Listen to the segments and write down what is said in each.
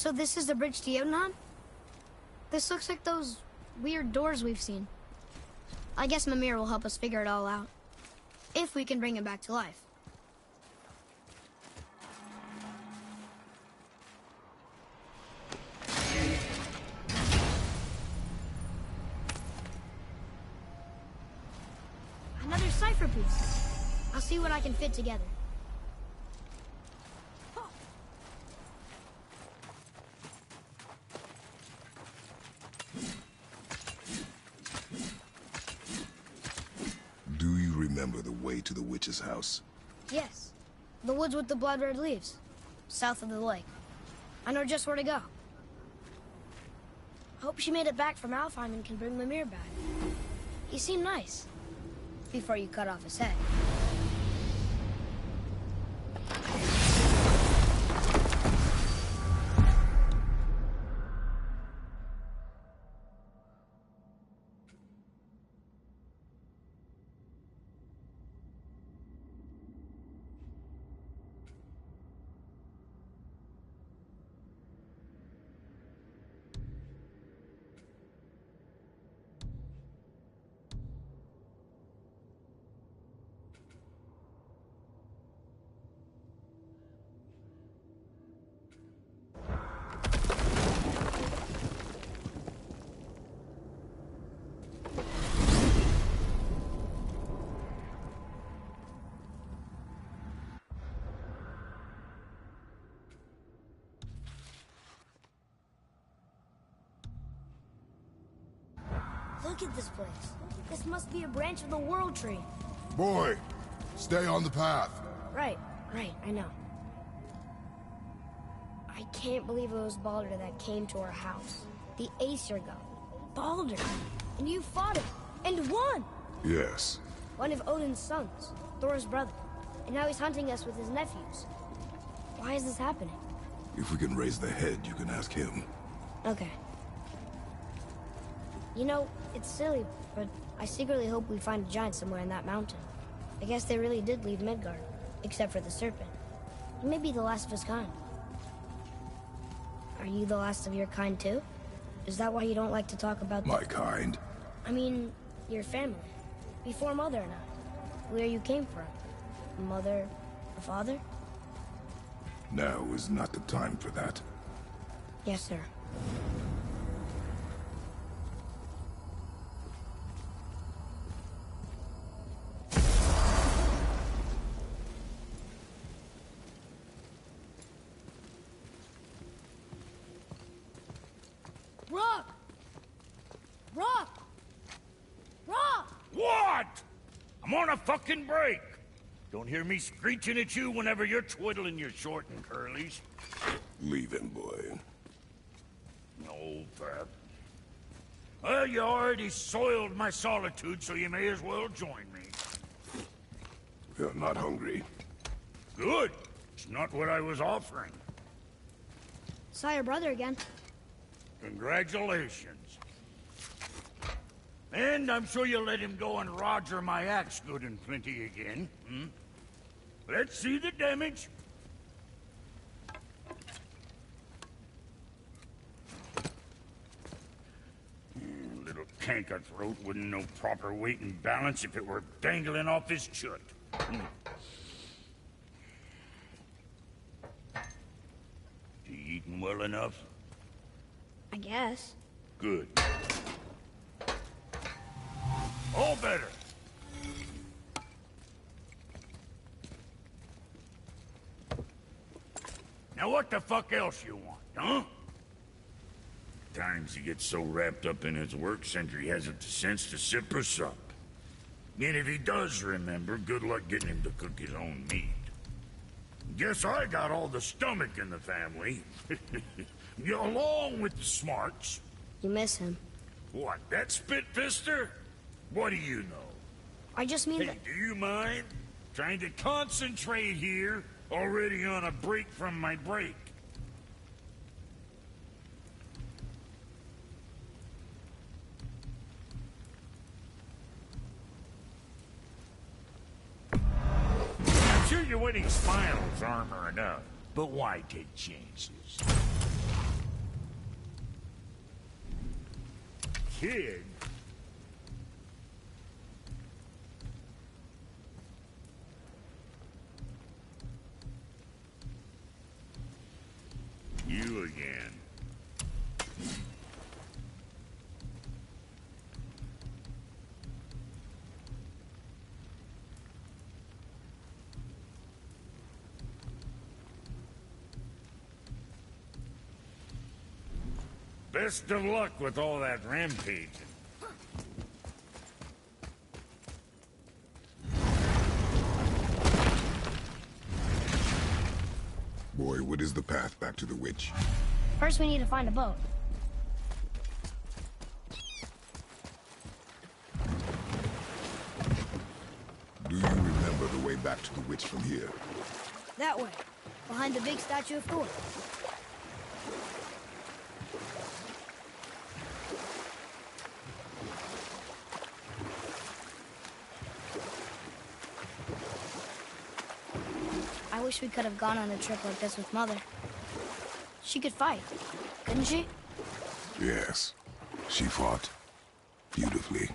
So this is the bridge to Jotunheim? This looks like those weird doors we've seen. I guess Mimir will help us figure it all out. If we can bring him back to life. Another cipher piece. I'll see what I can fit together. Do you remember the way to the witch's house? Yes. The woods with the blood-red leaves. South of the lake. I know just where to go. Hope she made it back from Alfheim and can bring Mimir back. He seemed nice. Before you cut off his head. Look at this place. This must be a branch of the World Tree. Boy, stay on the path. Right, I know. I can't believe it was Baldur that came to our house. The Aesir god. Baldur. And you fought him. And won! Yes. One of Odin's sons. Thor's brother. And now he's hunting us with his nephews. Why is this happening? If we can raise the head, you can ask him. Okay. You know, it's silly, but I secretly hope we find a giant somewhere in that mountain. I guess they really did leave Midgard, except for the serpent. He may be the last of his kind. Are you the last of your kind too? Is that why you don't like to talk about My kind? I mean, your family. Before Mother and I. Where you came from. A mother, a father? Now is not the time for that. Yes, sir. Rock! Rock! Rock! What? I'm on a fucking break. Don't hear me screeching at you whenever you're twiddling your short and curlies. Leave him, boy. No, Pep. Well, you already soiled my solitude, so you may as well join me. You're not hungry. Good. It's not what I was offering. Saw your brother again. Congratulations. And I'm sure you'll let him go and Roger my axe good and plenty again, hmm? Let's see the damage. Little canker-throat wouldn't know proper weight and balance if it were dangling off his chut. You eating well enough? I guess. Good. All better. Now what the fuck else you want, huh? Times he gets so wrapped up in his work, Sentry hasn't the sense to sip or sup. And if he does remember, good luck getting him to cook his own meat. Guess I got all the stomach in the family. Along with the smarts. You miss him. What, that spit-fister? What do you know? I just mean Hey, that... do you mind? Trying to concentrate here, already on a break from my break. I'm sure your winning smiles armor enough, but why take chances? kid. You again. Best of luck with all that rampaging. Boy, what is the path back to the witch? First, we need to find a boat. Do you remember the way back to the witch from here? That way, behind the big statue of Thor. I wish we could have gone on a trip like this with Mother. She could fight, couldn't she? Yes. She fought beautifully.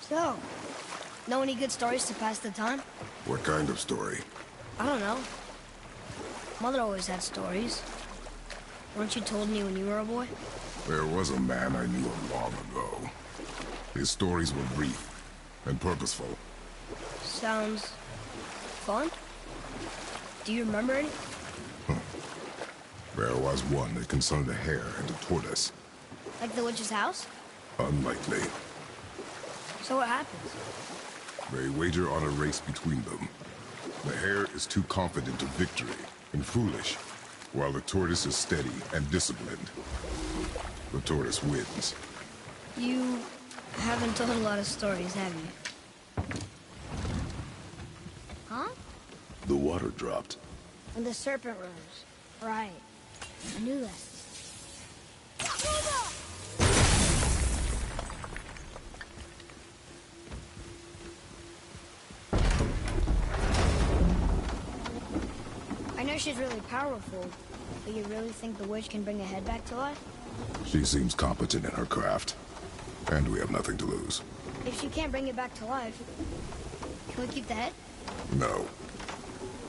So, know any good stories to pass the time? What kind of story? I don't know. Mother always had stories. Weren't you told me when you were a boy? There was a man I knew long ago. His stories were brief and purposeful. Sounds fun. Do you remember any? There was one that concerned a hare and a tortoise. Like the witch's house? Unlikely. So what happens? They wager on a race between them. The hare is too confident of victory and foolish, while the tortoise is steady and disciplined. The tortoise wins. You haven't told a lot of stories, have you? Huh? The water dropped. And the serpent rose. Right. I knew that. I know she's really powerful, but you really think the witch can bring a head back to life? She seems competent in her craft, and we have nothing to lose. If she can't bring it back to life, can we keep the head? No.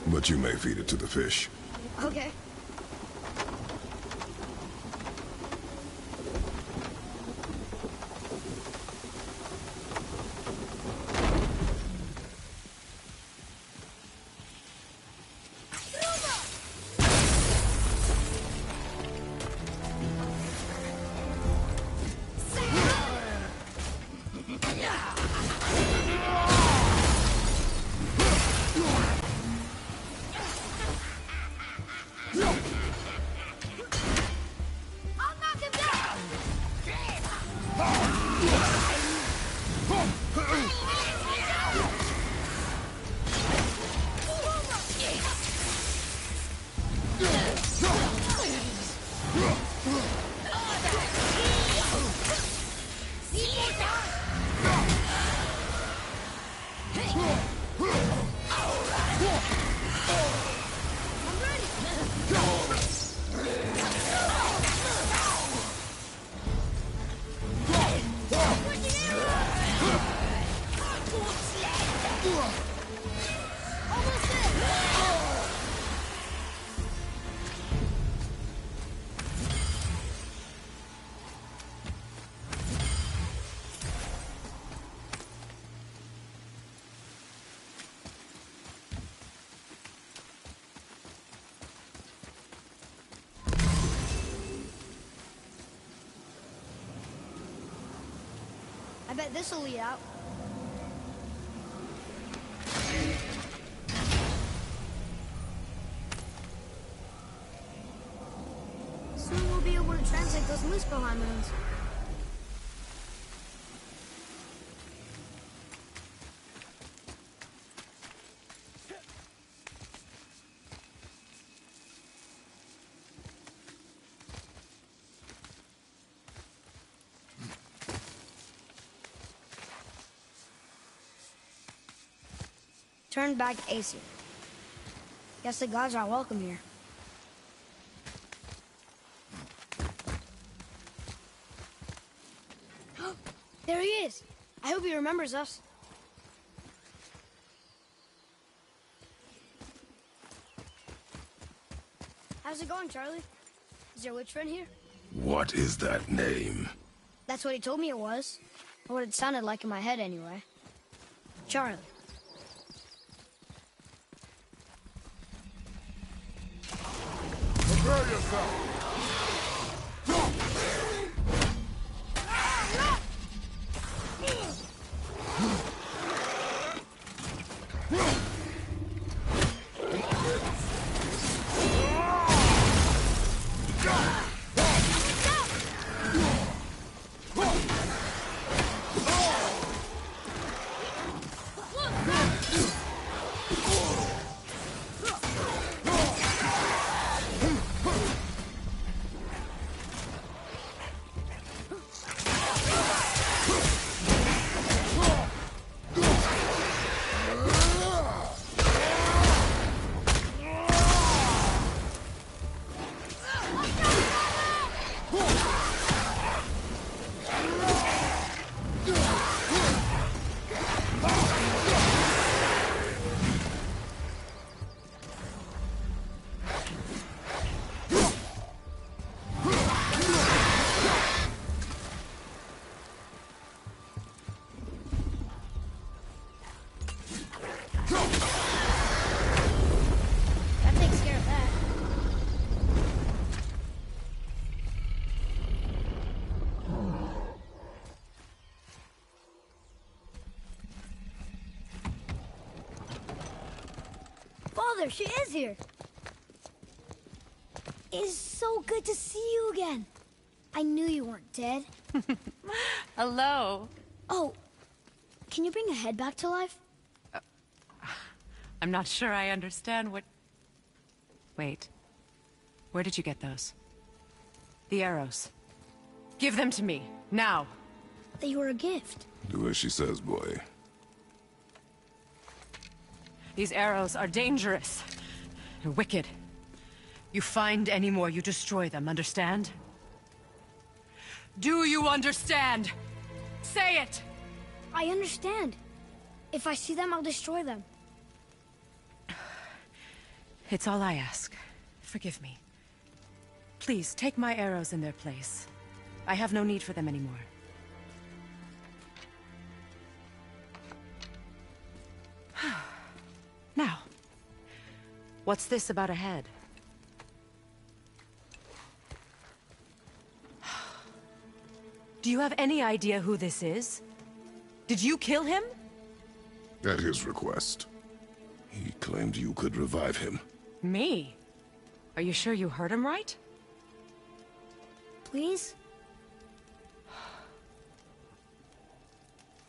But you may feed it to the fish. Okay. bet this'll lead out. Soon we'll be able to translate those Muspelheim moons. Turned back Aesir. Guess the gods aren't welcome here. There he is! I hope he remembers us. How's it going, Charlie? Is your witch friend here? What is that name? That's what he told me it was. Or what it sounded like in my head, anyway. Charlie. Prepare yourself! That takes care of that. Father, she is here. It is so good to see you again. I knew you weren't dead. Hello. Oh, can you bring a head back to life? I'm not sure I understand what... Wait. Where did you get those? The arrows. Give them to me, now. They were a gift. Do as she says, boy. These arrows are dangerous. They're wicked. You find any more, you destroy them, understand? Do you understand? Say it! I understand. If I see them, I'll destroy them. It's all I ask. Forgive me. Please, take my arrows in their place. I have no need for them anymore. Now, what's this about a head? Do you have any idea who this is? Did you kill him? At his request. He claimed you could revive him. Me? Are you sure you heard him right? Please?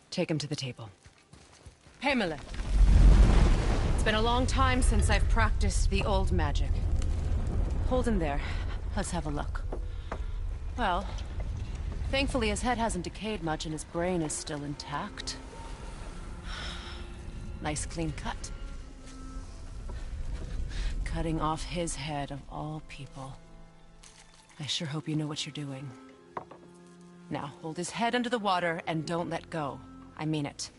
Take him to the table. Pamela. It's been a long time since I've practiced the old magic. Hold him there. Let's have a look. Well, thankfully his head hasn't decayed much and his brain is still intact. Nice clean cut. Cutting off his head of all people. I sure hope you know what you're doing. Now, hold his head under the water and don't let go. I mean it.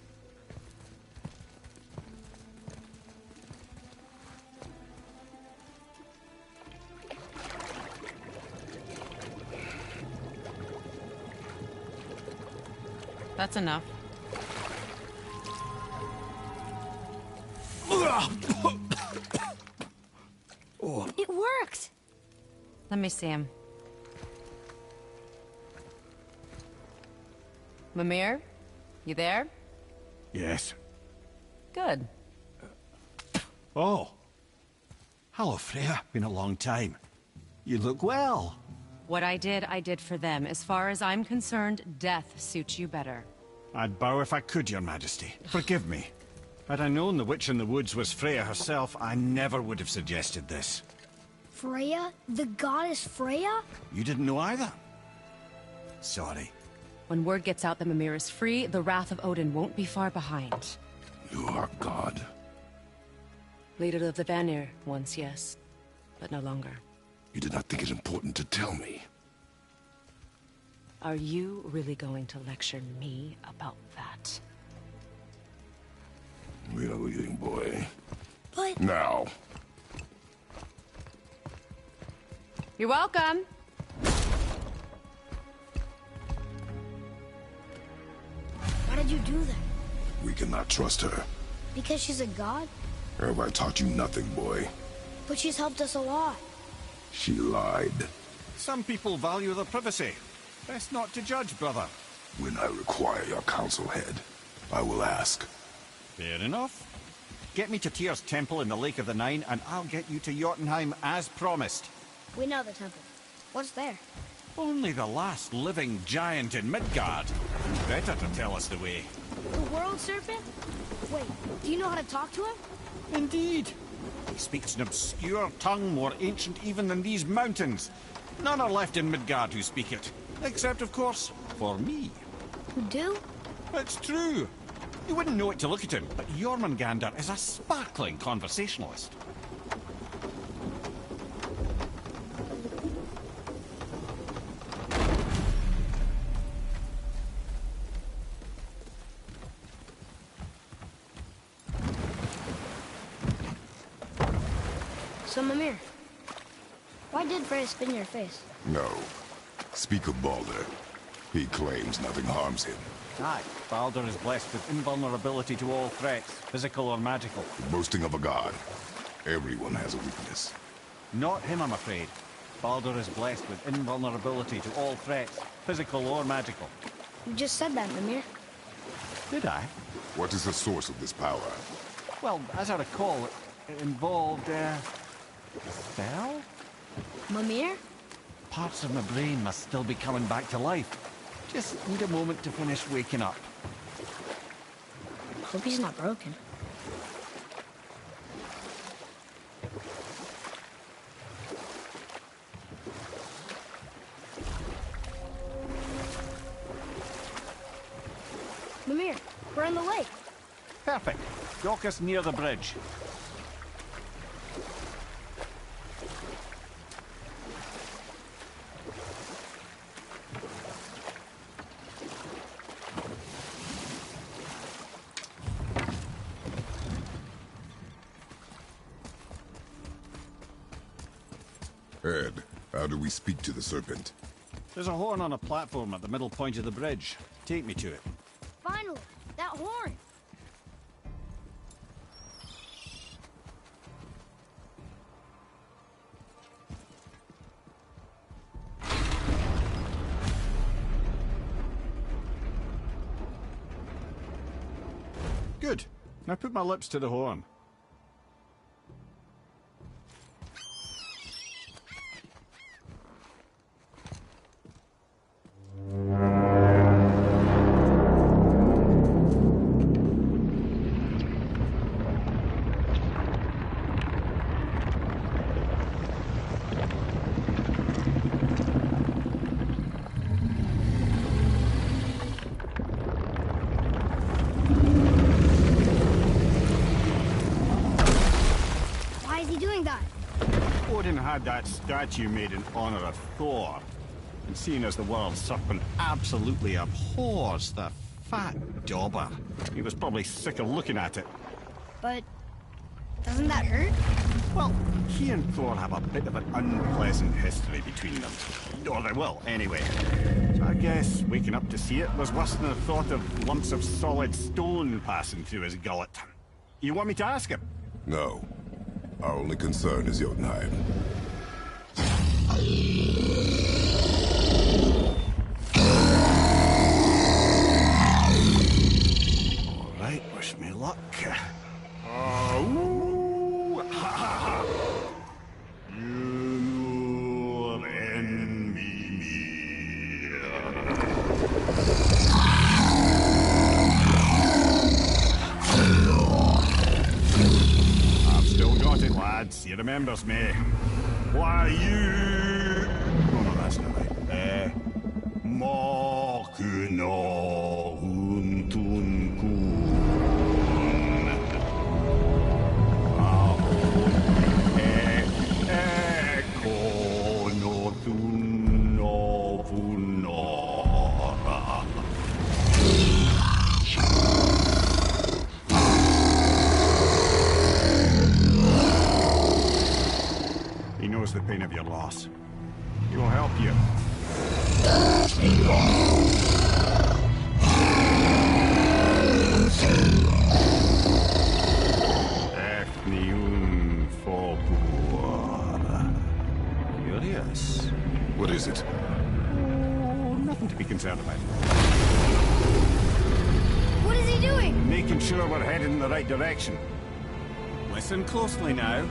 That's enough. It worked! Let me see him. Mimir, You there? Yes. Good. Oh. Hello, Freya. Been a long time. You look well. What I did for them. As far as I'm concerned, death suits you better. I'd bow if I could, Your Majesty. Forgive me. Had I known the witch in the woods was Freya herself, I never would have suggested this. Freya? The goddess Freya? You didn't know either? Sorry. When word gets out that Mimir is free, the wrath of Odin won't be far behind. You are God. Leader of the Vanir, once yes, but no longer. You did not think it important to tell me. Are you really going to lecture me about that? We are leaving, boy. But... Now. You're welcome. Why did you do that? We cannot trust her. Because she's a god? Have I taught you nothing, boy? But she's helped us a lot. She lied. Some people value their privacy. Best not to judge, brother. When I require your council head, I will ask. Fair enough. Get me to Tyr's temple in the Lake of the Nine, and I'll get you to Jotunheim as promised. We know the temple. What's there? Only the last living giant in Midgard. Better to tell us the way. The world serpent? Wait, do you know how to talk to him? Indeed. He speaks an obscure tongue more ancient even than these mountains. None are left in Midgard who speak it. Except, of course, for me. Who do? It's true. You wouldn't know it to look at him, but Jormungandr is a sparkling conversationalist. So, Mimir, why did Freya spin your face? No. Speak of Baldur. He claims nothing harms him. Aye, Baldur is blessed with invulnerability to all threats, physical or magical. The boasting of a god. Everyone has a weakness. Not him, I'm afraid. Baldur is blessed with invulnerability to all threats, physical or magical. You just said that, Mimir. Did I? What is the source of this power? Well, as I recall, it involved, a spell? Mimir? Parts of my brain must still be coming back to life. Just need a moment to finish waking up. Hope he's not broken. Mimir, we're in the lake. Perfect. Dock us near the bridge. Ed, how do we speak to the serpent? There's a horn on a platform at the middle point of the bridge. Take me to it. Finally, that horn. Good. Now put my lips to the horn. Odin had that statue made in honor of Thor. And seeing as the world serpent absolutely abhors the fat dauber, he was probably sick of looking at it. But doesn't that hurt? Well, he and Thor have a bit of an unpleasant history between them. Or they will, anyway. So I guess waking up to see it was worse than the thought of lumps of solid stone passing through his gullet. You want me to ask him? No. Our only concern is Jotunheim. luck. Ooh, ha, ha, ha. You enemy me. I've still got it, lads. He remembers me. Why you... Oh, no, that's not right. Mokuno huntun kun. Kono thuno funora. He knows the pain of your loss. He will help you. Efniun Fopur. Curious. What is it? Oh, nothing to be concerned about. What is he doing? Making sure we're headed in the right direction. Listen closely now.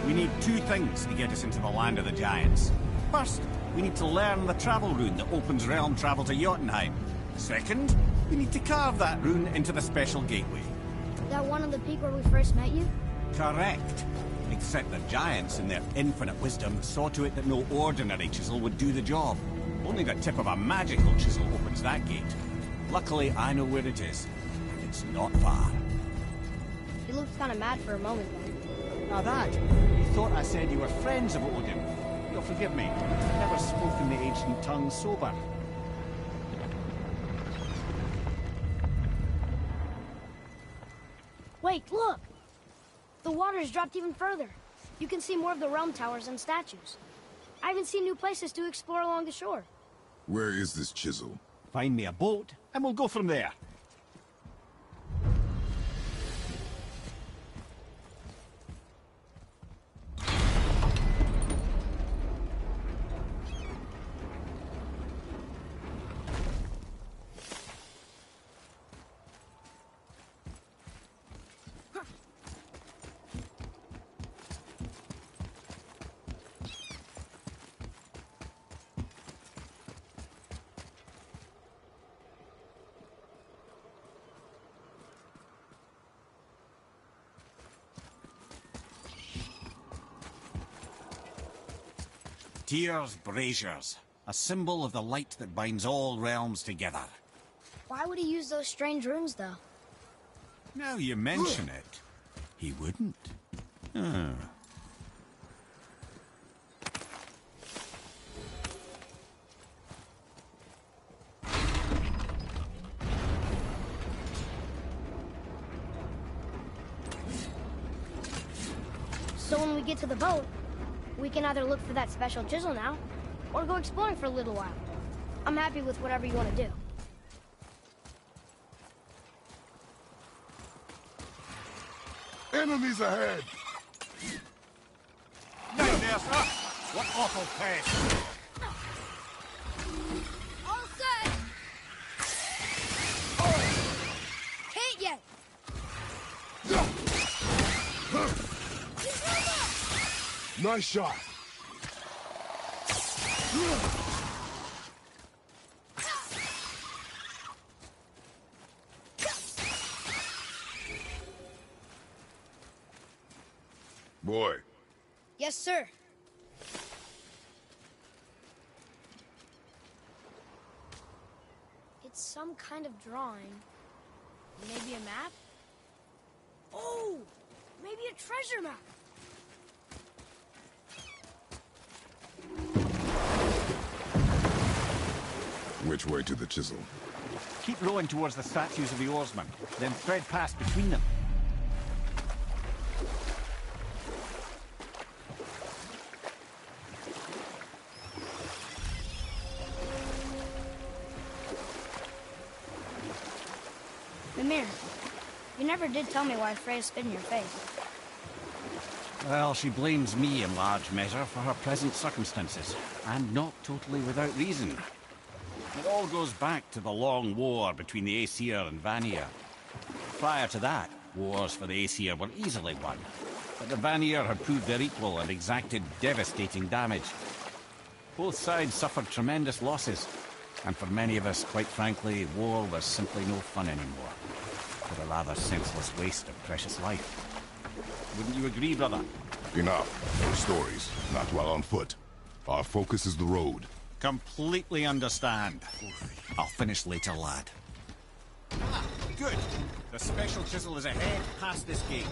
We need two things to get us into the land of the giants. First, we need to learn the travel rune that opens realm travel to Jotunheim. Second, we need to carve that rune into the special gateway. That one on the peak where we first met you? Correct. Except the giants, in their infinite wisdom, saw to it that no ordinary chisel would do the job. Only the tip of a magical chisel opens that gate. Luckily, I know where it is, and it's not far. He looked kind of mad for a moment then. Now that, you thought I said you were friends of Odin. You'll forgive me. I've never spoken the ancient tongue sober. Wait, look! The water's dropped even further. You can see more of the realm towers and statues. I even see new places to explore along the shore. Where is this chisel? Find me a boat, and we'll go from there. Tyr's braziers, a symbol of the light that binds all realms together. Why would he use those strange runes, though? Now you mention it, he wouldn't. Ah. So when we get to the boat, we can either look for that special chisel now, or go exploring for a little while. I'm happy with whatever you want to do. Enemies ahead! Now there, sir! What awful pest! All set! Can't yet! Nice shot! Boy. Yes, sir. It's some kind of drawing. Maybe a map? Oh! Maybe a treasure map! Which way to the chisel? Keep rowing towards the statues of the oarsmen, then thread past between them. Mimir, you never did tell me why Freya spit in your face. Well, she blames me in large measure for her present circumstances, and not totally without reason. It all goes back to the long war between the Aesir and Vanir. Prior to that, wars for the Aesir were easily won. But the Vanir had proved their equal and exacted devastating damage. Both sides suffered tremendous losses, and for many of us, quite frankly, war was simply no fun anymore. But a rather senseless waste of precious life. Wouldn't you agree, brother? Enough. No stories. Not while on foot. Our focus is the road. Completely understand. I'll finish later, lad. Ah, good. The special chisel is ahead past this gate.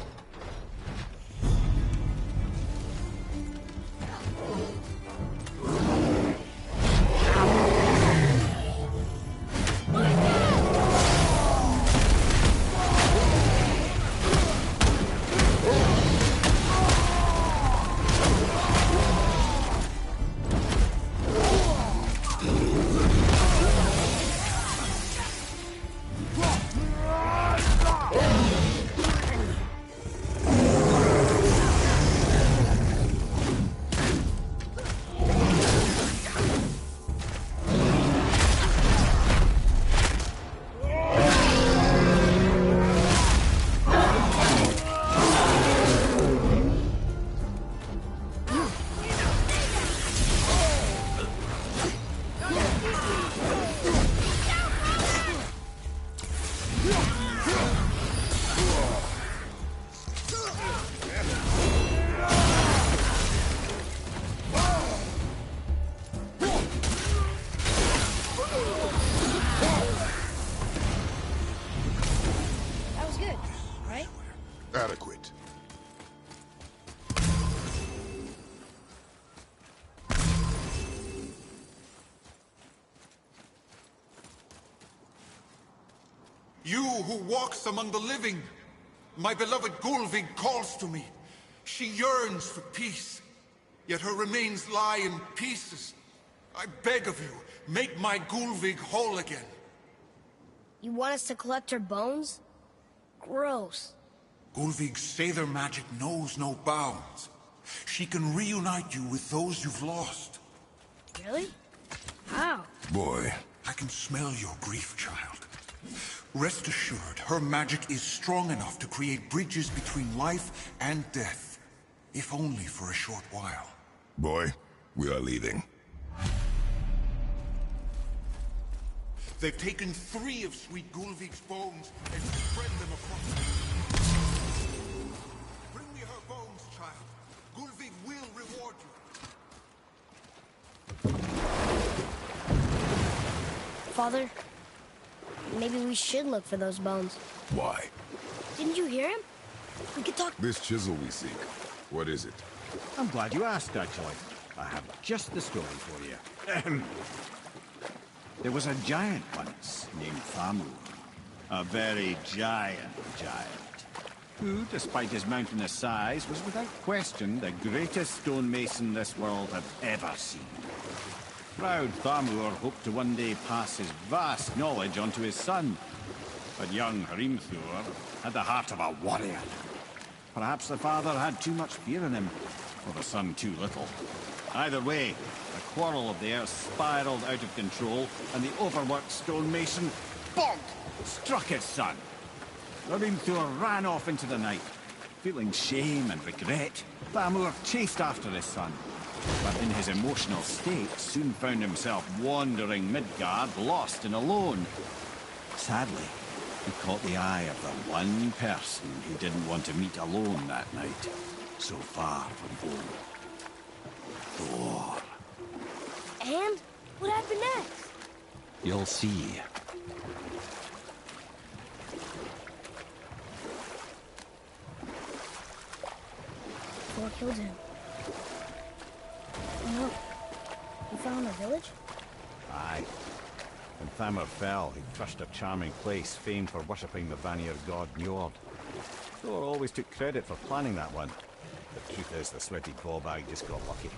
Adequate. You who walks among the living, my beloved Gulvig calls to me. She yearns for peace, yet her remains lie in pieces. I beg of you, make my Gulvig whole again. You want us to collect her bones? Gross. Gulvig's Sather magic knows no bounds. She can reunite you with those you've lost. Really? How? Boy. I can smell your grief, child. Rest assured, her magic is strong enough to create bridges between life and death. If only for a short while. Boy, we are leaving. They've taken 3 of Sweet Gulvig's bones and spread them across. Bring me her bones, child. Gulvig will reward you. Father, maybe we should look for those bones. Why? Didn't you hear him? We could talk. This chisel we seek. What is it? I'm glad you asked, actually. I have just the story for you. There was a giant once named Thamur. A very giant, who, despite his mountainous size, was without question the greatest stonemason this world had ever seen. Proud Thamur hoped to one day pass his vast knowledge on to his son. But young Hrimthur had the heart of a warrior. Perhaps the father had too much fear in him, or the son too little. Either way, the quarrel of theirs spiraled out of control, and the overworked stonemason, bonk, struck his son. Hrimthur ran off into the night. Feeling shame and regret, Thamur chased after his son. But in his emotional state, soon found himself wandering Midgard, lost and alone. Sadly, he caught the eye of the one person he didn't want to meet alone that night, so far from home. Thor. And? What happened next? You'll see. Thor killed him. No. You found a village? Aye. When Thamur fell, he crushed a charming place famed for worshipping the Vanir god Njord. Thor always took credit for planning that one. The truth is, the sweaty ballbag just got lucky.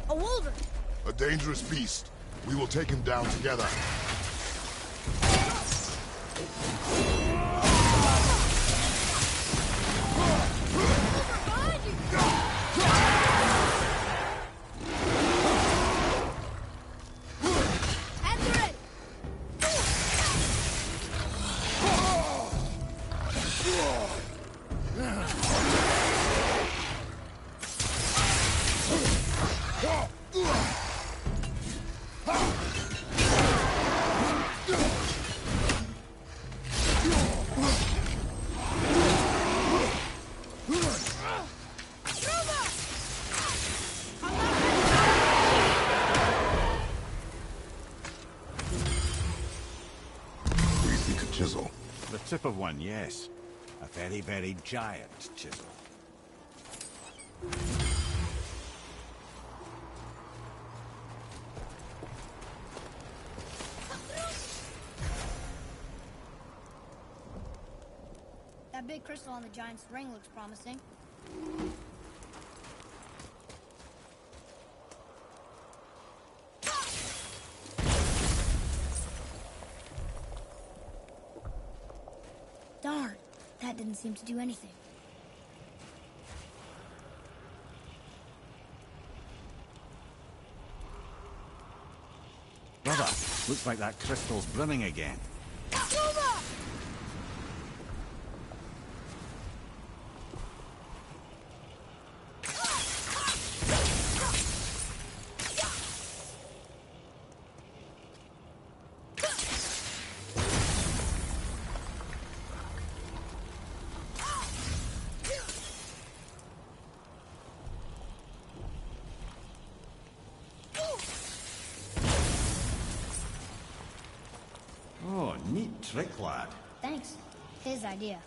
A wolver! A dangerous beast. We will take him down together. We seek a chisel. The tip of one, yes. A very, very giant chisel. That big crystal on the giant's ring looks promising. Darn, that didn't seem to do anything. Brother, looks like that crystal's brimming again. Oh, neat trick, lad. Thanks. His idea.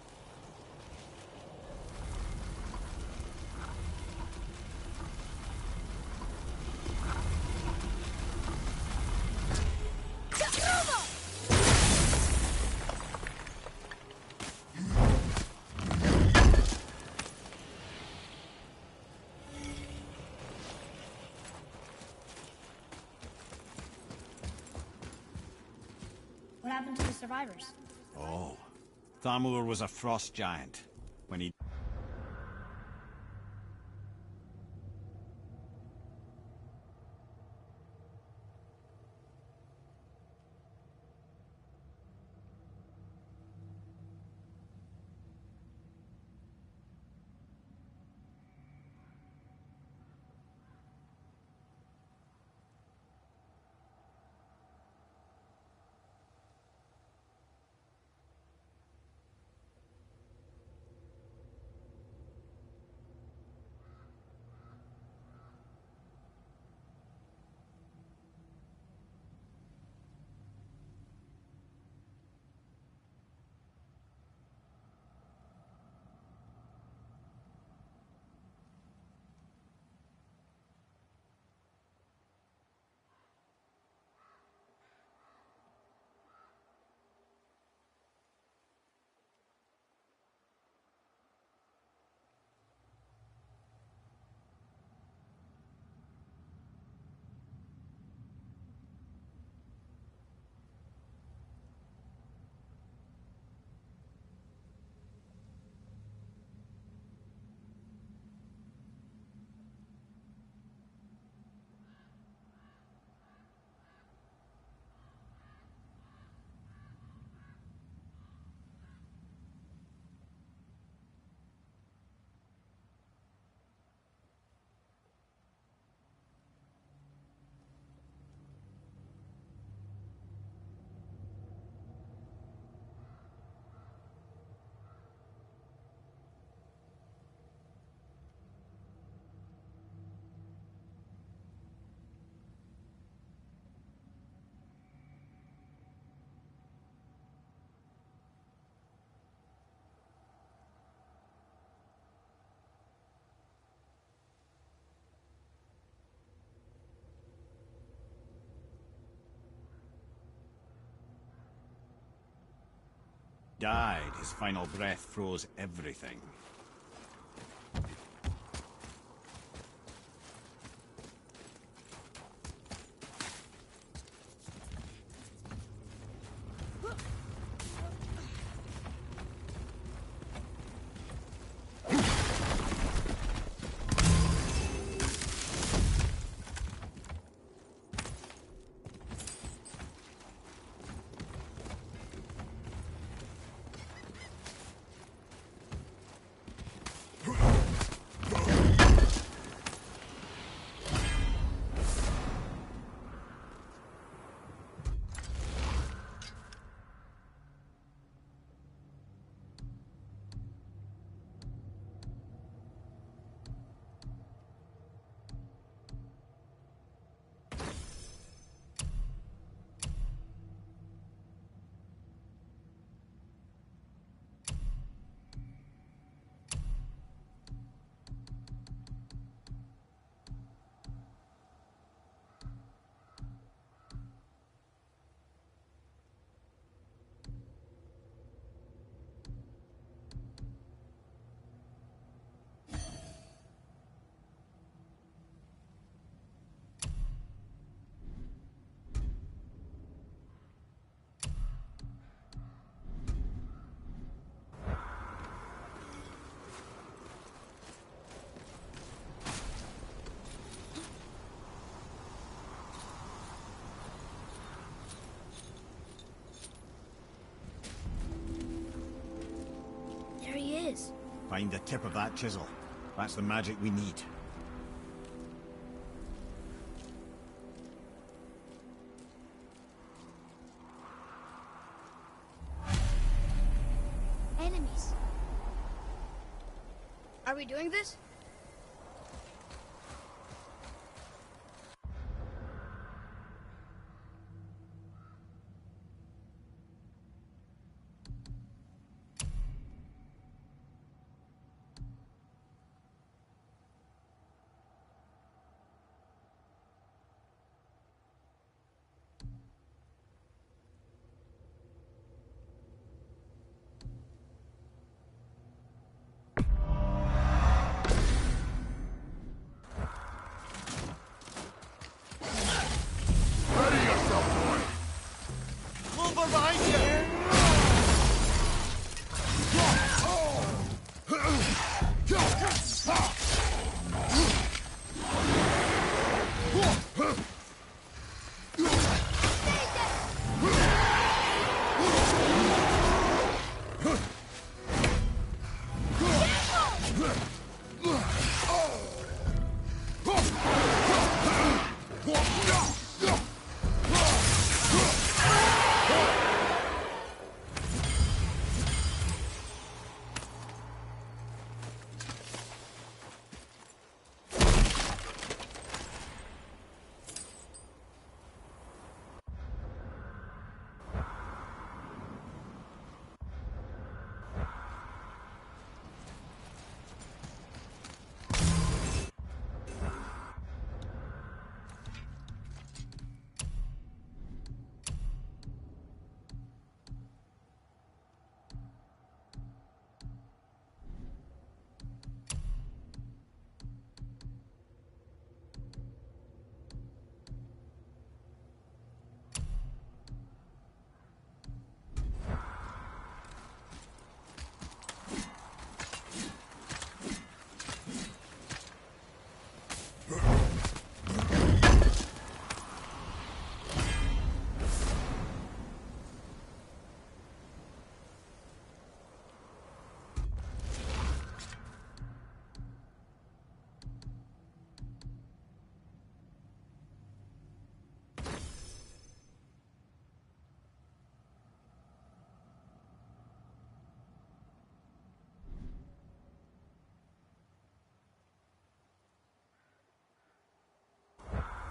What happened to the survivors? Oh, Thamur was a frost giant. When he... died, his final breath froze everything. Find the tip of that chisel. That's the magic we need. Enemies. Are we doing this?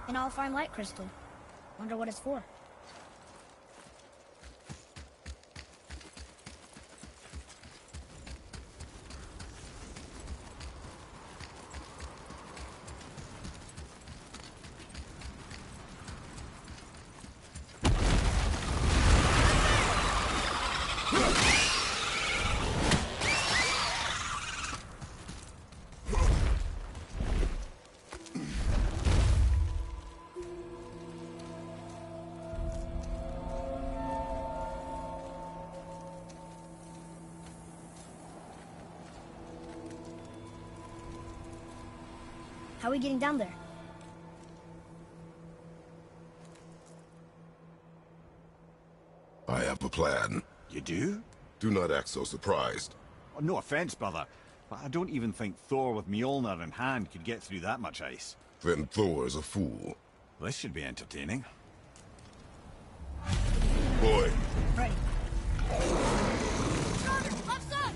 An all-fine light crystal. Wonder what it's for. How are we getting down there? I have a plan. You do? Do not act so surprised. Oh, no offense, brother, but I don't even think Thor with Mjolnir in hand could get through that much ice. Then Thor is a fool. This should be entertaining. Boy, Ready. Left side!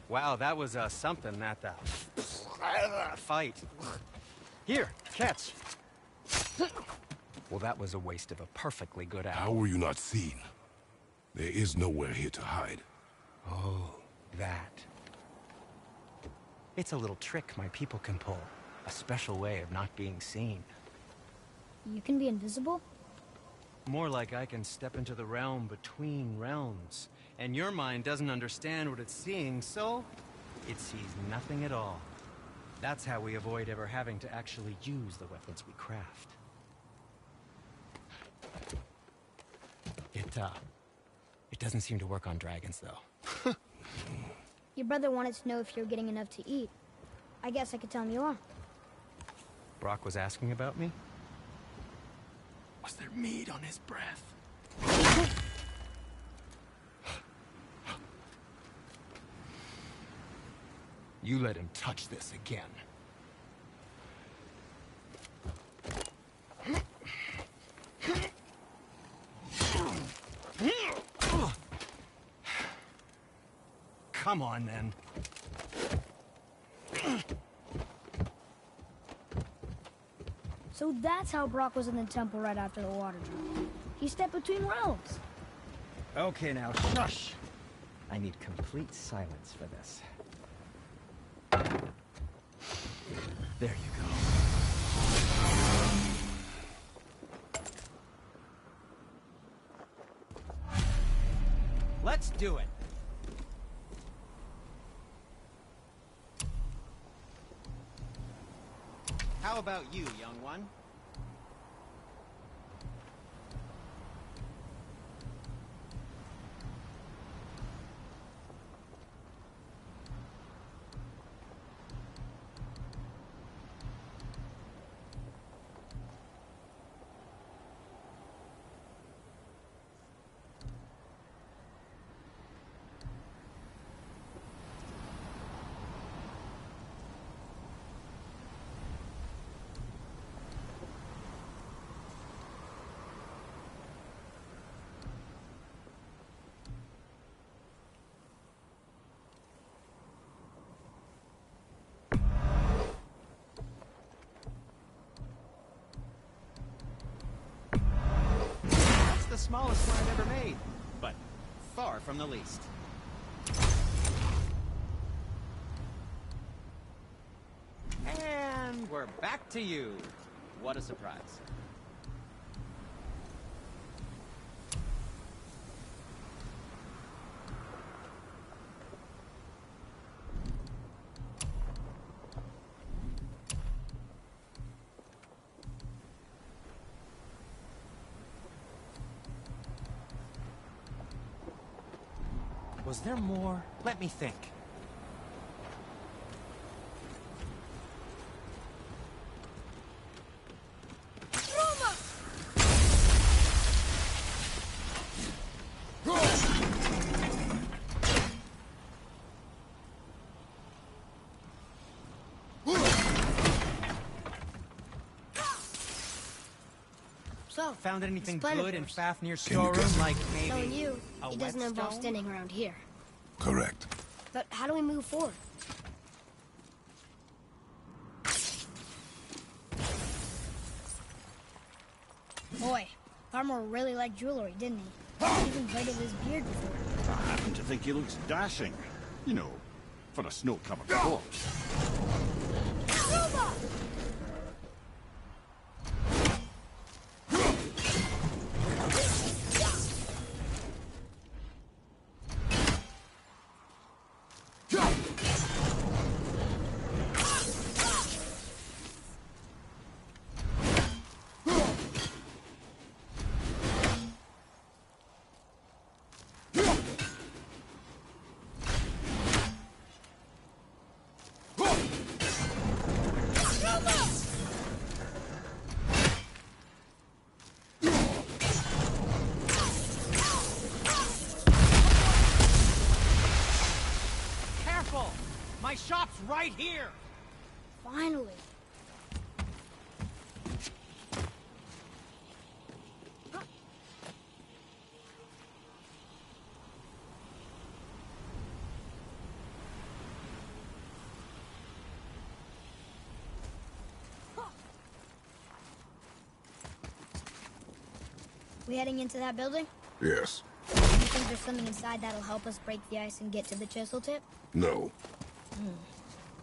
Wow, that was something, that fight. Here, catch. Well, that was a waste of a perfectly good How hour. were you not seen? There is nowhere here to hide. Oh, that. It's a little trick my people can pull. A special way of not being seen. You can be invisible? More like I can step into the realm between realms. And your mind doesn't understand what it's seeing, so it sees nothing at all. That's how we avoid ever having to actually use the weapons we craft. It doesn't seem to work on dragons, though. Your brother wanted to know if you're getting enough to eat. I guess I could tell him you are. Brock was asking about me? Was there meat on his breath? You let him touch this again. Come on, then. So that's how Brock was in the temple right after the water drop. He stepped between realms. Okay, now, shush! I need complete silence for this. There you go. Let's do it! How about you, young one? The smallest one I've ever made, but far from the least. And we're back to you. What a surprise. Was there more? Let me think. So, Found anything Splendid good in Force. Fafnir's Can you storeroom? guess it? Like maybe Knowing you, a it doesn't involve whetstone? standing around here. Correct. But how do we move forward? Boy, Farmer really liked jewelry, didn't he? He even braided his beard before. I happen to think he looks dashing. You know, for a snow-covered corpse. Careful! My shop's right here! Finally. We heading into that building? Yes. You think there's something inside that'll help us break the ice and get to the chisel tip? No.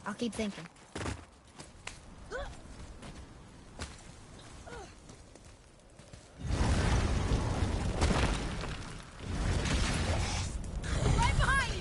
I'll keep thinking. Right behind you!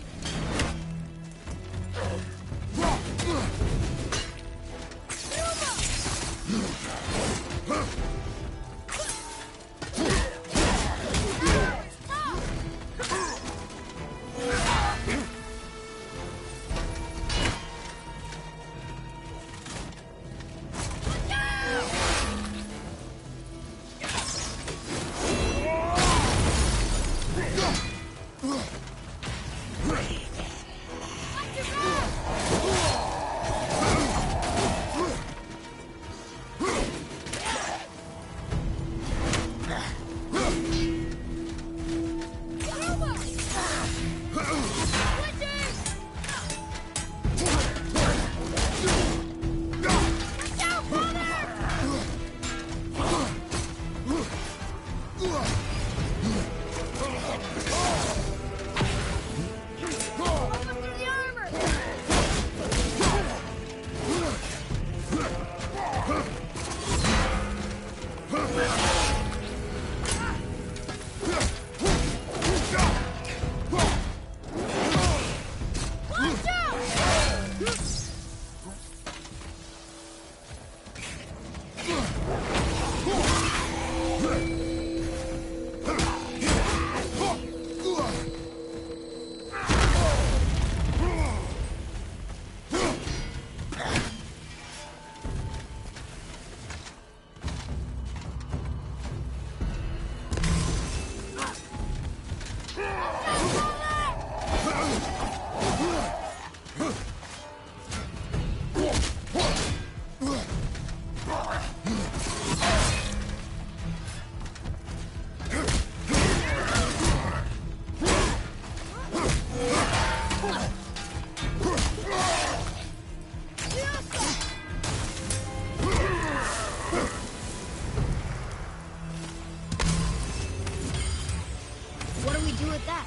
What do we do with that?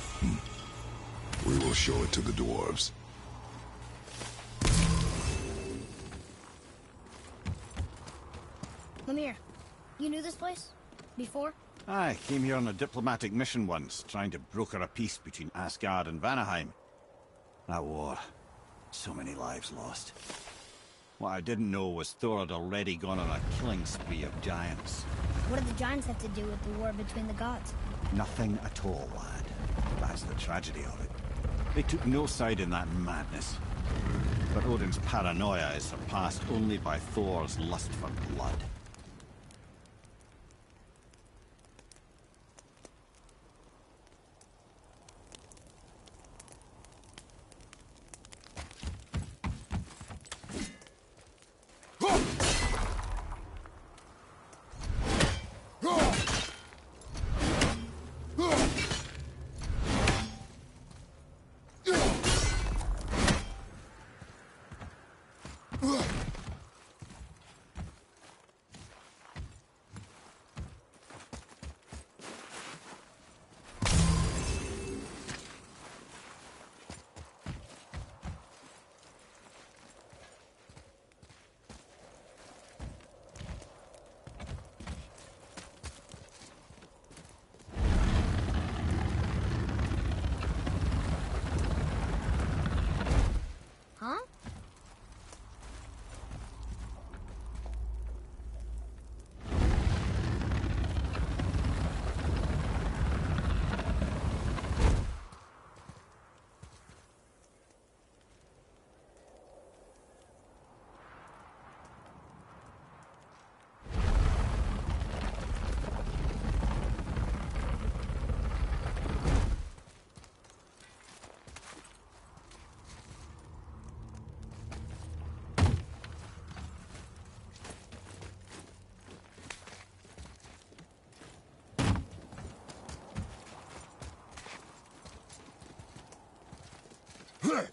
We will show it to the dwarves. Lemire, you knew this place? Before? I came here on a diplomatic mission once, trying to broker a peace between Asgard and Vanaheim. That war. So many lives lost. What I didn't know was Thor had already gone on a killing spree of giants. What do the giants have to do with the war between the gods? Nothing at all, lad. That's the tragedy of it. They took no side in that madness. But Odin's paranoia is surpassed only by Thor's lust for blood. Huh?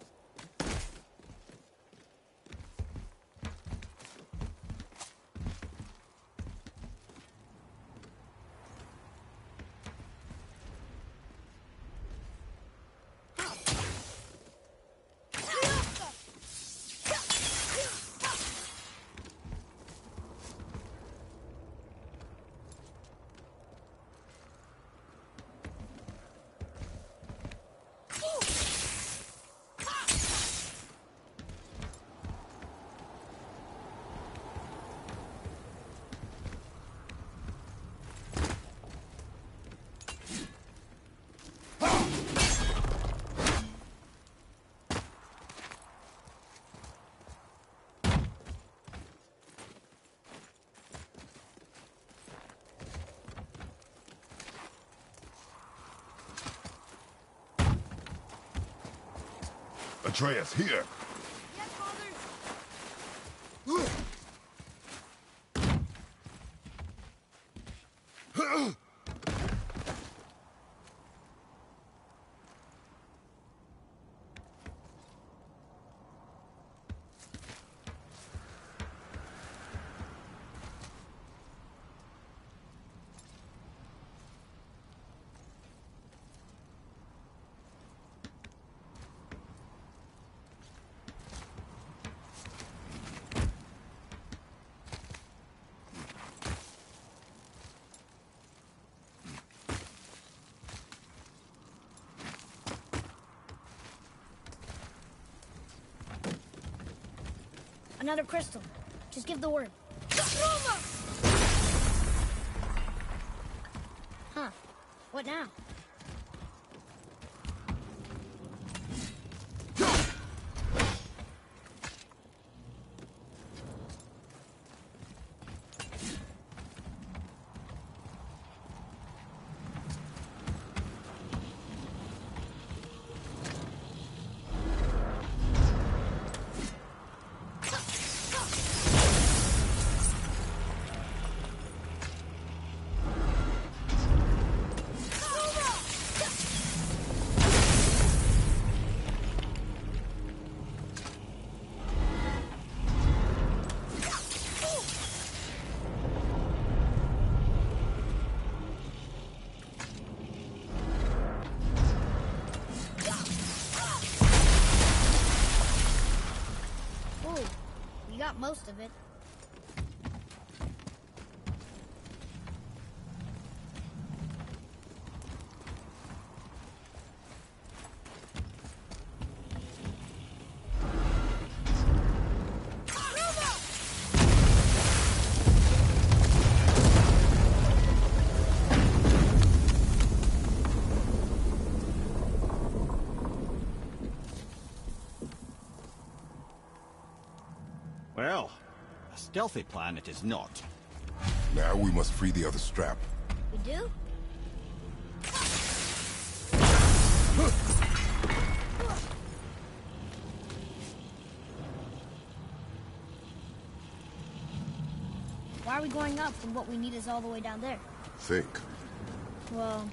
Atreus, here! Yes, Father. Another crystal. Just give the word. Huh. What now? You got most of it. Well, a stealthy plan it is not. Now we must free the other strap. We do? Why are we going up when what we need is all the way down there? Think. Well,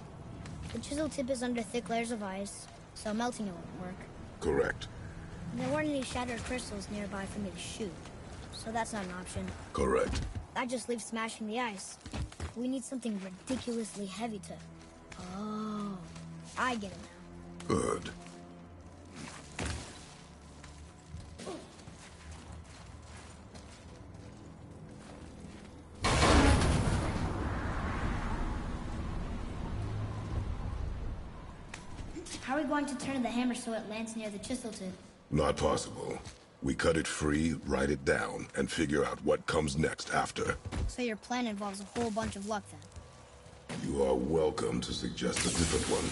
the chisel tip is under thick layers of ice, so melting it won't work. Correct. And there weren't any shattered crystals nearby for me to shoot, so that's not an option. Correct. That just leaves smashing the ice. We need something ridiculously heavy to... Oh, I get it now. Good. How are we going to turn the hammer so it lands near the chisel tip? Not possible. We cut it free, write it down, and figure out what comes next after. So your plan involves a whole bunch of luck then? You are welcome to suggest a different one.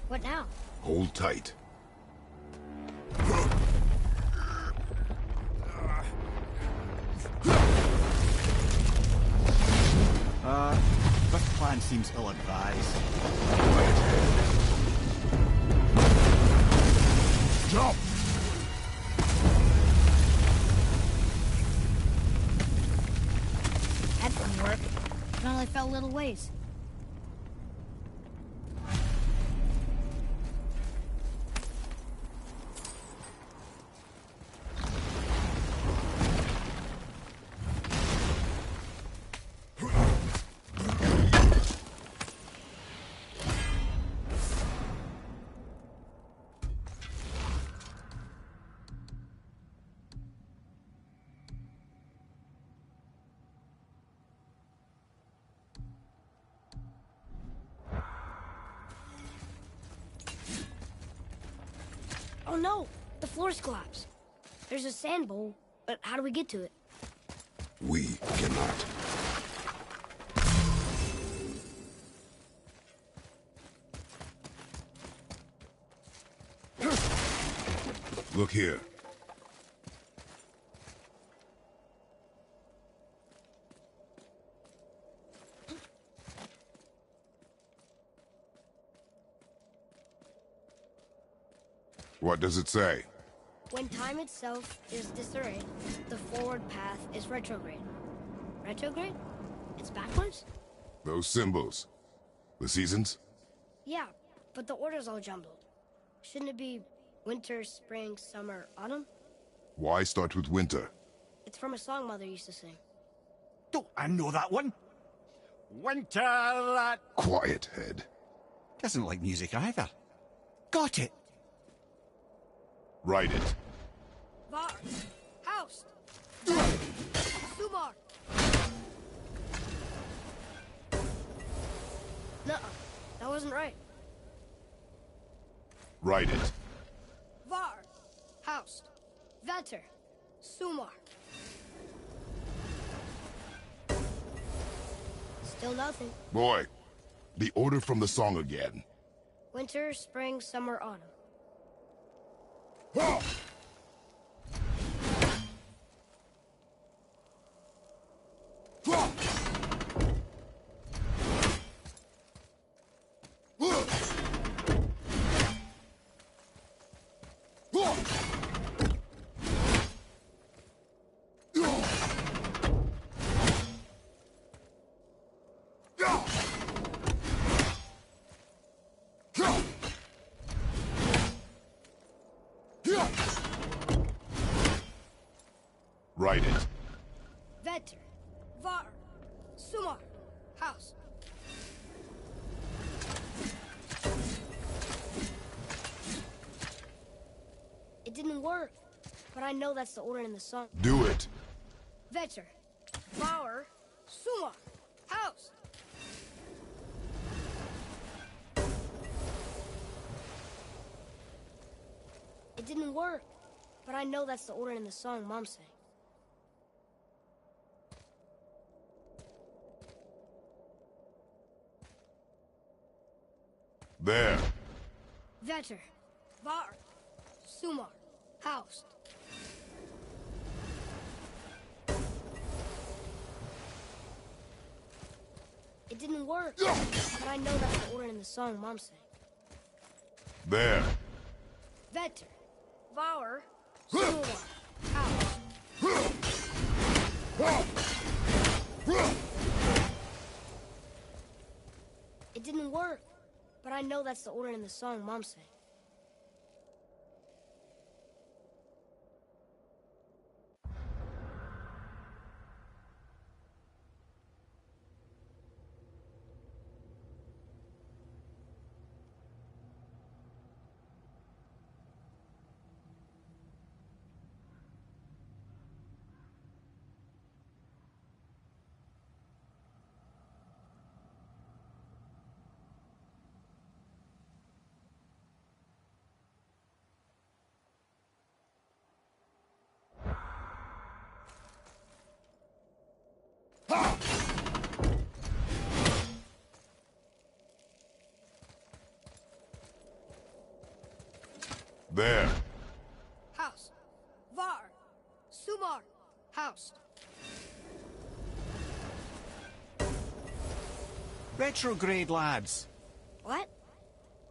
What now? Hold tight. This plan seems ill-advised. Jump! That didn't work. It only fell a little ways. Oh no! The floor's collapsed. There's a sand bowl, but how do we get to it? We cannot. Look here. What does it say? When time itself is disarrayed, the forward path is retrograde. Retrograde? It's backwards? Those symbols. The seasons? Yeah, but the order's all jumbled. Shouldn't it be winter, spring, summer, autumn? Why start with winter? It's from a song Mother used to sing. Don't I know that one? Winter that... Quiet, Head. Doesn't like music either. Got it. Write it. Var, Haust, Sumar. Nuh-uh, that wasn't right. Write it. Var, Haust, Vetter, Sumar. Still nothing. Boy, the order from the song again. Winter, spring, summer, autumn. Write it. Vetter, Var, Sumar, Haust. It didn't work, but I know that's the order in the song. Do it. Vetter, Var, Sumar, Haust. It didn't work, but I know that's the order in the song Mom sang. There. Vetter, Var, Sumar, Haust. It didn't work, but I know that's the order in the song Mom sang. There. Vetter, Var, Sumar, Haust. It didn't work, but I know that's the order in the song Mom sang. There. Haust, Var, Sumar, Haust. Retrograde, lads. What?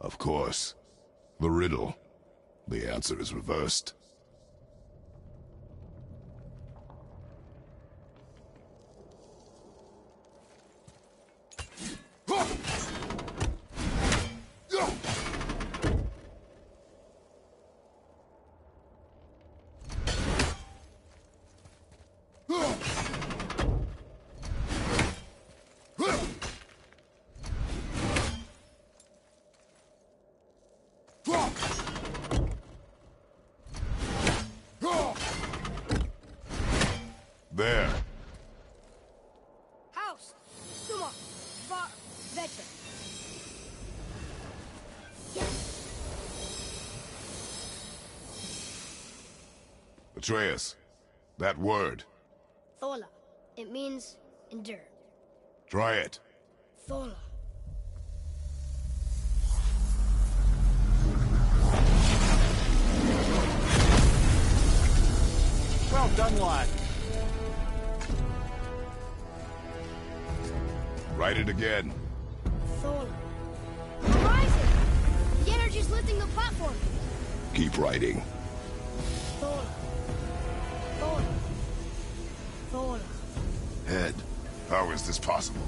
Of course. The riddle. The answer is reversed. There. Haust, Sumar, Var, Vetter. Atreus, that word. Thola. It means endure. Try it. Thola. done, lad. Write it again. Thor. Horizon! The energy's lifting the platform. Keep writing. Thor. Thor. Thor. Head, how is this possible?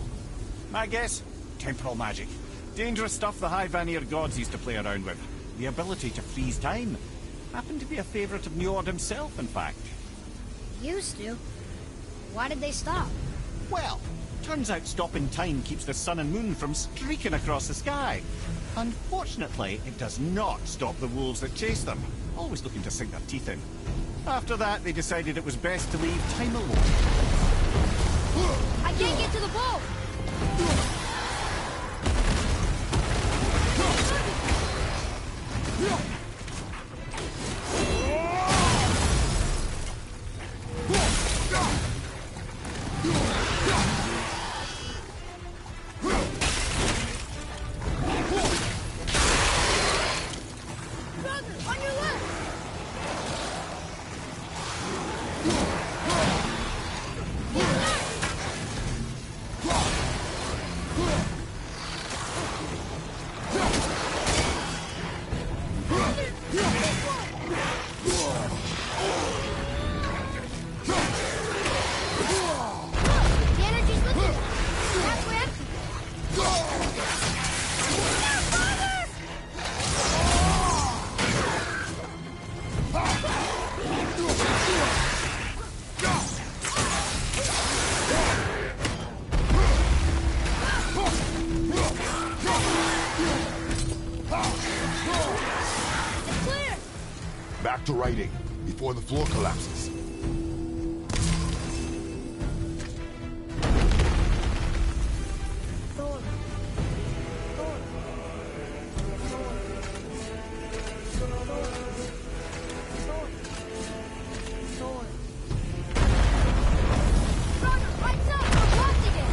My guess? Temporal magic. Dangerous stuff the High Vanir gods used to play around with. The ability to freeze time. Happened to be a favorite of Njord himself, in fact. Used to. Why did they stop? Well, turns out stopping time keeps the sun and moon from streaking across the sky. Unfortunately, it does not stop the wolves that chase them, always looking to sink their teeth in. After that, they decided it was best to leave time alone. I can't get to the boat! Brother, on your left! The energy's lifting. That's where empty. It's clear. Back to writing, before the floor collapses. Thor. Thor. Thor. Thor. Thor. Thor. Brother, lights up! We're blocked again!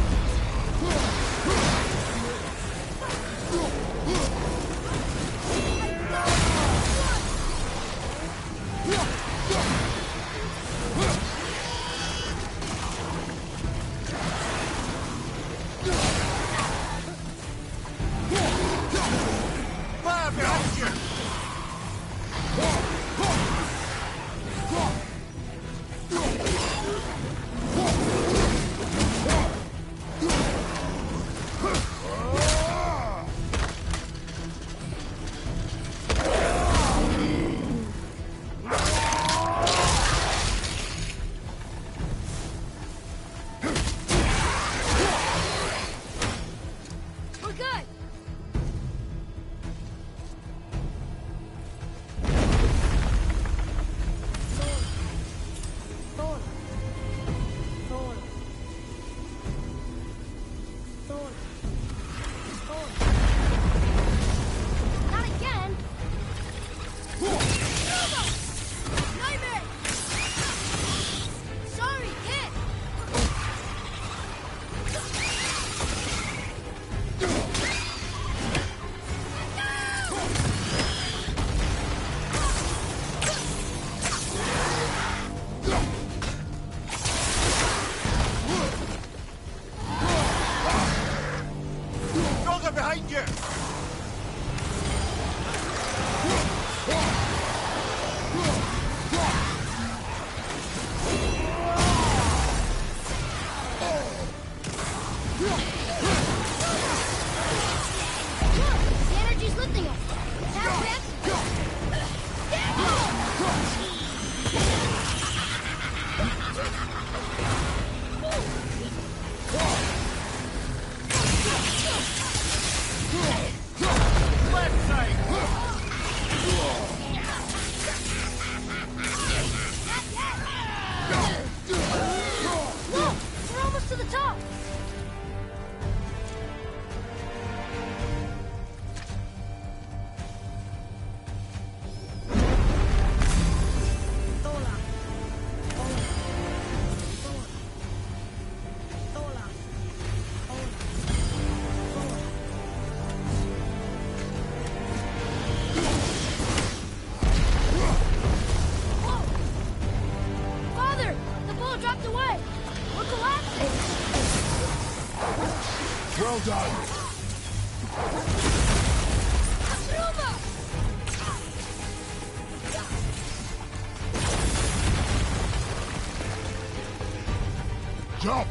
Jump!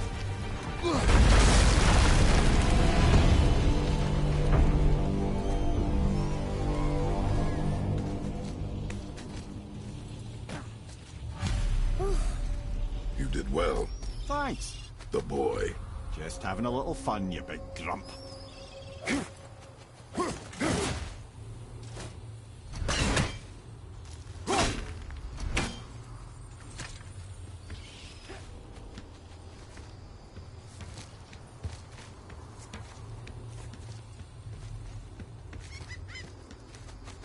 You did well, Thanks. the boy. Just having a little fun, you big grump.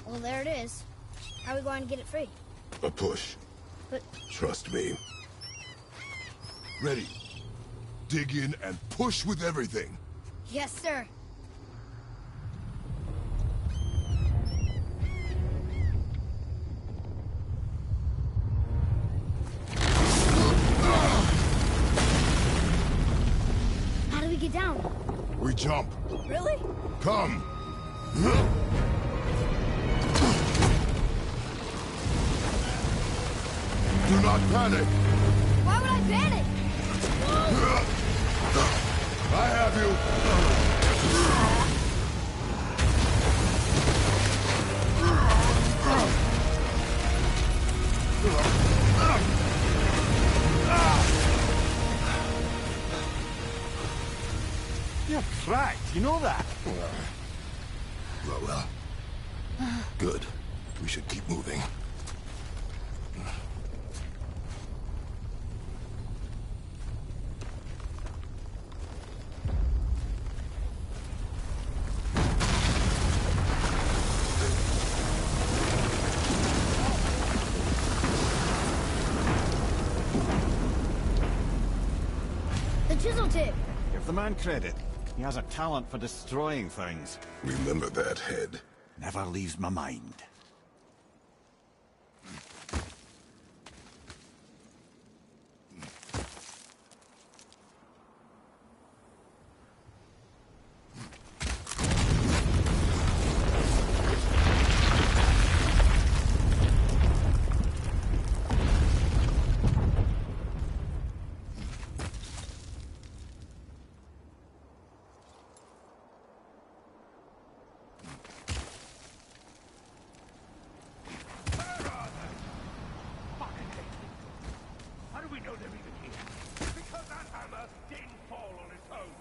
Well, there it is. How are we going to get it free? A push. But Trust me. Ready. Dig in and push with everything. yes, sir. How do we get down? We jump. Really? Come. Do not panic. Why would I panic? I have you. You're cracked, you know that? Well. Good. We should keep moving. The chisel tip. Give the man credit. He has a talent for destroying things. Remember that head. Never leaves my mind. How do we know they're even here? Because that hammer didn't fall on its own.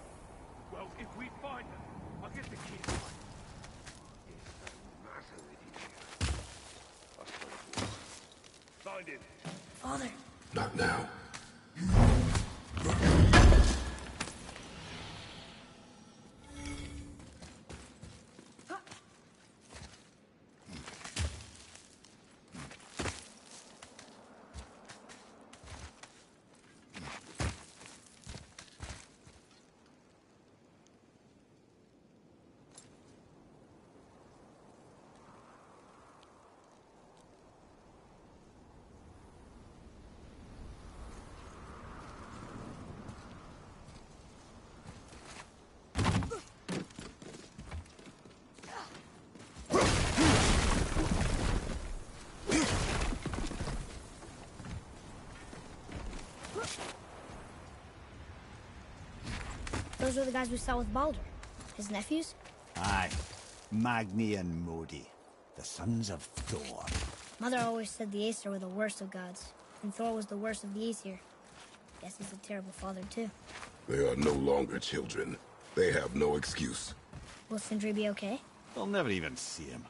Well, if we find them, I'll get the kid right. It's a massive idiot. Find him. Father. Not now. Those are the guys we saw with Baldur. His nephews? Aye. Magni and Modi. The sons of Thor. Mother always said the Aesir were the worst of gods, and Thor was the worst of the Aesir. Guess he's a terrible father, too. They are no longer children. They have no excuse. Will Sindri be okay? They'll never even see him.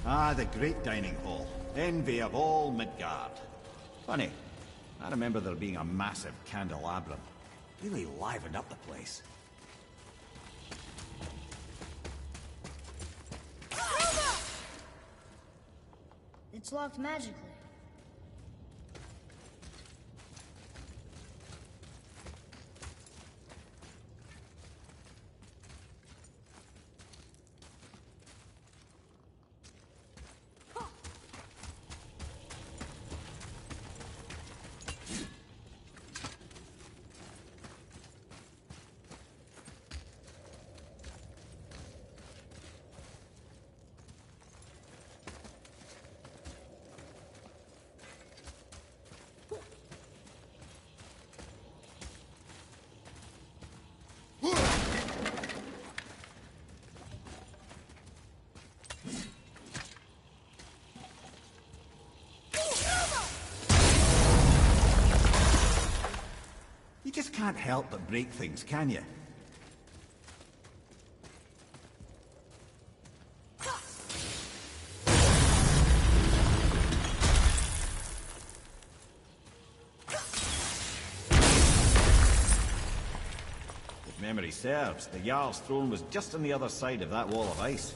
Ah, the great dining hall. Envy of all Midgard. Funny, I remember there being a massive candelabrum. Really livened up the place. It's locked magically. can't help but break things, can you? If memory serves, the Jarl's throne was just on the other side of that wall of ice.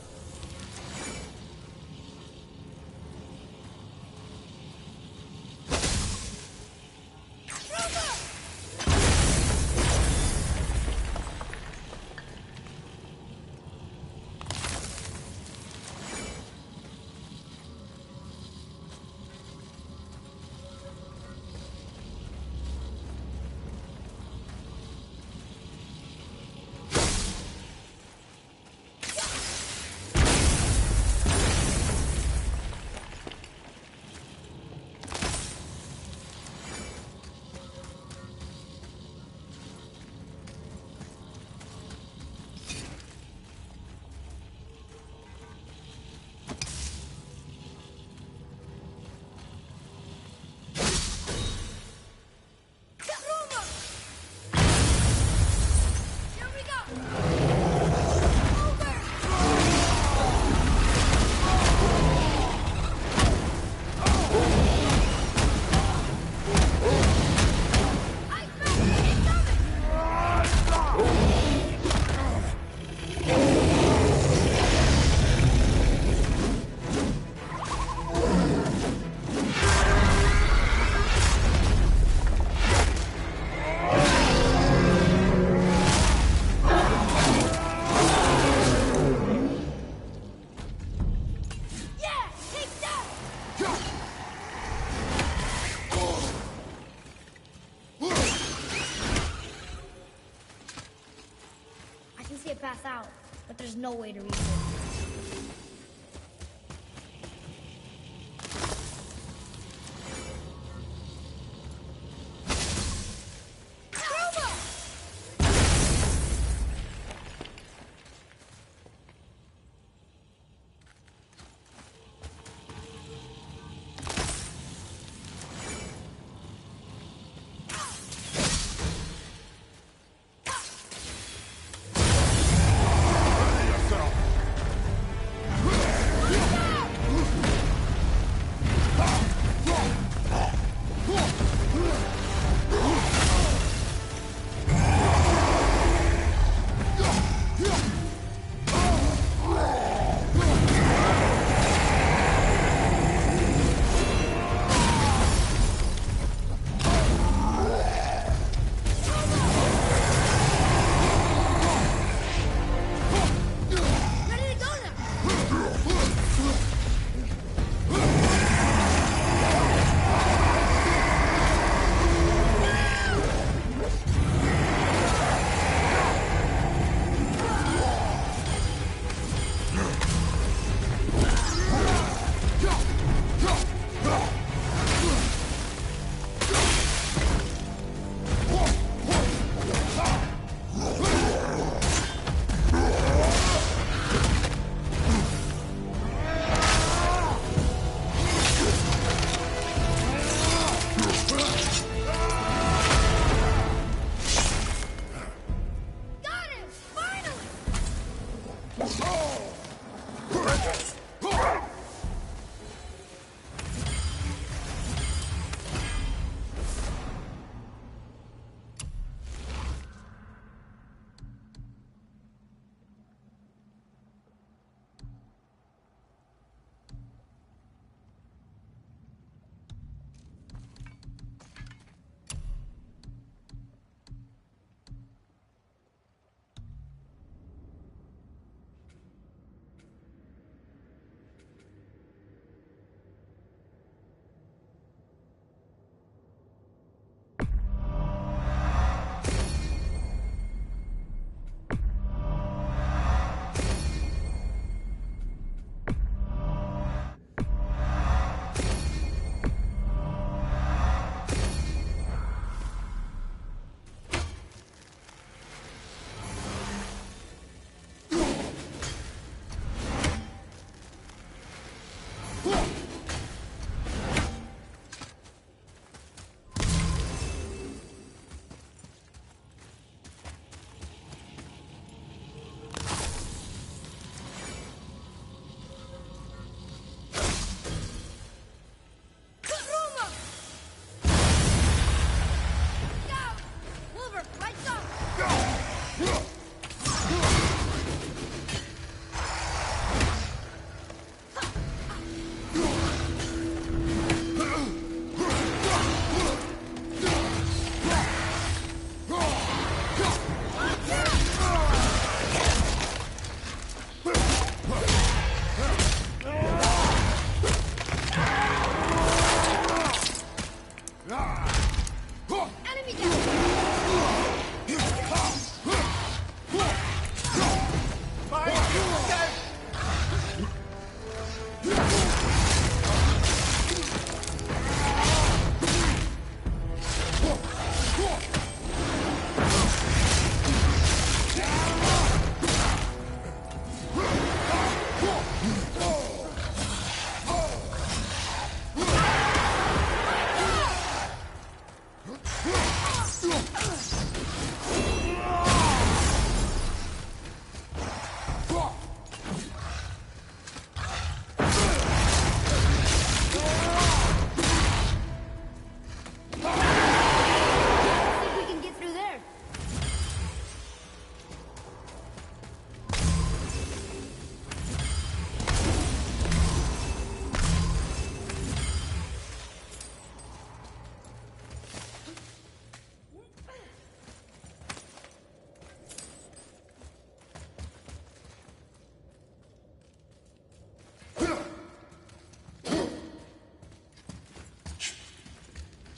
path out, but there's no way to reach it.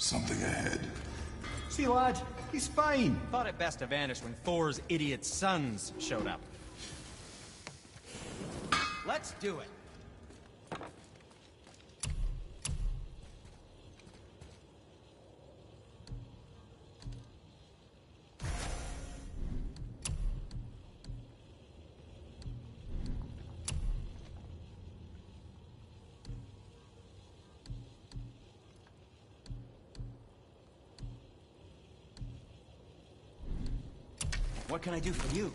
something ahead. See, lad, he's fine. Thought it best to vanish when Thor's idiot sons showed up. Let's do it. What can I do for you?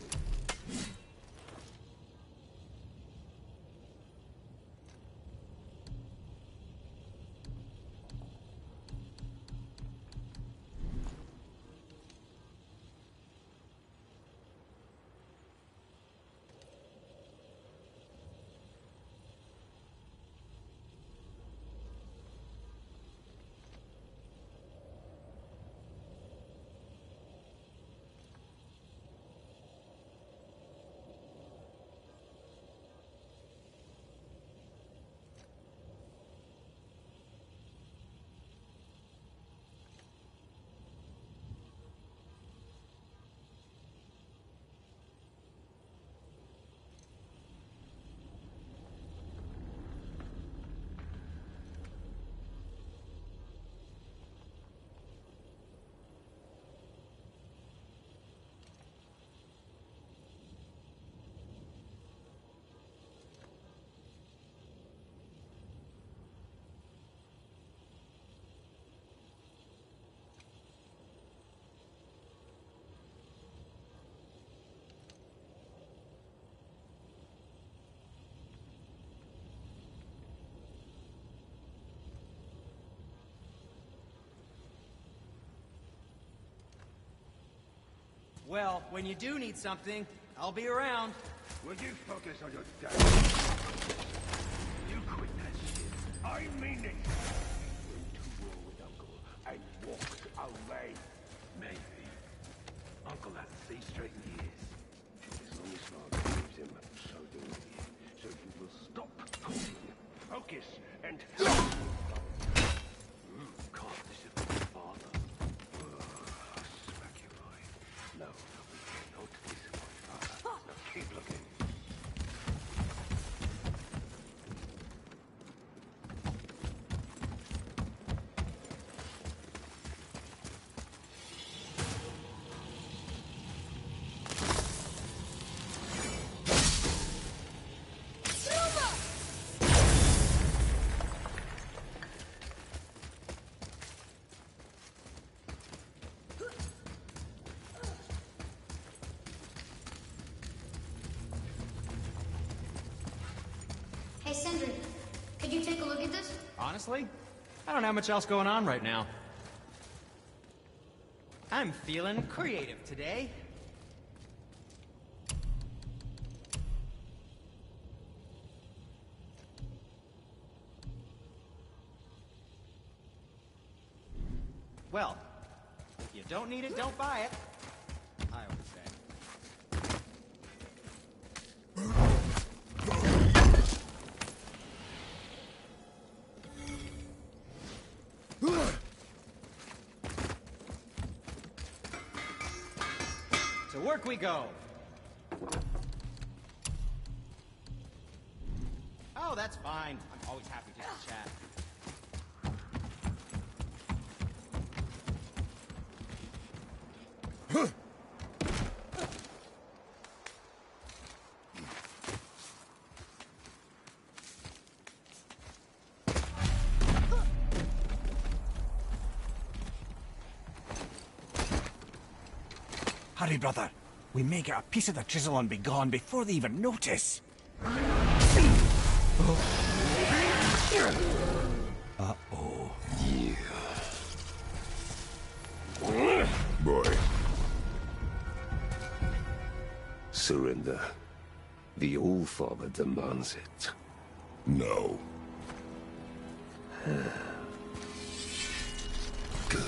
Well, when you do need something, I'll be around. Will you focus on your dad? You quit that shit. I mean it. Went to war with Uncle and walked away. Maybe. Uncle had 3 straight years. As long as Father gives him, so do we. So you will stop talking, focus, and... Can't disappoint Father. Smack you right. No, we cannot disappoint Father. Now keep looking. Hey, Sindri, could you take a look at this? Honestly, I don't have much else going on right now. I'm feeling creative today. Well, if you don't need it, don't buy it. I would say. To work we go. Oh, that's fine. I'm always happy to chat. Hurry, brother. We may get a piece of the chisel and be gone before they even notice. Uh-oh. Boy. Surrender. The All-Father demands it. No. Good.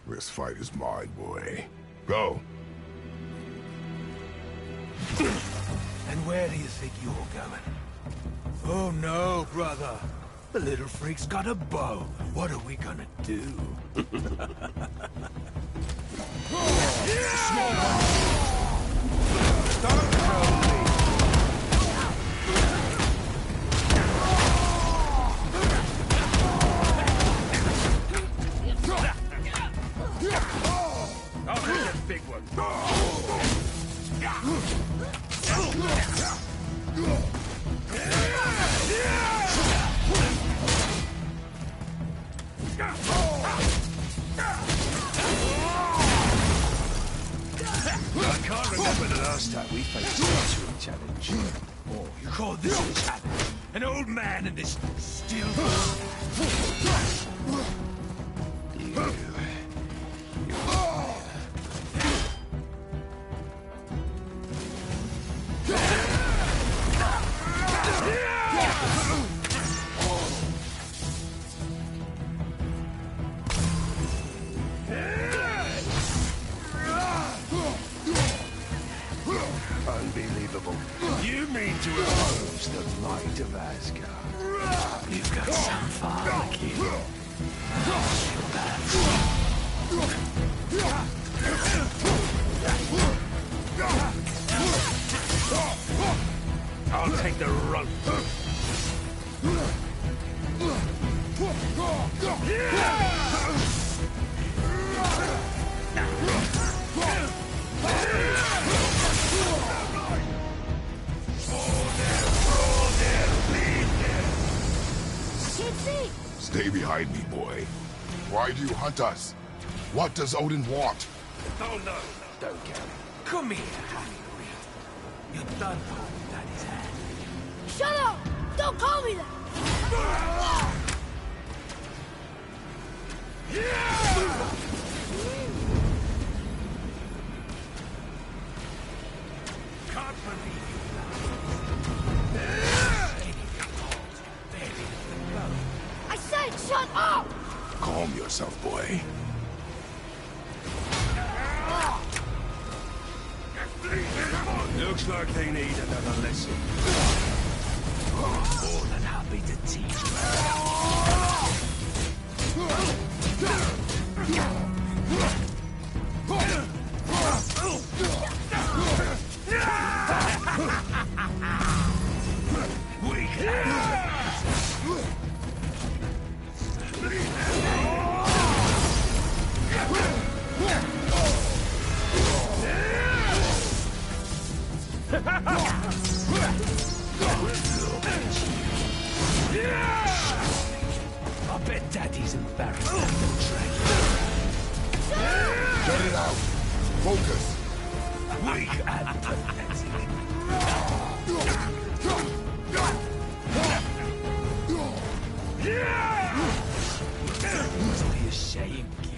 This fight is mine, boy. Go. And where do you think you're going? Oh no, brother. The little freak's got a bow. What are we gonna do? Small one. Don't throw me. I'll hit that big one. I can't remember the last time we faced a answering challenge. Oh, you call this a challenge? An old man and this steel... Unbelievable. You mean to oppose the might of Asgard? You've got some far, kid. I'll take the rope. Stay behind me, boy. Why do you hunt us? What does Odin want? Oh no, don't care. Come here, Harry. You're done holding Daddy's hand. Shut up! Don't call me that! Can't believe you. I said shut up! Calm yourself, boy. Looks like they need another lesson. More than happy to teach I bet Daddy's embarrassed at the train. Get it out. Focus. Weak and pathetic. Must be ashamed, kid.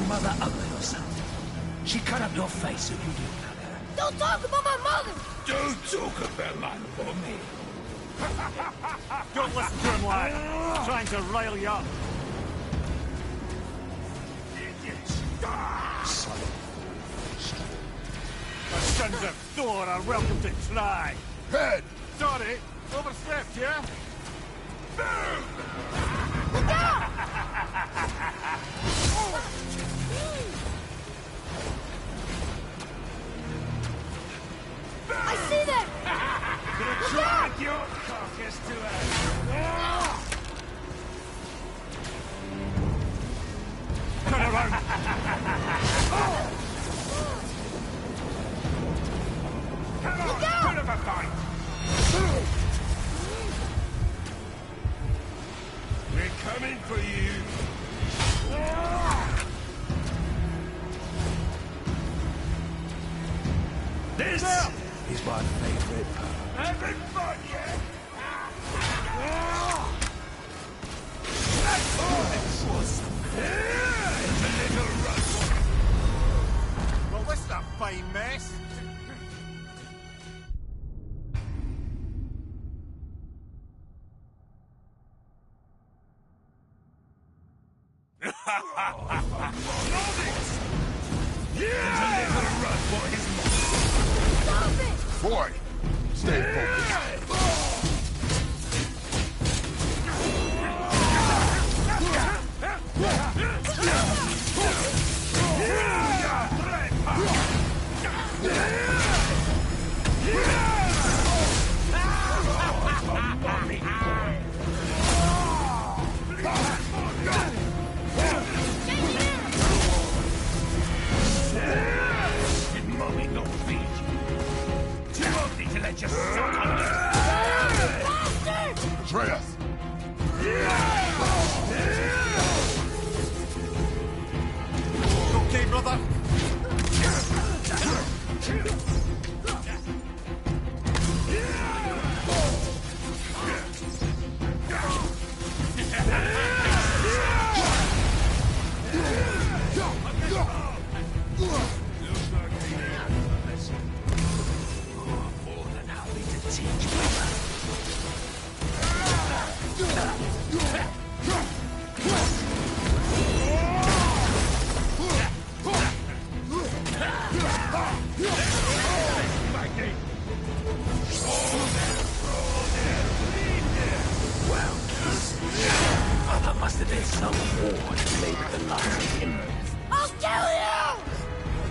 Mother ugly or something. She cut up your face so you didn't cut her. Don't talk about my mother! Don't talk about my mommy. Don't listen to him, lad. Trying to rile you up. Idiots. The sons of Thor are welcome to try. Head! Sorry, overstepped, yeah? Boom! Look out! I see them! Drag your carcass to us. Turn around! Come on, Look out! put up a fight. We're coming for you. This is my favorite part. Having fun yet? That's a little rough. Well, this is a fine mess. Boy, stay focused. Mommy don't feed you. Too ugly to let you suck on it. Atreus! Okay, brother? More than happy to teach, brother. Well, Father must have been some war to make the likes of him. I'll kill you!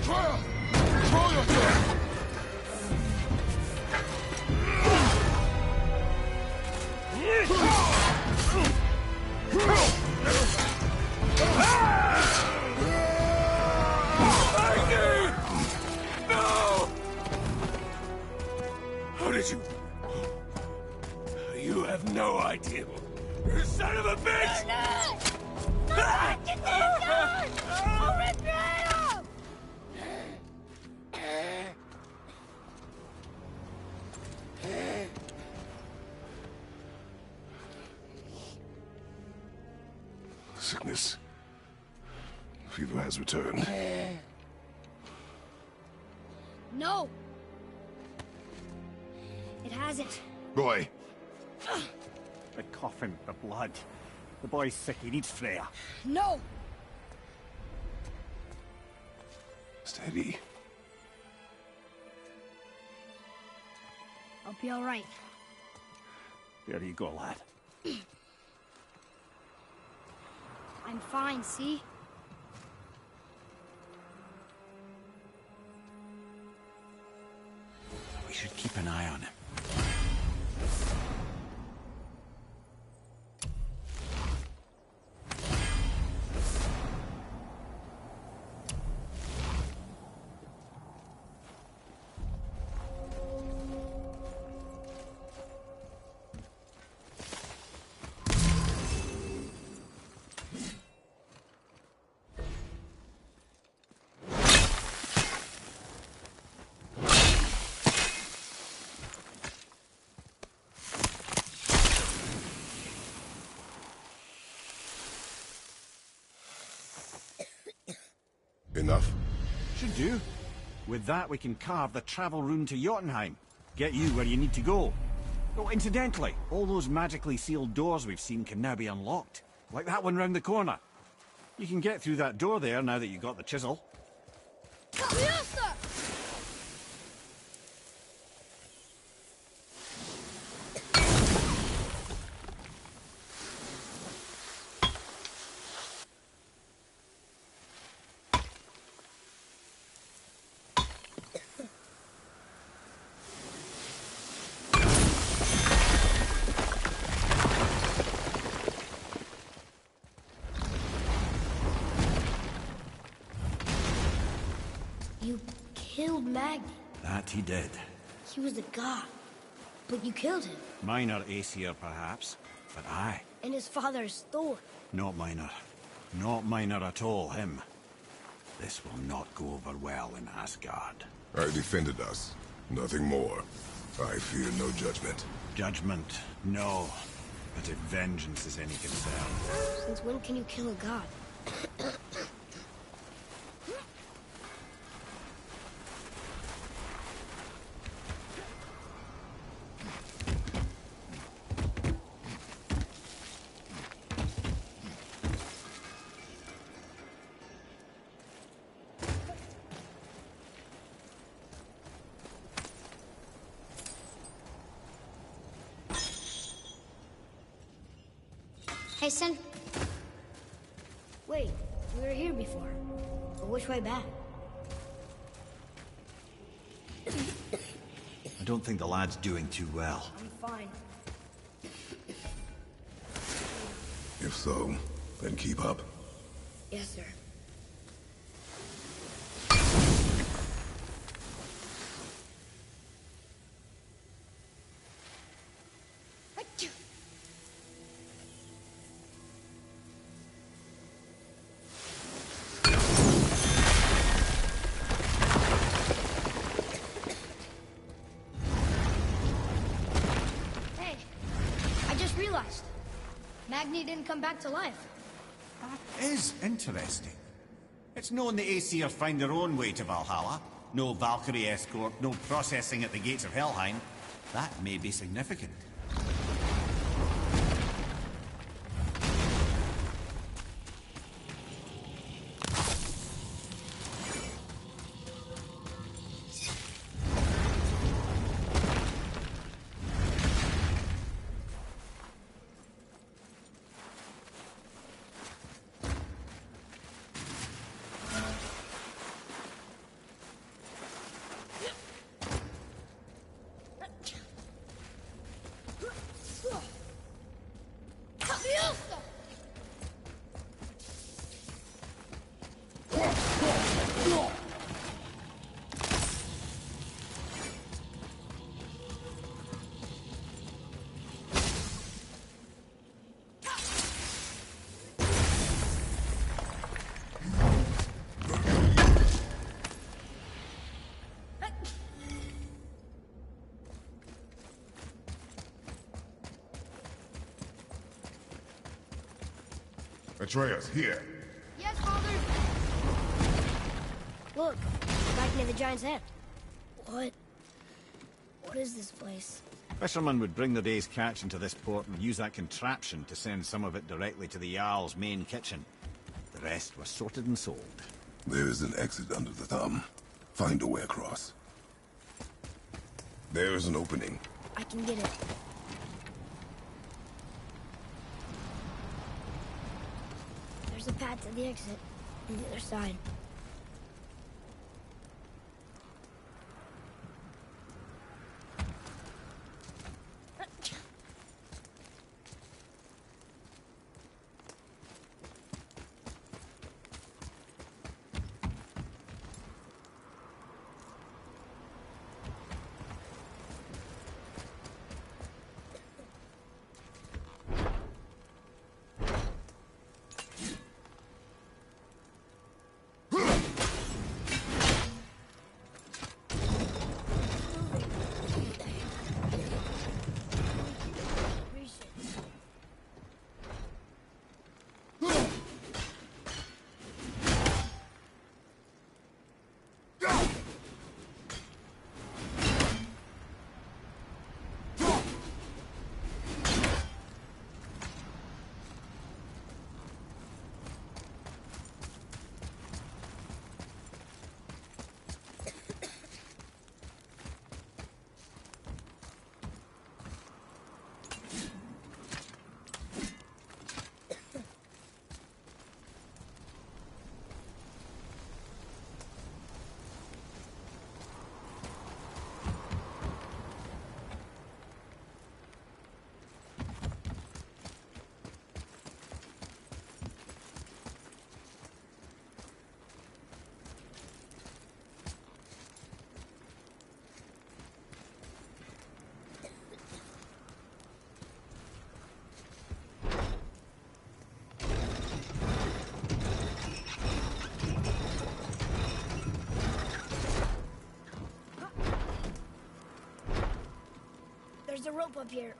Atreus! Control yourself! No! How did you... You have no idea. You son of a bitch! Get these guys! I'll rip your head off! Sickness. Fever has returned. No! It hasn't. Boy, The coughing, the blood. The boy's sick, he needs Freya. No! steady. I'll be alright. There you go, lad. I'm fine, see? We should keep an eye on him. Enough? Should do. With that, we can carve the travel rune to Jotunheim. Get you where you need to go. Oh, incidentally, all those magically sealed doors we've seen can now be unlocked. Like that one round the corner. You can get through that door there now that you've got the chisel. You killed Magni. That he did. He was a god. But you killed him. Minor Aesir, perhaps. But I. And his father's Thor. Not minor. Not minor at all, him. This will not go over well in Asgard. I defended us. Nothing more. I fear no judgment. Judgment, no. But if vengeance is any concern... Since when can you kill a god? Hey, Sen... Wait, we were here before. But which way back? I don't think the lad's doing too well. I'm fine. If so, then keep up. Yes, sir. Realized. Magni didn't come back to life. That is interesting. It's known the Aesir find their own way to Valhalla. No Valkyrie escort, no processing at the gates of Helheim. That may be significant. Atreus, here. Yes, Father! Look, back near the giant's head. What is this place? Fishermen would bring their day's catch into this port and use that contraption to send some of it directly to the Jarl's main kitchen. The rest was sorted and sold. There is an exit under the thumb. Find a way across. There is an opening. I can get it. There's a path to the exit on the other side. a rope up here.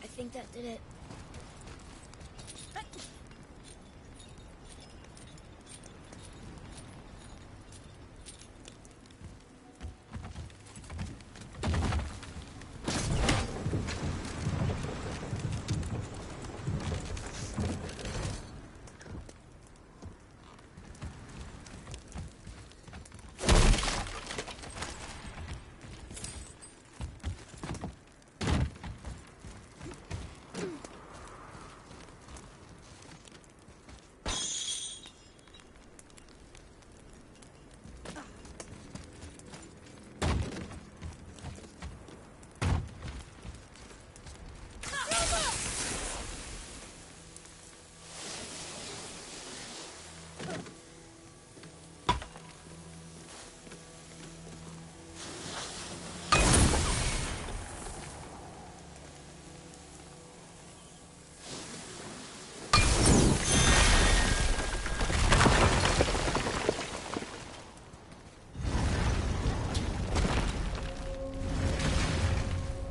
I think that did it.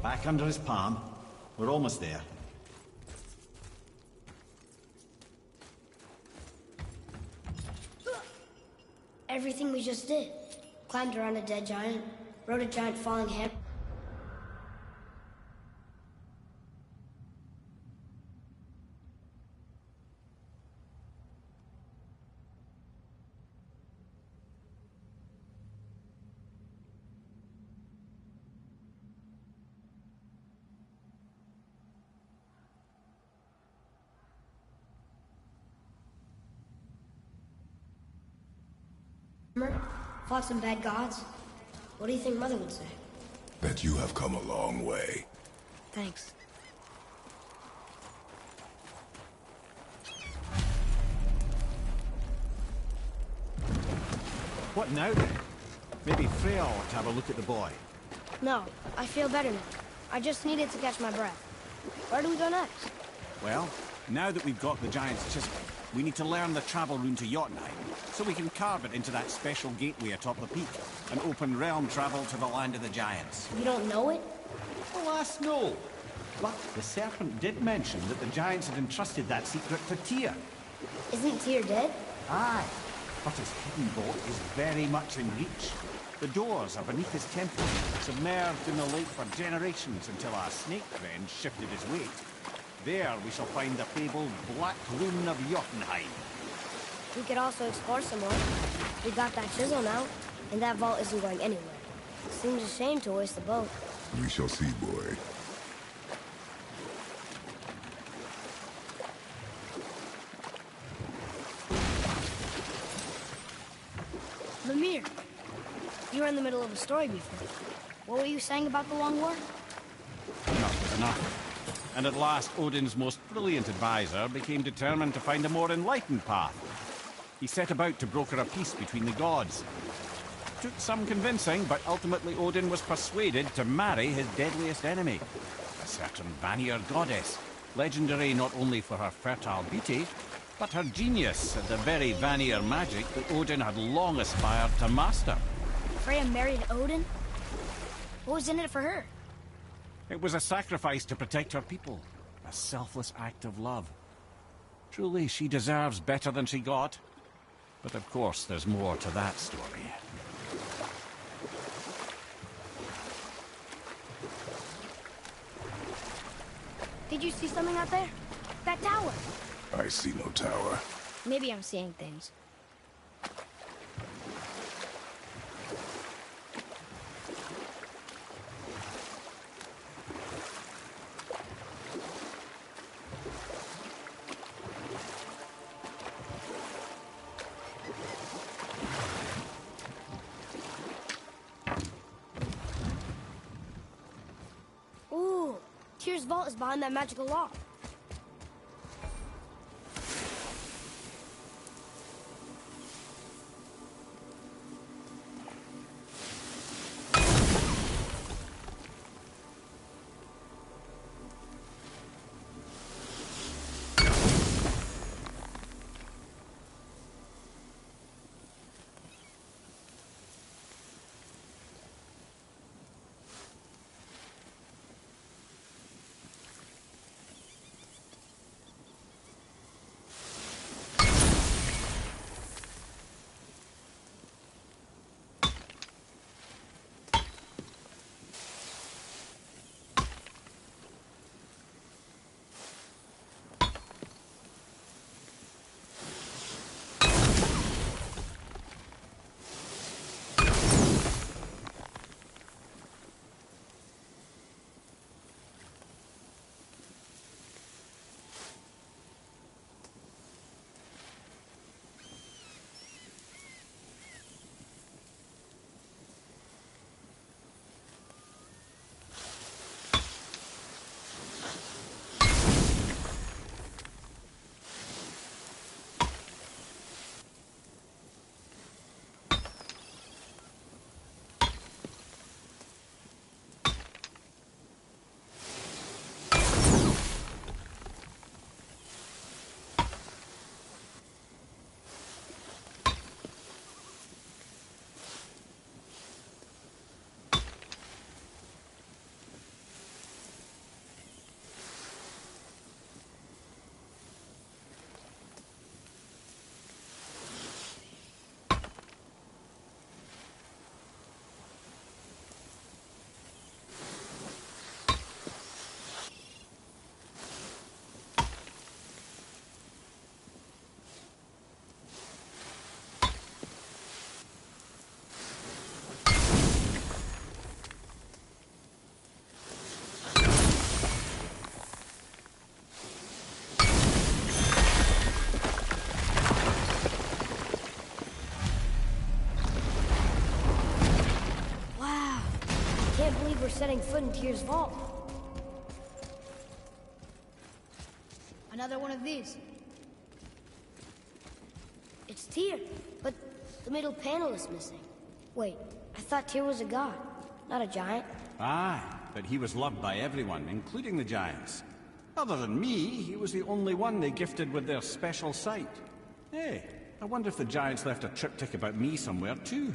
Back under his palm. We're almost there. Everything we just did. Climbed around a dead giant, rode a giant falling hammer. Fought some bad gods. What do you think Mother would say? That you have come a long way. Thanks. What now then? Maybe Freya ought to have a look at the boy. No, I feel better now. I just needed to catch my breath. Where do we go next? Well, now that we've got the giant's chisel, we need to learn the travel rune to Jotunheim, so we can carve it into that special gateway atop the peak, and open realm travel to the land of the giants. You don't know it? Alas, no. But the serpent did mention that the giants had entrusted that secret to Tyr. Isn't Tyr dead? Aye, but his hidden boat is very much in reach. The doors are beneath his temple, submerged in the lake for generations until our snake friend shifted his weight. There we shall find the fabled Black Rune of Jotunheim. We could also explore some more. We got that chisel now, and that vault isn't going anywhere. Seems a shame to waste the boat. We shall see, boy. Mimir, you were in the middle of a story before. What were you saying about the Long War? Enough was enough. And at last, Odin's most brilliant advisor became determined to find a more enlightened path. He set about to broker a peace between the gods. Took some convincing, but ultimately Odin was persuaded to marry his deadliest enemy, a certain Vanir goddess, legendary not only for her fertile beauty, but her genius at the very Vanir magic that Odin had long aspired to master. Freya married Odin? What was in it for her? It was a sacrifice to protect her people, a selfless act of love. Truly, she deserves better than she got. But of course, there's more to that story. Did you see something out there? That tower. I see no tower. Maybe I'm seeing things. vault is behind that magical lock. We're setting foot in Tyr's vault. Another one of these. It's Tyr, but the middle panel is missing. Wait, I thought Tyr was a god, not a giant. Aye, but he was loved by everyone, including the giants. Other than me, he was the only one they gifted with their special sight. Hey, I wonder if the giants left a triptych about me somewhere too.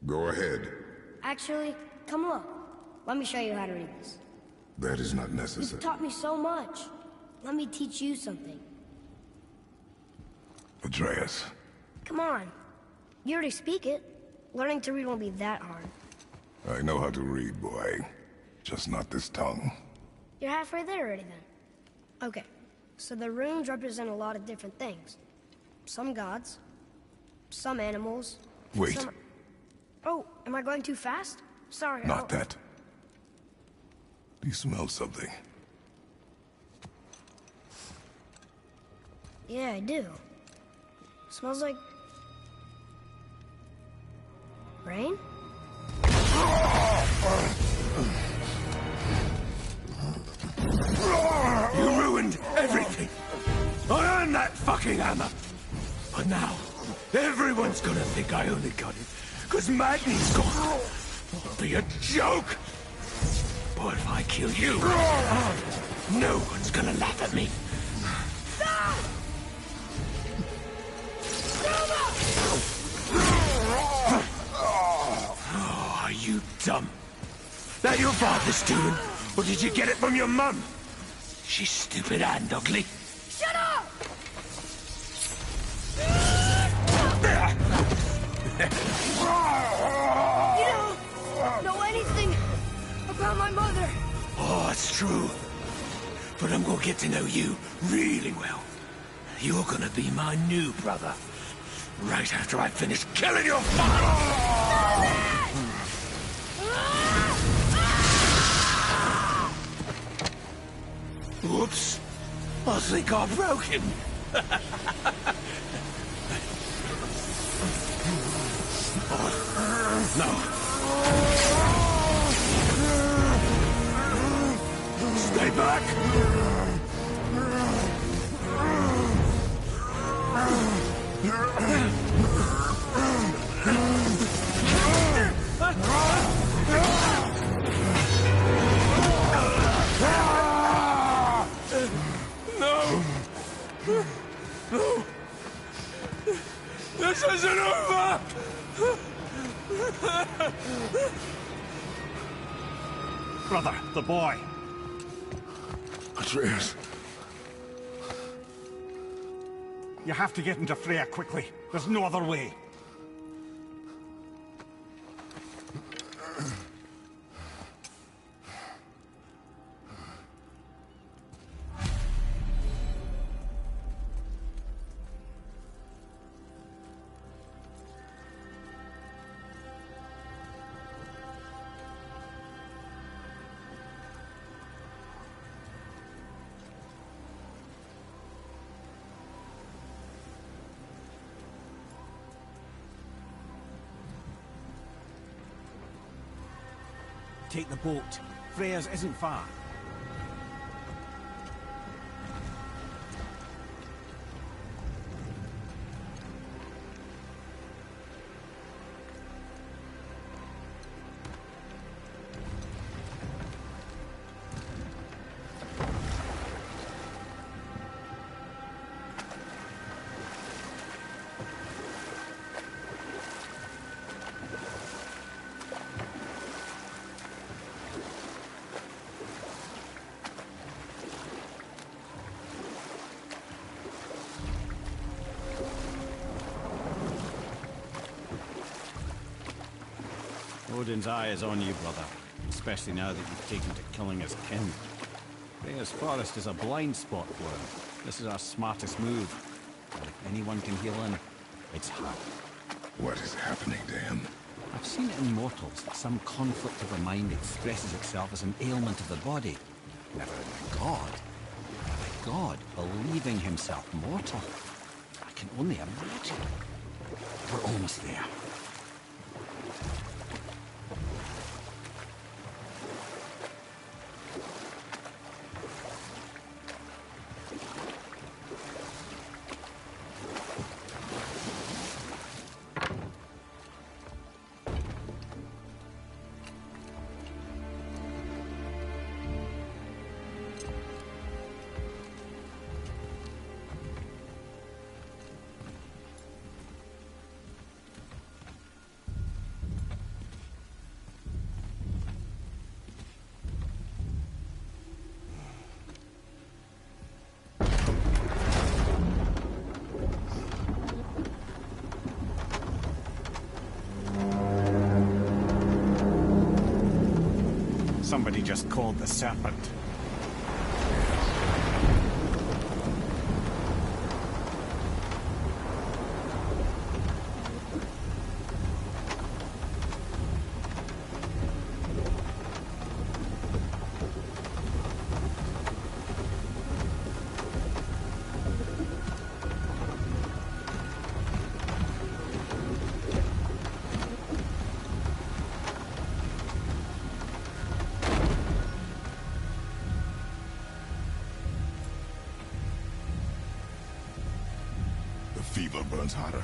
Go ahead. Actually, come look. Let me show you how to read this. That is not necessary. You've taught me so much. Let me teach you something. Atreus. Come on. You already speak it. Learning to read won't be that hard. I know how to read, boy. Just not this tongue. You're halfway there already, then. Okay, so the runes represent a lot of different things. Some gods, some animals. Wait. Some... Oh, am I going too fast? Sorry. Not that. Do you smell something? Yeah, I do. Smells like... rain? You ruined everything! I earned that fucking hammer! But now, everyone's gonna think I only got it because Magni's gone. It'll be a joke! But if I kill you, no one's gonna laugh at me. Oh, are you dumb? That your father's doing? Or did you get it from your mum? She's stupid and ugly. Shut up! You don't know anything about my mother. Oh, it's true. But I'm gonna get to know you really well. You're gonna be my new brother. Right after I finish killing your father! Whoops. I think I broke him. No. Stay back! No! No! This isn't over! Brother, the boy. Atreus. You have to get into Freya quickly. There's no other way. Take the boat. Freya's isn't far. Odin's eye is on you, brother. Especially now that you've taken to killing his kin. Freya's forest is a blind spot for him. This is our smartest move. And if anyone can heal him, it's her. What is happening to him? I've seen it in mortals that some conflict of the mind expresses itself as an ailment of the body. Never in a god. A god believing himself mortal. I can only imagine. We're almost there. Somebody just called the serpent. The fever burns hotter.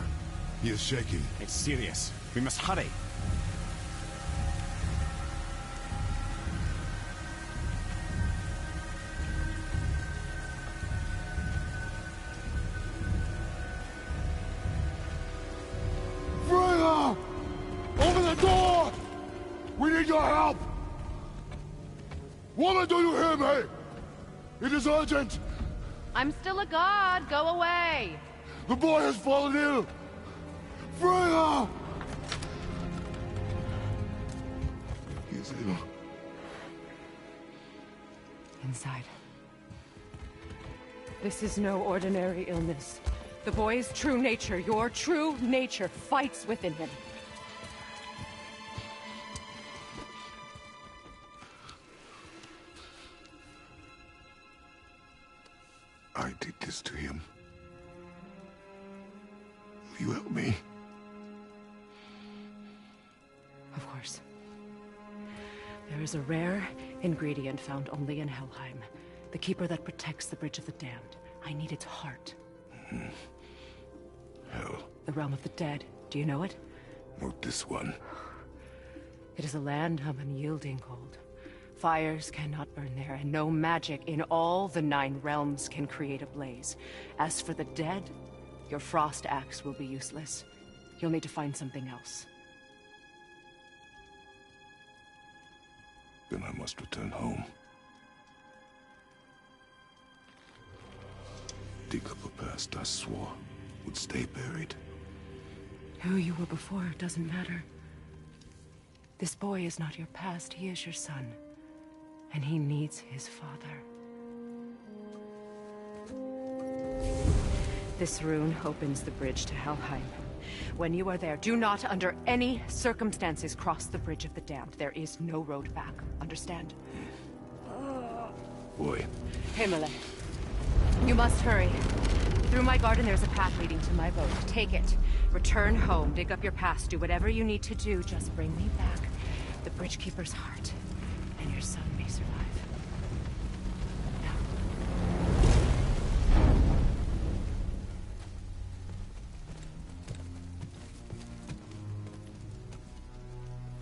He is shaking. It's serious. We must hurry. Freya! Open the door! We need your help! Woman, do you hear me? It is urgent! I'm still a god. Go away. The boy has fallen ill! Freya! He is ill. Inside. This is no ordinary illness. The boy's true nature, your true nature, fights within him. I did this to him. Will you help me? There's a rare ingredient found only in Helheim. The keeper that protects the Bridge of the Damned. I need its heart. Hell, The realm of the dead. Do you know it? not this one. It is a land of unyielding cold. Fires cannot burn there, and no magic in all the 9 realms can create a blaze. As for the dead, your frost axe will be useless. You'll need to find something else. Then I must return home. Dig up a past I swore would stay buried. Who you were before doesn't matter. This boy is not your past, he is your son. And he needs his father. This rune opens the bridge to Helheim. When you are there, do not under any circumstances cross the Bridge of the Damned. There is no road back. Understand? Boy, Himalay. You must hurry. Through my garden there's a path leading to my boat. Take it. Return home. Dig up your past. Do whatever you need to do. Just bring me back the Bridgekeeper's heart. And your son may survive.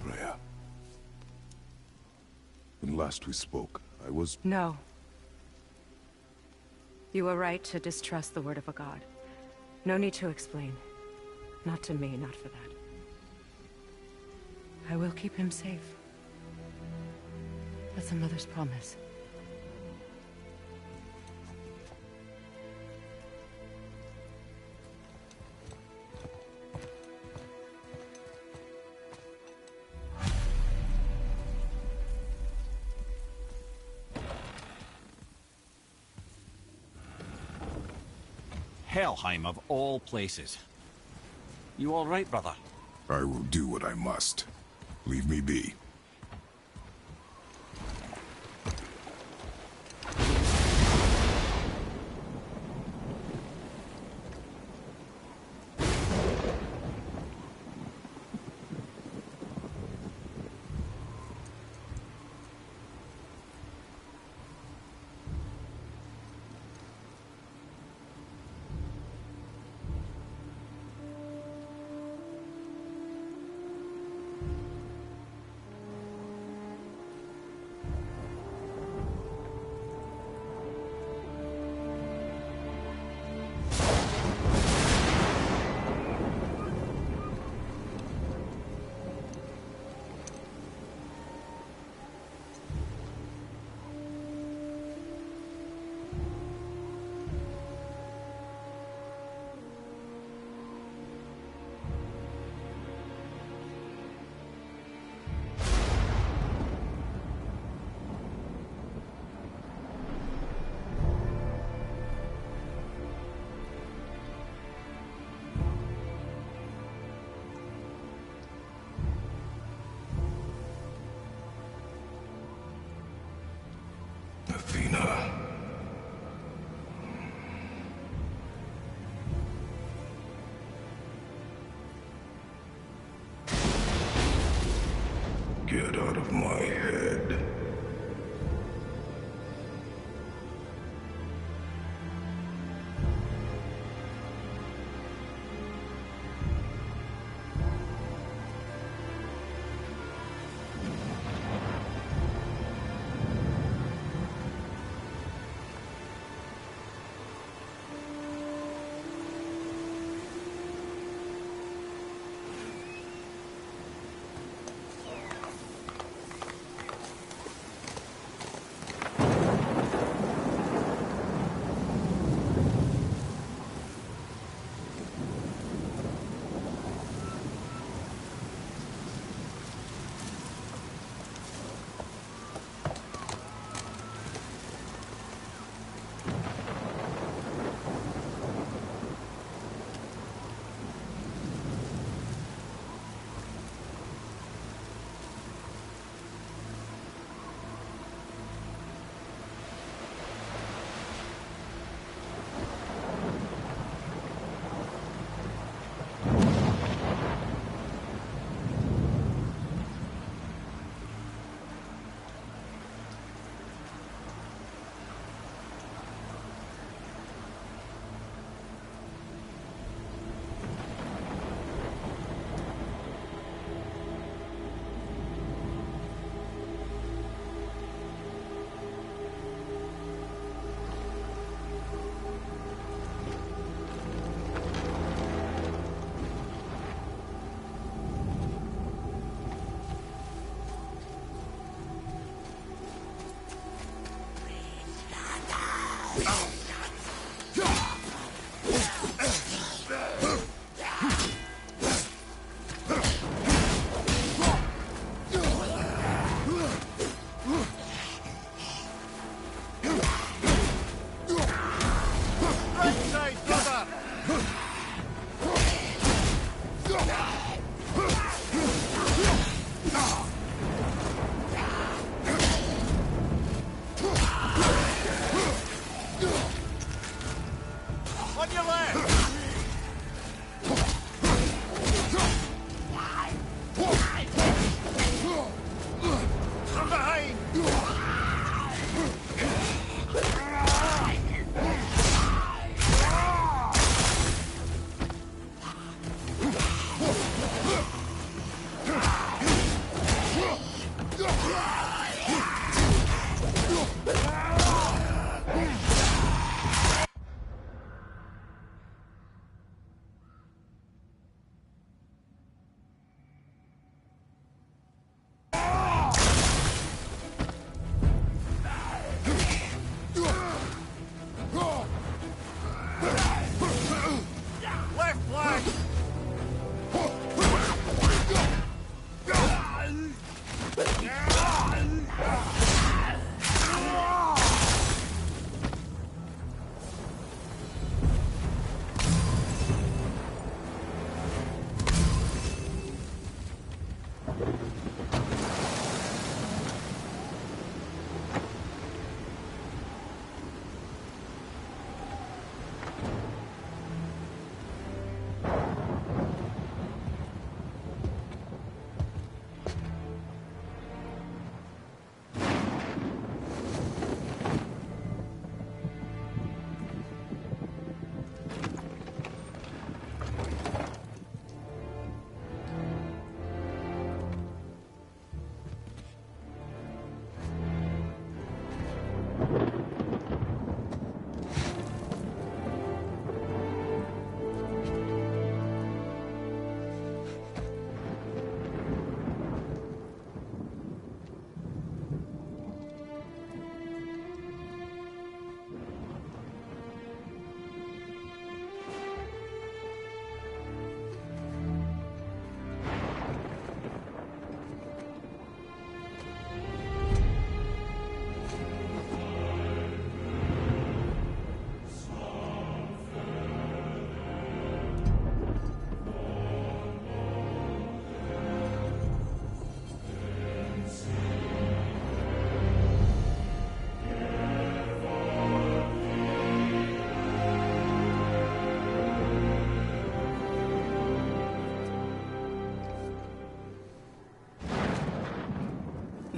Freya. When last we spoke, I was... No. You were right to distrust the word of a god. No need to explain. Not to me, not for that. I will keep him safe. That's a mother's promise. Helheim of all places. You all right, brother? I will do what I must. Leave me be.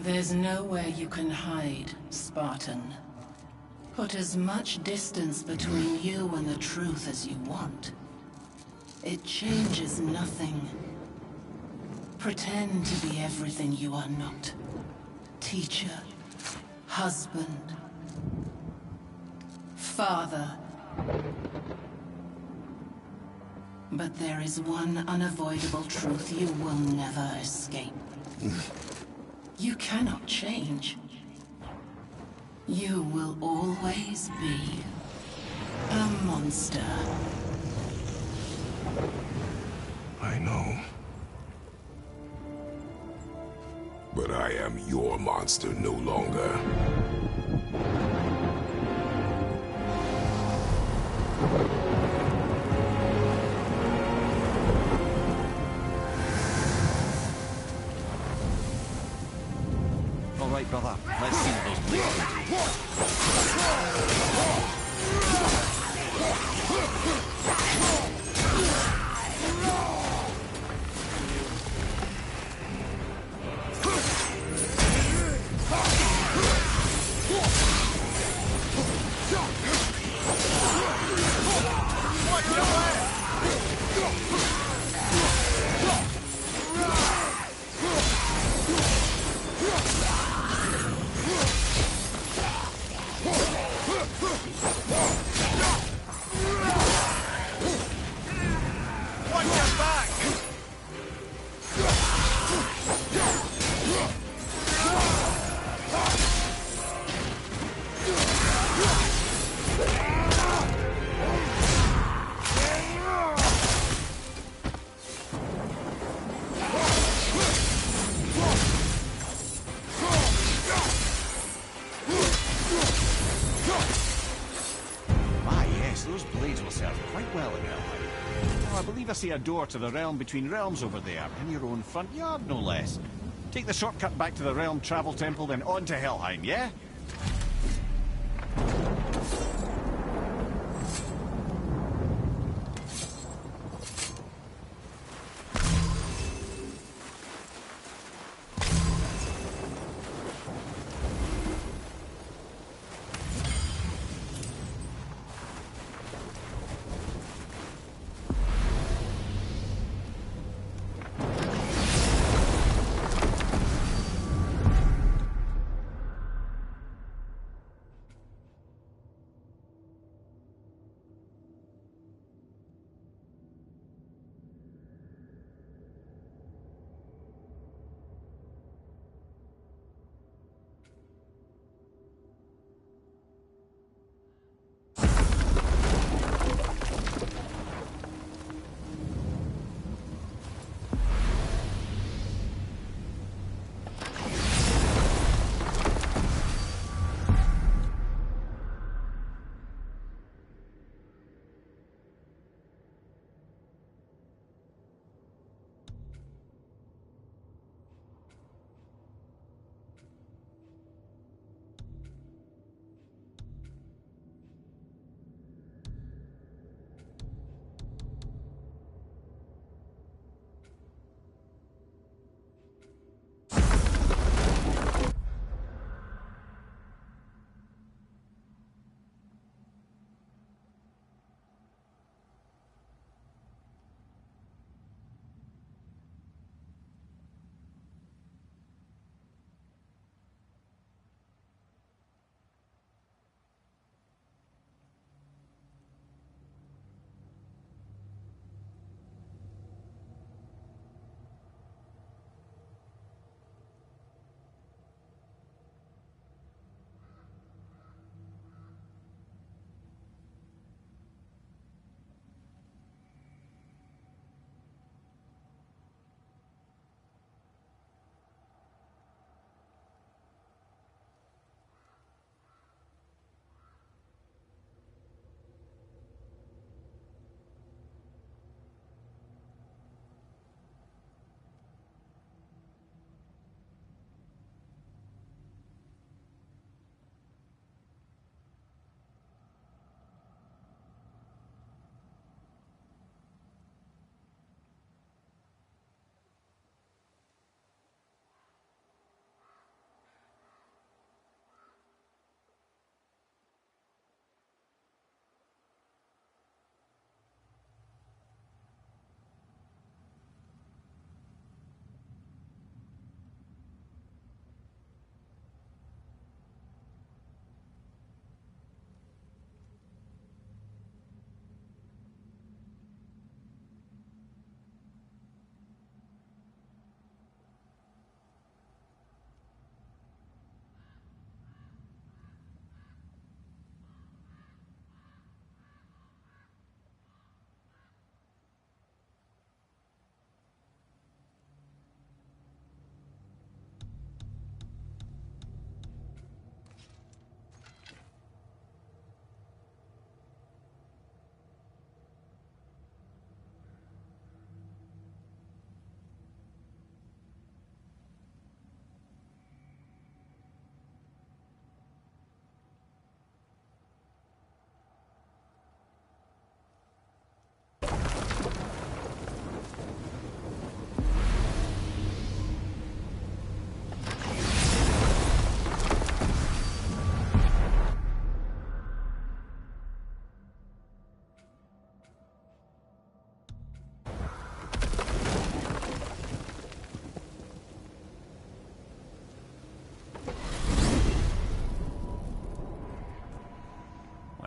There's nowhere you can hide, Spartan. Put as much distance between you and the truth as you want. It changes nothing. Pretend to be everything you are not. Teacher, husband, father. But there is one unavoidable truth you will never escape. You cannot change. You will always be a monster. I know. But I am your monster no longer. All right, brother. Let's see what those blades quite well in Helheim. Now, I believe I see a door to the realm between realms over there, in your own front yard, no less. Take the shortcut back to the Realm Travel Temple, then on to Helheim, yeah?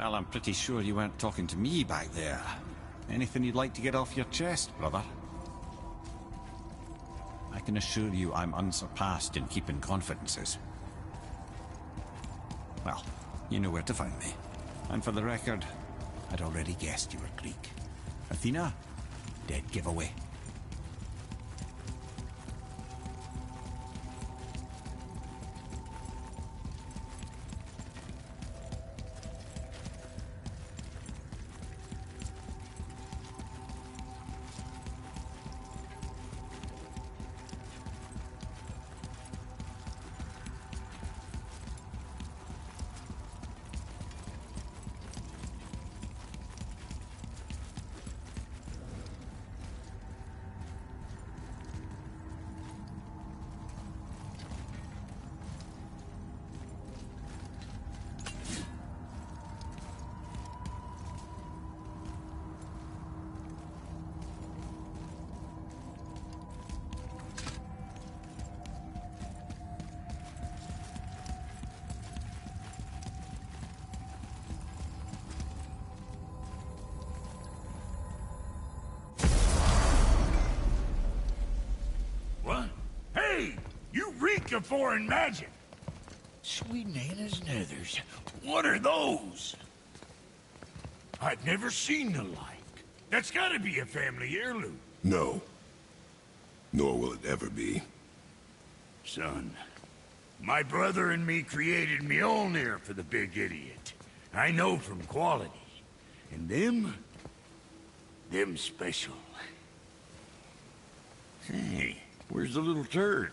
Well, I'm pretty sure you weren't talking to me back there. Anything you'd like to get off your chest, brother? I can assure you I'm unsurpassed in keeping confidences. Well, you know where to find me. And for the record, I'd already guessed you were Greek. Athena? Dead giveaway. of foreign magic. Sweet Nana's nethers. What are those? I've never seen the like. That's gotta be a family heirloom. No. Nor will it ever be. Son, my brother and me created Mjolnir for the big idiot. I know from quality. And them special. Hey, where's the little turd?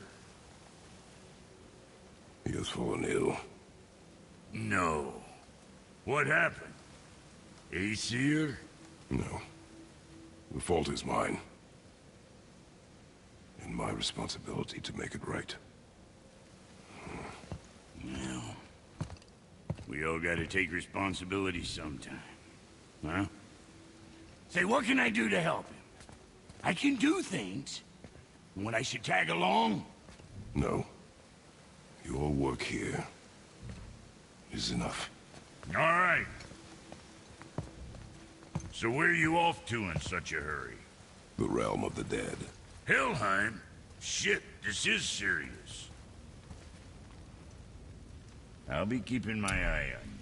He has fallen ill. No. What happened? Aesir? No. The fault is mine. And my responsibility to make it right. Well, we all gotta take responsibility sometime. Huh? Say, what can I do to help him? I can do things. When I should tag along? No. Your work here is enough. All right. So where are you off to in such a hurry? The realm of the dead. Helheim? Shit, this is serious. I'll be keeping my eye on you.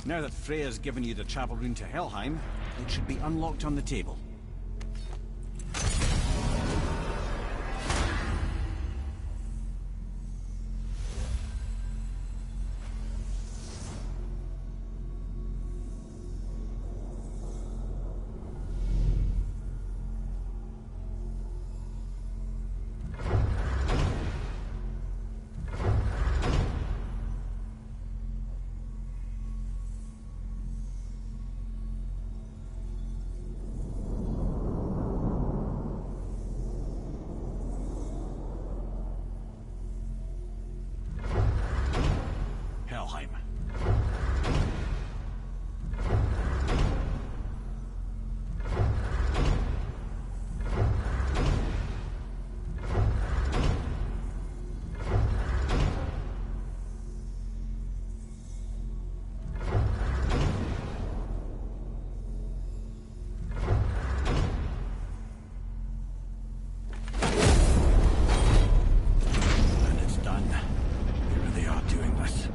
Now that Freya's given you the travel rune to Helheim, it should be unlocked on the table. Helheim. And it's done. They really are doing this.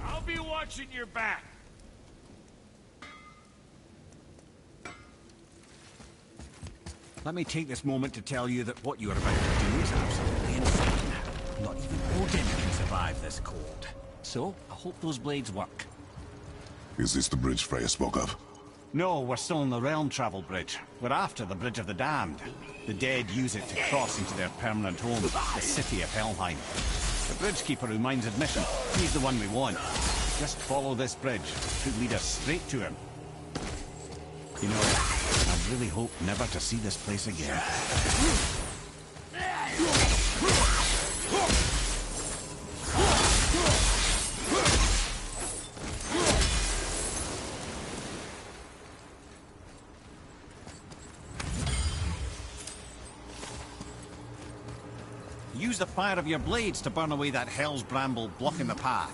I'll be watching your back. Let me take this moment to tell you that what you are about to do is absolutely insane. Not even Odin can survive this cold. So, I hope those blades work. Is this the bridge Freya spoke of? No, we're still on the realm travel bridge. We're after the Bridge of the Damned. The dead use it to cross into their permanent home, the city of Helheim. The bridgekeeper who minds admission, he's the one we want. Just follow this bridge. It should lead us straight to him. You know, I really hope never to see this place again. Use the fire of your blades to burn away that hell's bramble blocking the path.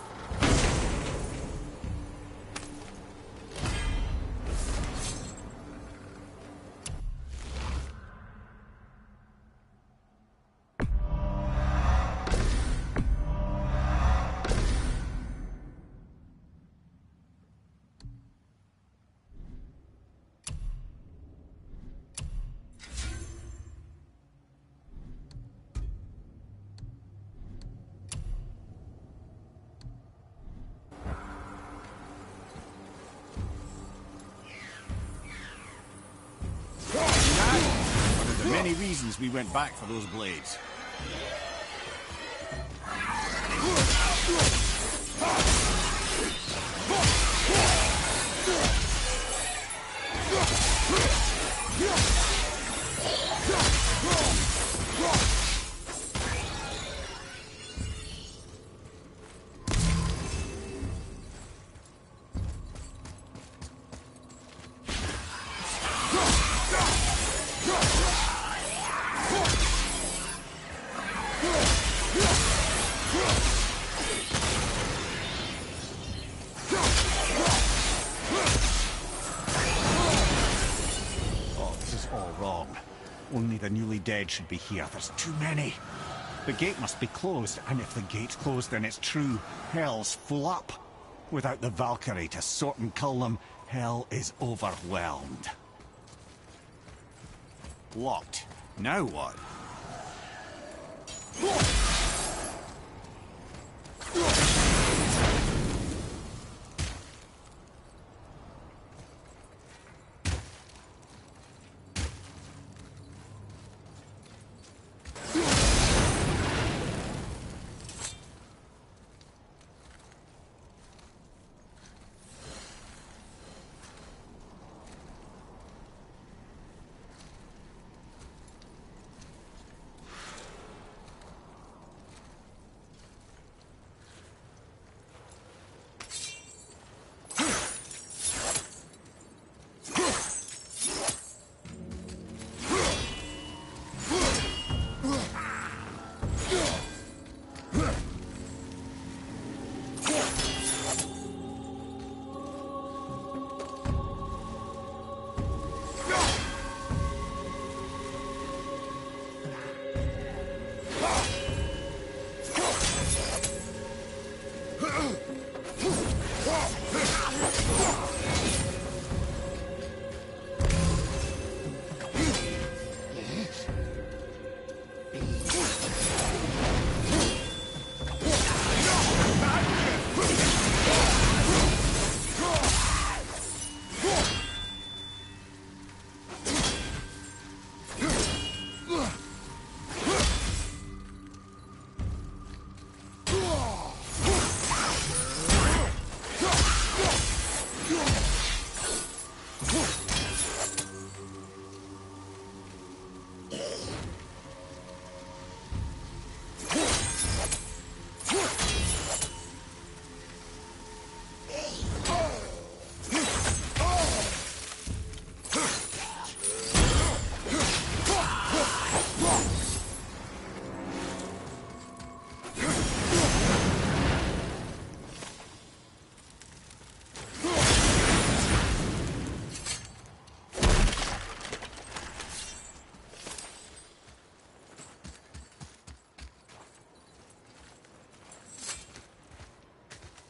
Many reasons we went back for those blades. Only the newly dead should be here. There's too many. The gate must be closed, and if the gate's closed, then it's true. Hell's full up. Without the Valkyrie to sort and cull them, hell is overwhelmed. Locked. Now what?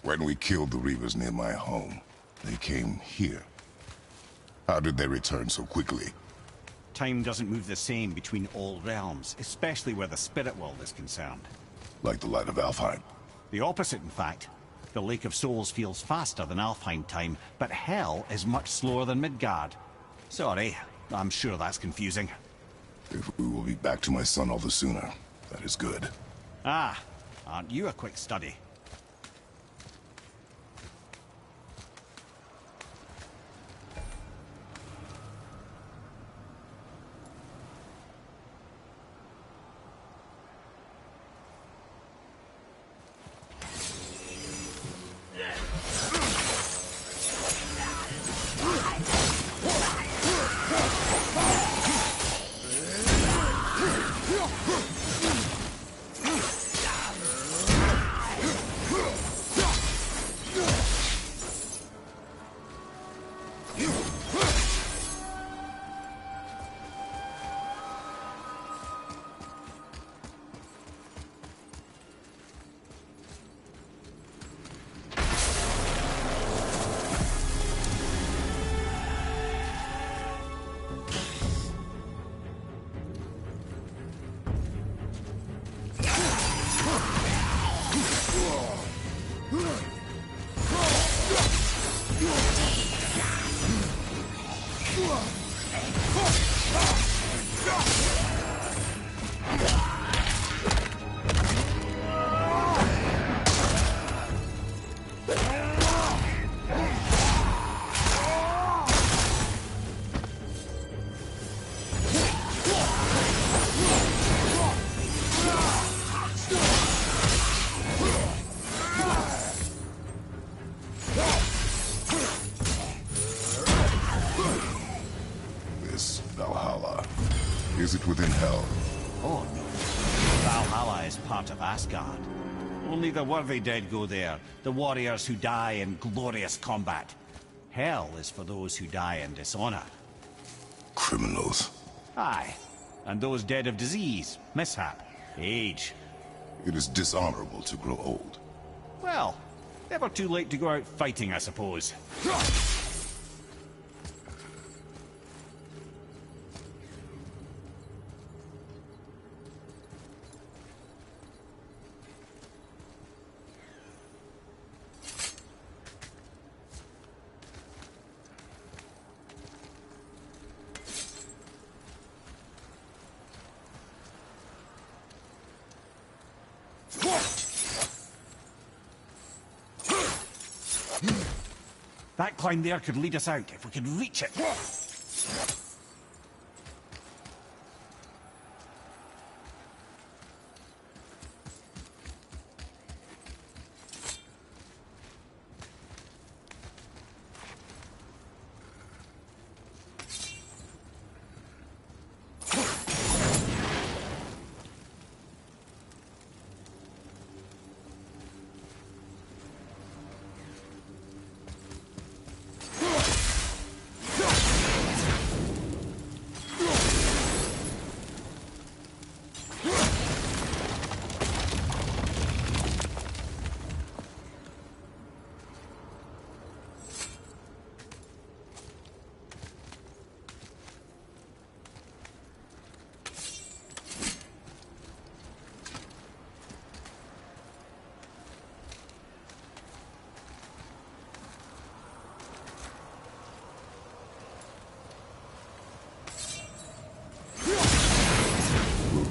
When we killed the Reavers near my home, they came here. How did they return so quickly? Time doesn't move the same between all realms, especially where the spirit world is concerned. Like the light of Alfheim? The opposite, in fact. The Lake of Souls feels faster than Alfheim time, but Hell is much slower than Midgard. Sorry, I'm sure that's confusing. If we will be back to my son all the sooner, that is good. Ah, aren't you a quick study? Oh no. Valhalla is part of Asgard. Only the worthy dead go there, the warriors who die in glorious combat. Hell is for those who die in dishonor. Criminals. Aye, and those dead of disease, mishap, age. It is dishonorable to grow old. Well, never too late to go out fighting, I suppose. That climb there could lead us out, if we could reach it.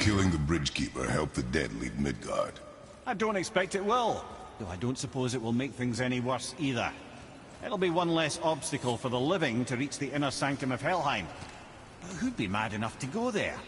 Killing the Bridgekeeper help the dead leave Midgard. I don't expect it will, though I don't suppose it will make things any worse either. It'll be one less obstacle for the living to reach the inner sanctum of Helheim. But who'd be mad enough to go there?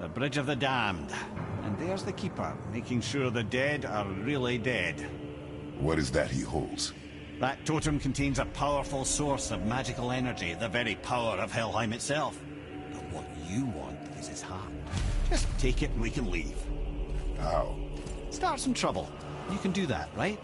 The Bridge of the Damned. And there's the Keeper, making sure the dead are really dead. What is that he holds? That totem contains a powerful source of magical energy, the very power of Helheim itself. But what you want is his heart. Just take it and we can leave. How? Start some trouble. You can do that, right?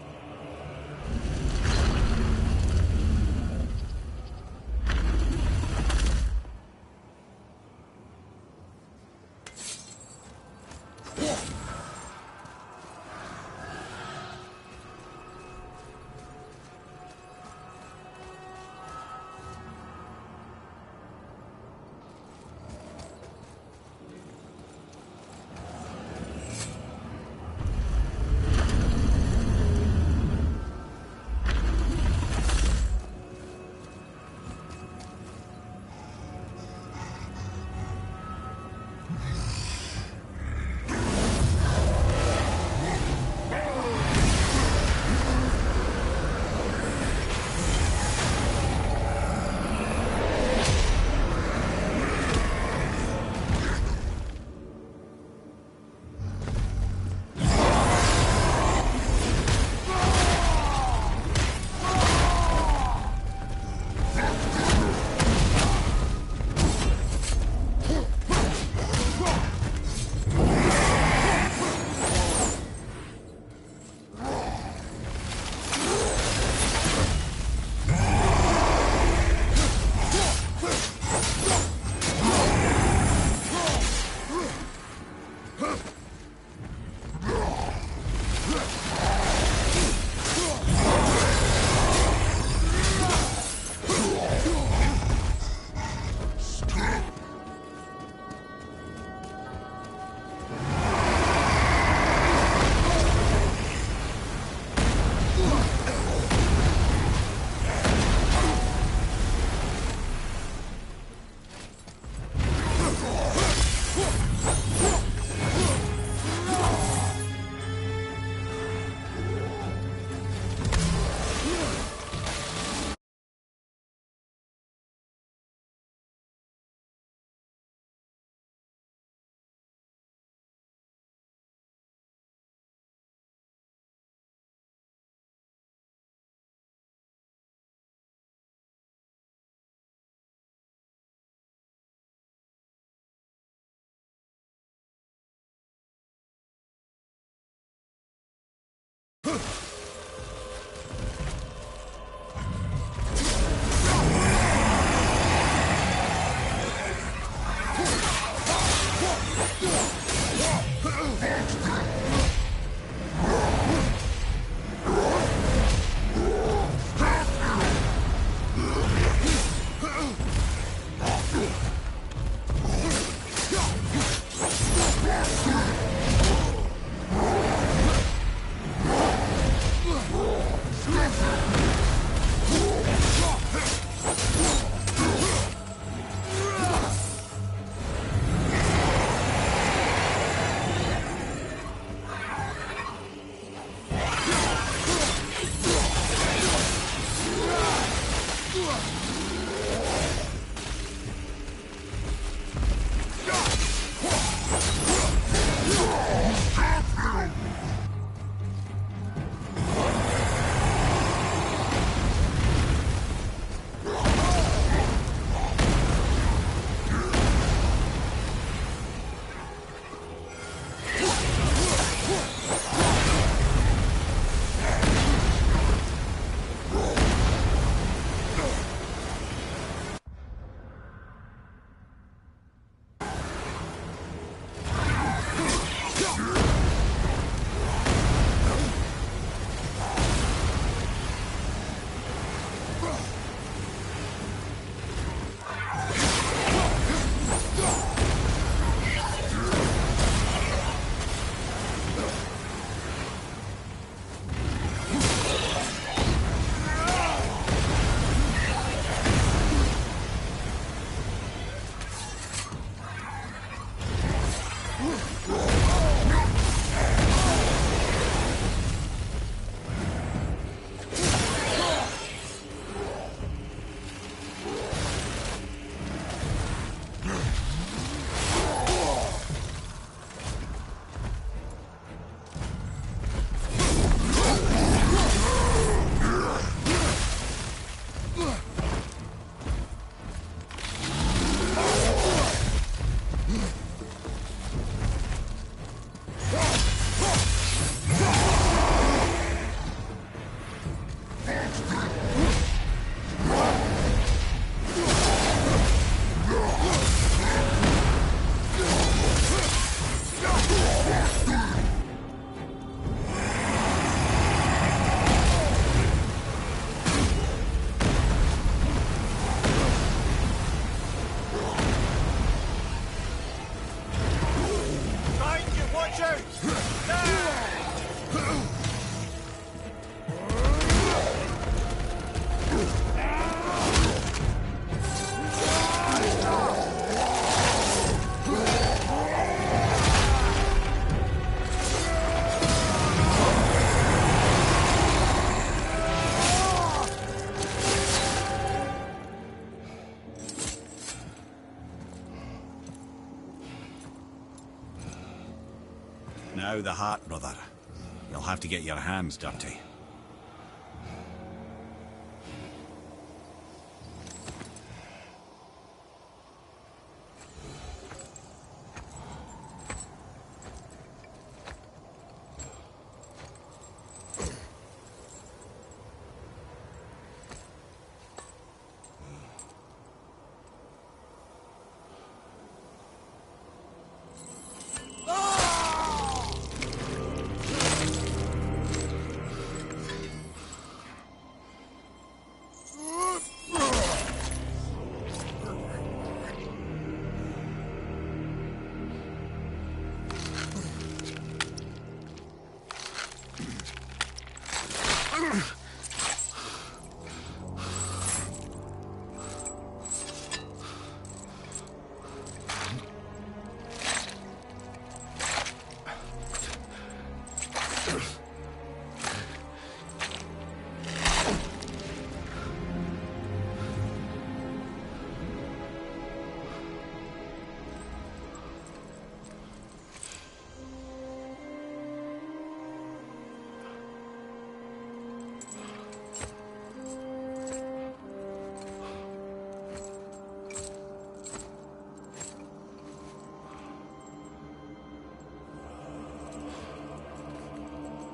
Now the heart, brother. You'll have to get your hands dirty.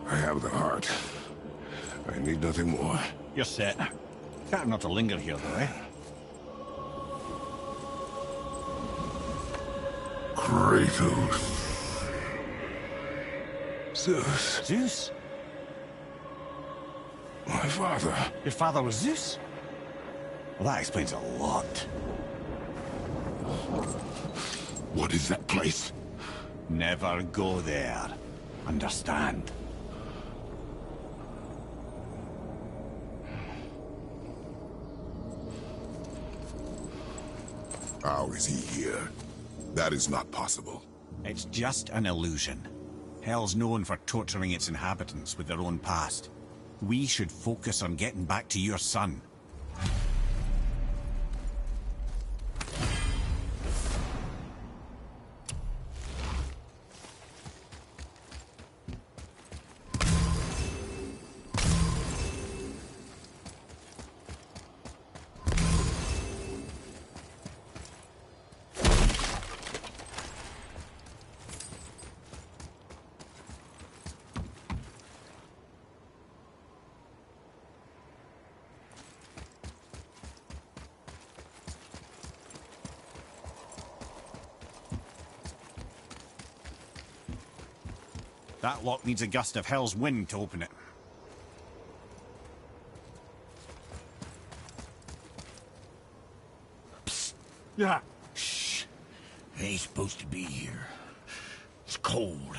I have the heart. I need nothing more. You're set. Better not to linger here, though, eh? Kratos. Zeus. Zeus? My father. Your father was Zeus? Well, that explains a lot. What is that place? Never go there. Understand? How is he here? That is not possible. It's just an illusion. Hell's known for torturing its inhabitants with their own past. We should focus on getting back to your son. That lock needs a gust of hell's wind to open it. Psst. Yeah. Shh. I ain't supposed to be here. It's cold.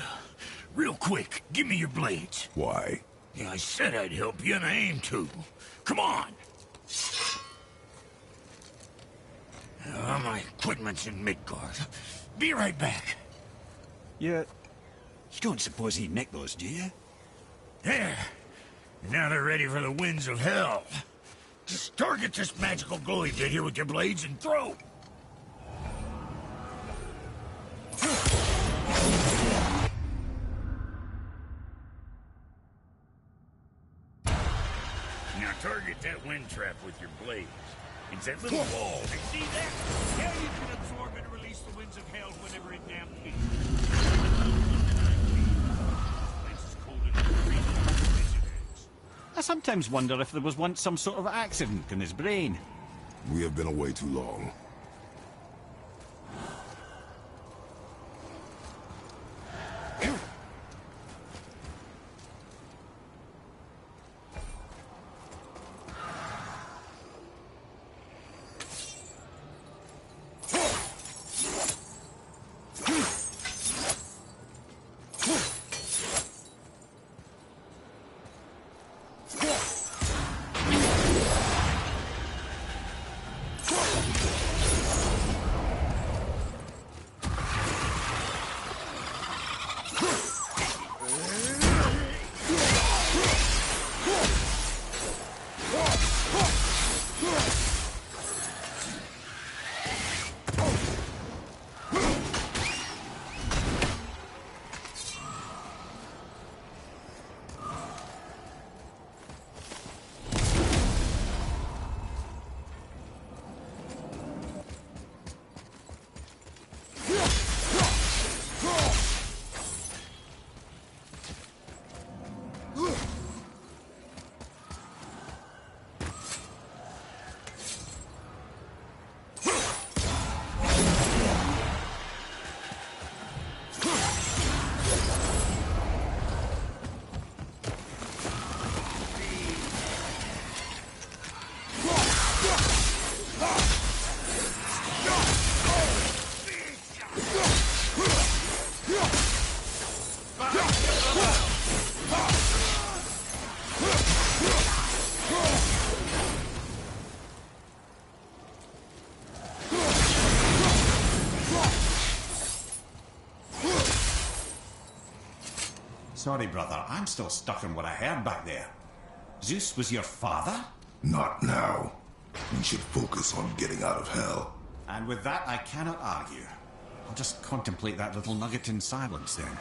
Real quick, give me your blades. Why? Yeah, I said I'd help you, and I aim to. Come on. My equipment's in Midgard. Be right back. Yeah. You don't suppose he'd nick those, do you? There. Now they're ready for the winds of hell. Just target this magical glowy bit here with your blades and throw. Now target that wind trap with your blades. It's that little ball. See that? Yeah, you can absorb and release the winds of hell whenever it damn pleases. I sometimes wonder if there was once some sort of accident in his brain. We have been away too long. Sorry, brother. I'm still stuck on what I heard back there. Zeus was your father? Not now. We should focus on getting out of hell. And with that, I cannot argue. I'll just contemplate that little nugget in silence, then.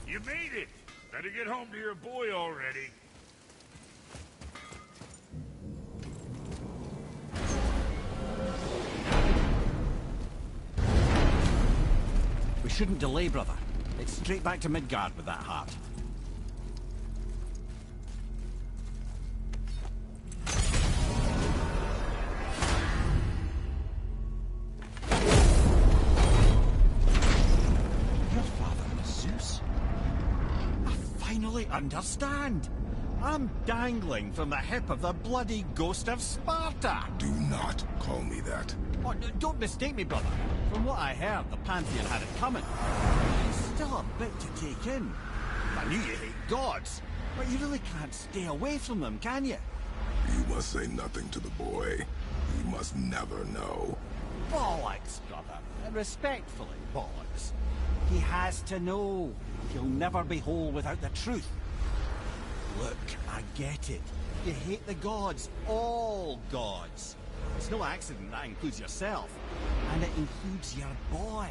You made it! Better get home to your boy already. We shouldn't delay, brother. It's straight back to Midgard with that heart. Your father was Zeus? I finally understand. I'm dangling from the hip of the bloody ghost of Sparta. Do not call me that. Oh, don't mistake me, brother. From what I heard, the Pantheon had it coming. It's still a bit to take in. I knew you hate gods, but you really can't stay away from them, can you? You must say nothing to the boy. He must never know. Bollocks, brother. And respectfully, bollocks. He has to know. He'll never be whole without the truth. Look, I get it. You hate the gods. All gods. It's no accident that includes yourself. And it includes your boy.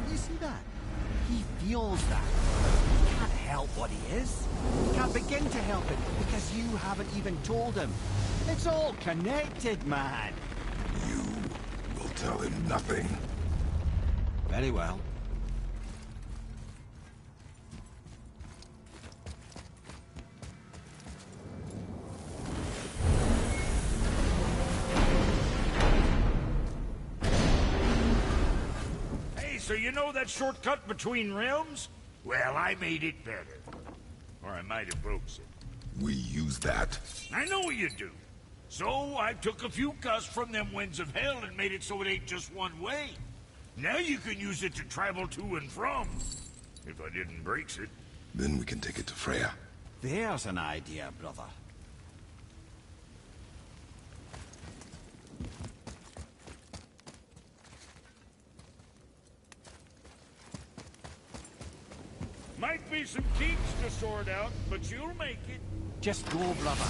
You see that? He feels that. He can't help what he is. He can't begin to help it because you haven't even told him. It's all connected, man. You will tell him nothing. Very well. So you know that shortcut between realms? Well, I made it better. Or I might have broke it. We use that. I know you do. So I took a few cusps from them winds of hell and made it so it ain't just one way. Now you can use it to travel to and from. If I didn't break it. Then we can take it to Freya. There's an idea, brother. Might be some kinks to sort out, but you'll make it. Just go, brother.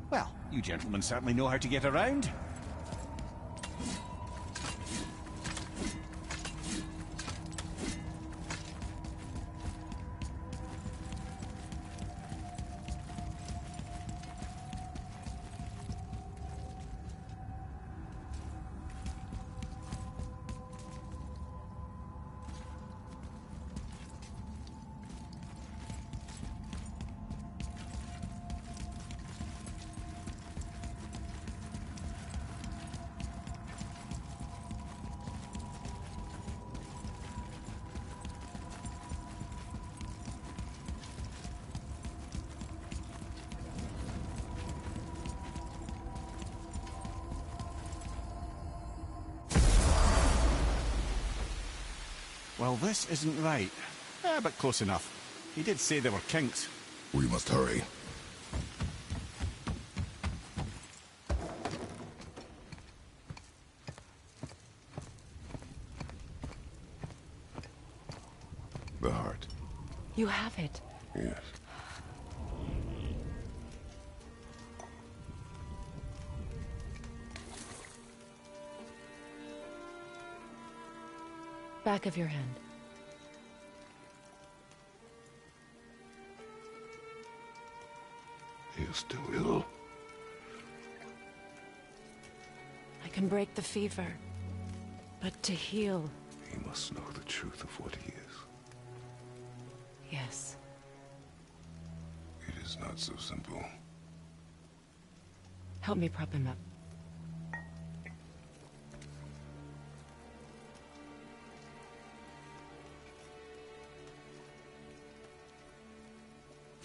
Well, you gentlemen certainly know how to get around. Well, this isn't right. But close enough. He did say there were kinks. We must hurry. You have it. Yes. Back of your hand. You're still ill. I can break the fever. But to heal... He must know the truth of what he is. Yes. It is not so simple. Help me prop him up.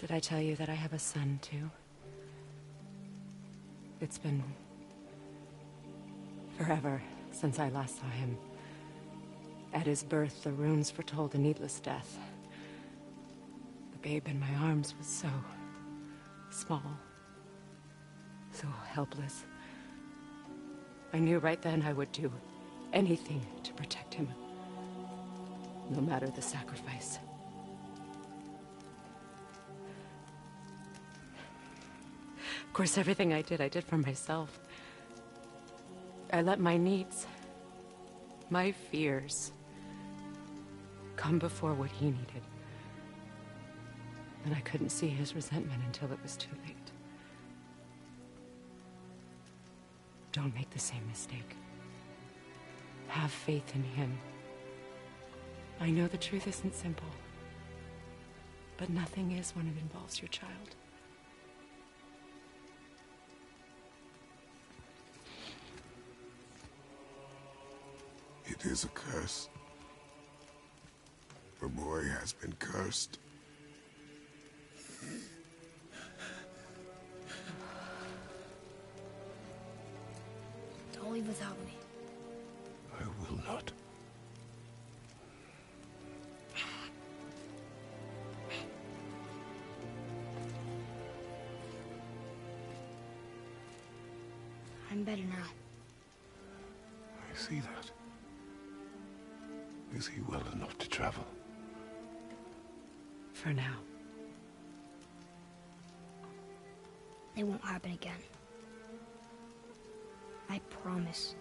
Did I tell you that I have a son, too? It's been... forever since I last saw him. At his birth, the runes foretold a needless death. The babe in my arms was so... small. So helpless. I knew right then I would do anything to protect him. No matter the sacrifice. Of course, everything I did for myself. I let my needs, my fears, come before what he needed. And I couldn't see his resentment until it was too late. Don't make the same mistake. Have faith in him. I know the truth isn't simple, but nothing is when it involves your child. It is a curse. The boy has been cursed. Don't leave without me. I will not. I'm better now. I see that. Is he well enough to travel? For now. It won't happen again. I promise.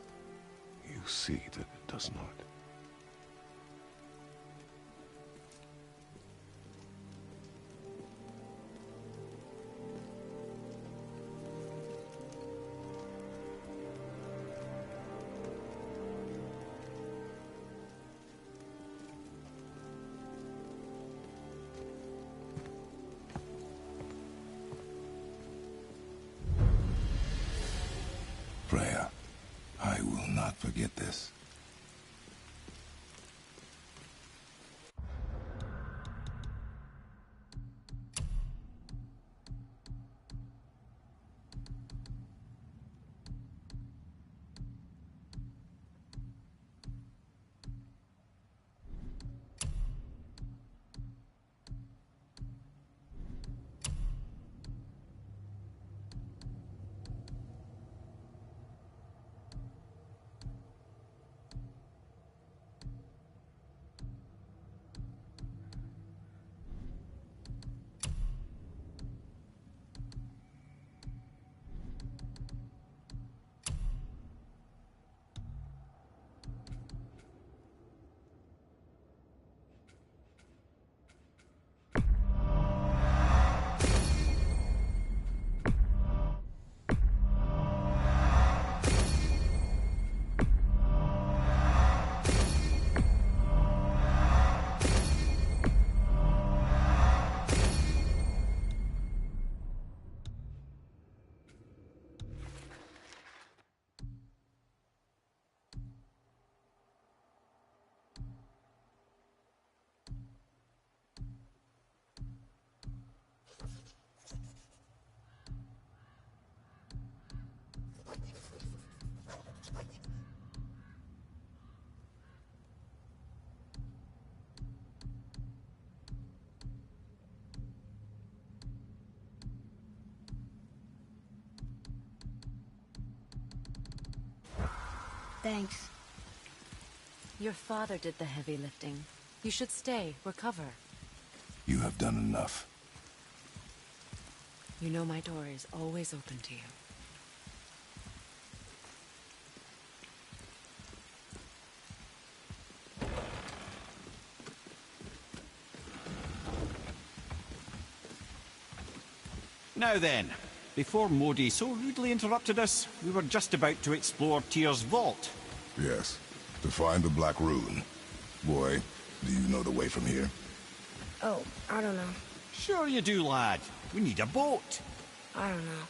You see that it does not. Freya, I will not forget this. Thanks. Your father did the heavy lifting. You should stay, recover. You have done enough. You know my door is always open to you. Now then, before Modi so rudely interrupted us, we were just about to explore Tyr's vault. Yes, to find the Black Rune. Boy, do you know the way from here? Oh, I don't know. Sure you do, lad. We need a boat. I don't know.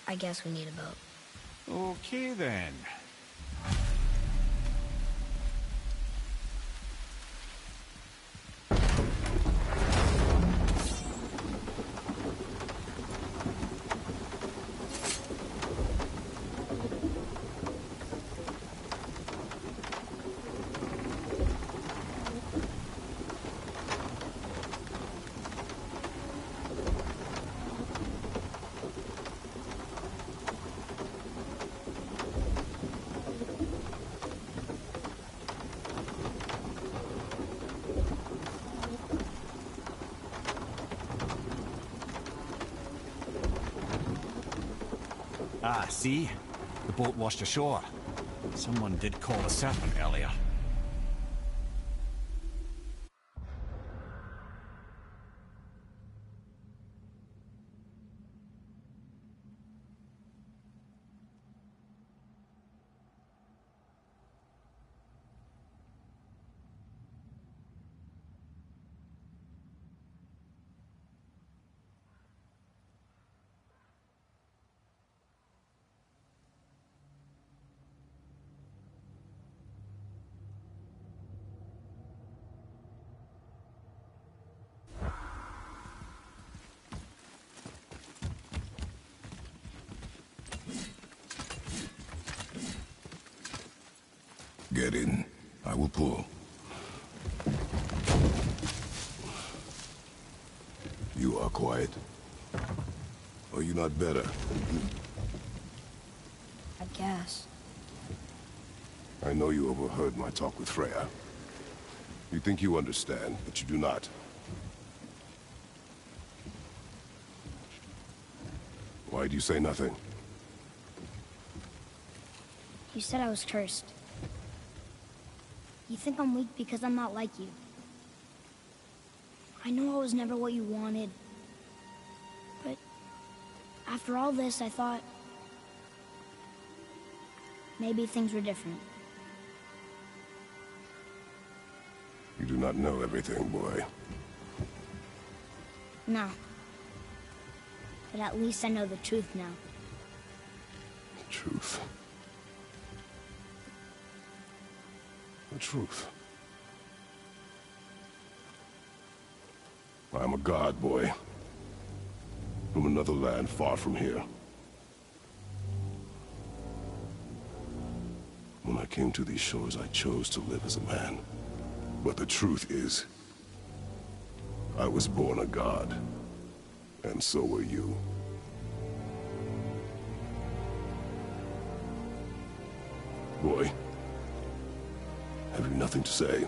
I guess we need a boat. Okay then. Ah, see? The boat washed ashore. Someone did call a serpent earlier. Get in. I will pull. You are quiet. Are you not better? I guess. I know you overheard my talk with Freya. You think you understand, but you do not. Why do you say nothing? You said I was cursed. You think I'm weak because I'm not like you. I know I was never what you wanted. But after all this, I thought maybe things were different. You do not know everything, boy. No. But at least I know the truth now. Truth. The truth. I am a god, boy. From another land far from here. When I came to these shores, I chose to live as a man. But the truth is, I was born a god. And so were you. Boy, have you nothing to say?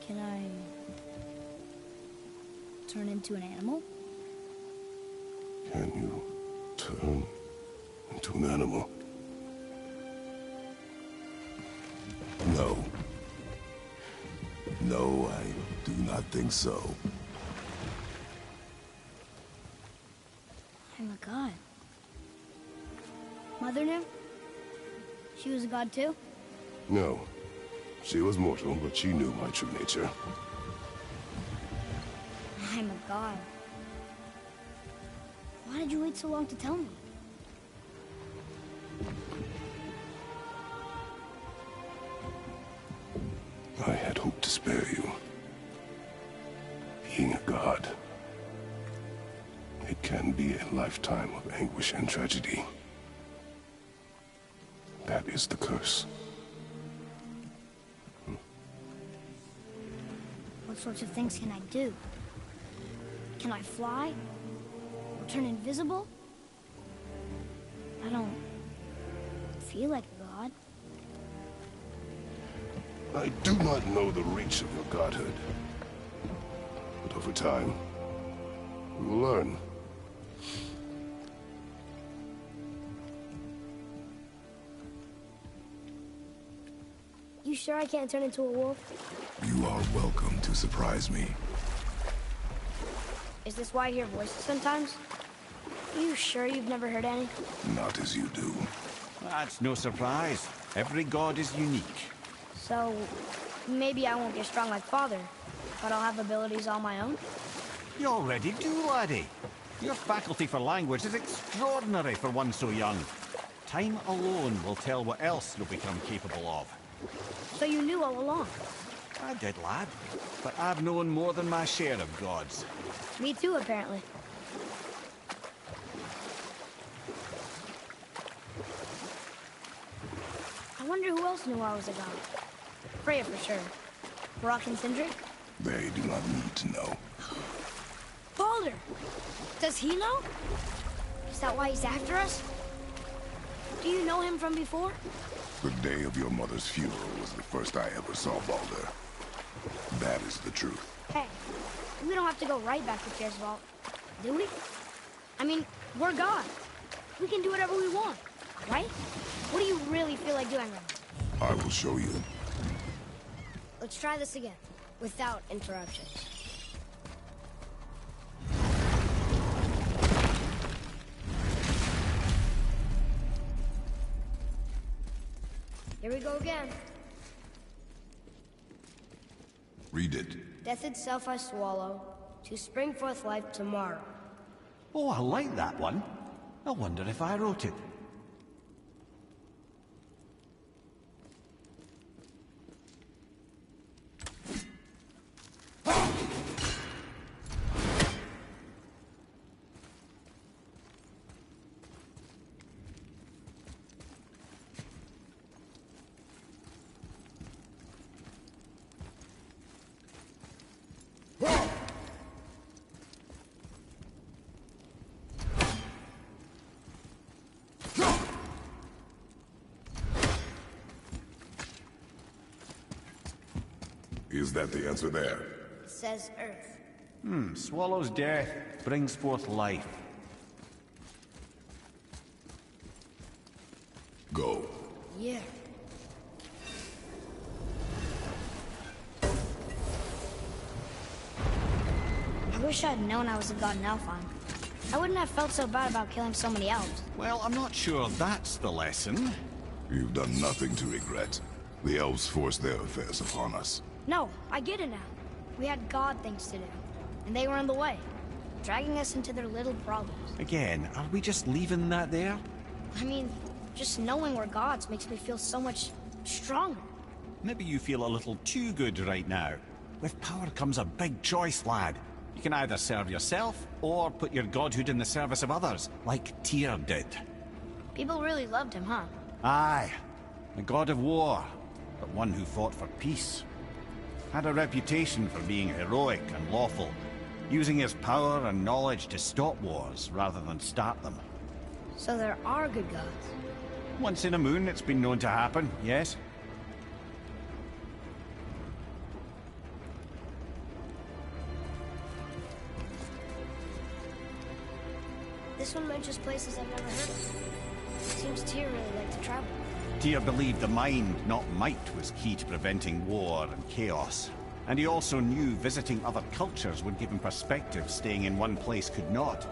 Can I turn into an animal? Can you turn into an animal? No. No, I do not think so. I'm a god. Mother knew? She was a god too? No. She was mortal, but she knew my true nature. I'm a god. Why did you wait so long to tell me? I had hoped to spare you. Being a god, it can be a lifetime of anguish and tragedy. That is the curse. What sorts of things can I do? Can I fly? Or turn invisible? I don't feel like a god. I do not know the reach of your godhood. But over time, we will learn. You sure I can't turn into a wolf? You are welcome to surprise me. Is this why I hear voices sometimes? Are you sure you've never heard any? Not as you do. That's no surprise. Every god is unique. So, maybe I won't get strong like Father, but I'll have abilities all my own? You already do, laddie. Your faculty for language is extraordinary for one so young. Time alone will tell what else you'll become capable of. So you knew all along? I did, lad. But I've known more than my share of gods. Me too, apparently. I wonder who else knew I was a god. Freya for sure. Brock and Sindri? They do not need to know. Baldur! Does he know? Is that why he's after us? Do you know him from before? The day of your mother's funeral was the first I ever saw Baldur. That is the truth. Hey, we don't have to go right back to Tyr's vault, do we? I mean, we're God. We can do whatever we want, right? What do you really feel like doing right now? I will show you. Let's try this again, without interruption. Here we go again. Read it. Death itself I swallow, to spring forth life tomorrow. Oh, I like that one. I wonder if I wrote it. Is that the answer there? It says Earth. Swallows death, brings forth life. Go. Yeah. I wish I'd known I was a god in Alfheim. I wouldn't have felt so bad about killing so many elves. Well, I'm not sure that's the lesson. You've done nothing to regret. The elves forced their affairs upon us. No, I get it now. We had god things to do, and they were in the way, dragging us into their little problems. Again, are we just leaving that there? I mean, just knowing we're gods makes me feel so much stronger. Maybe you feel a little too good right now. With power comes a big choice, lad. You can either serve yourself, or put your godhood in the service of others, like Tyr did. People really loved him, huh? Aye. A god of war, but one who fought for peace. Had a reputation for being heroic and lawful, using his power and knowledge to stop wars rather than start them. So there are good gods. Once in a moon, it's been known to happen, yes? This one mentions places I've never heard of. Seems Tyr really liked to travel. Tyr believed the mind, not might, was key to preventing war and chaos. And he also knew visiting other cultures would give him perspective staying in one place could not.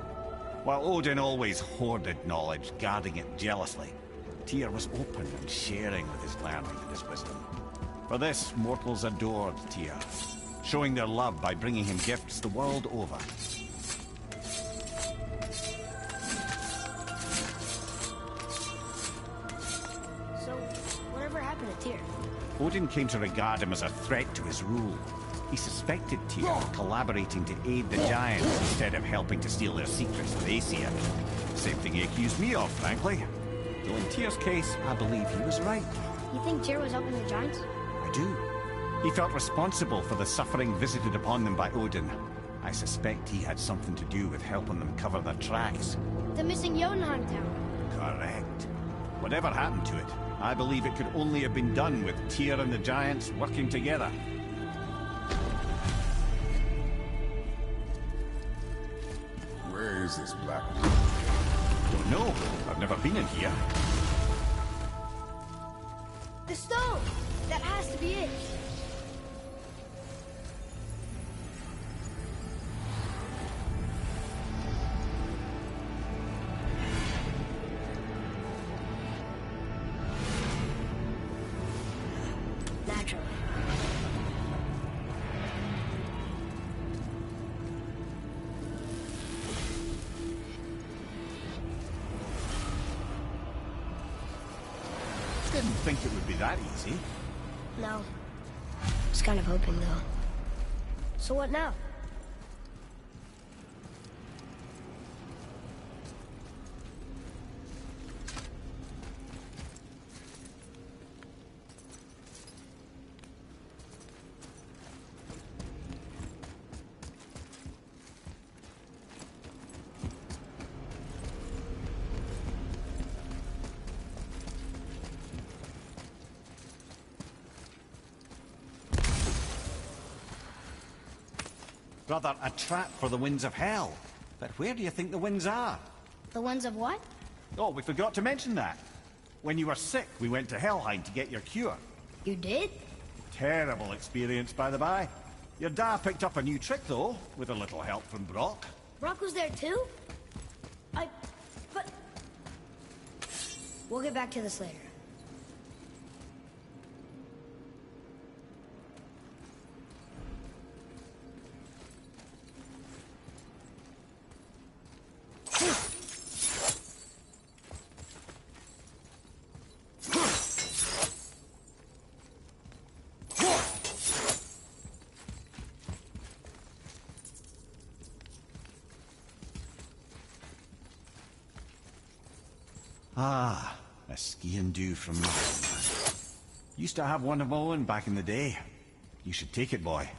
While Odin always hoarded knowledge, guarding it jealously, Tyr was open and sharing with his learning and his wisdom. For this, mortals adored Tyr, showing their love by bringing him gifts the world over. Odin came to regard him as a threat to his rule. He suspected Tyr of collaborating to aid the Giants instead of helping to steal their secrets with Aesir. Same thing he accused me of, frankly. Though in Tyr's case, I believe he was right. You think Tyr was helping the Giants? I do. He felt responsible for the suffering visited upon them by Odin. I suspect he had something to do with helping them cover their tracks. The missing Jotunheim town. Correct. Whatever happened to it, I believe it could only have been done with Tyr and the Giants working together. Where is this black? Don't know. I've never been in here. The stone! That has to be it. Naturally. Didn't think it would be that easy. No. Was kind of hoping, though. So what now? Brother, a trap for the winds of hell. But where do you think the winds are? The ones of what? Oh, we forgot to mention that. When you were sick, we went to Helheim to get your cure. You did? Terrible experience, by the by. Your dad picked up a new trick, though, with a little help from Brock. Brock was there too? But... We'll get back to this later. Ah, a skiing do from nothing. Used to have one of my own back in the day. You should take it, boy.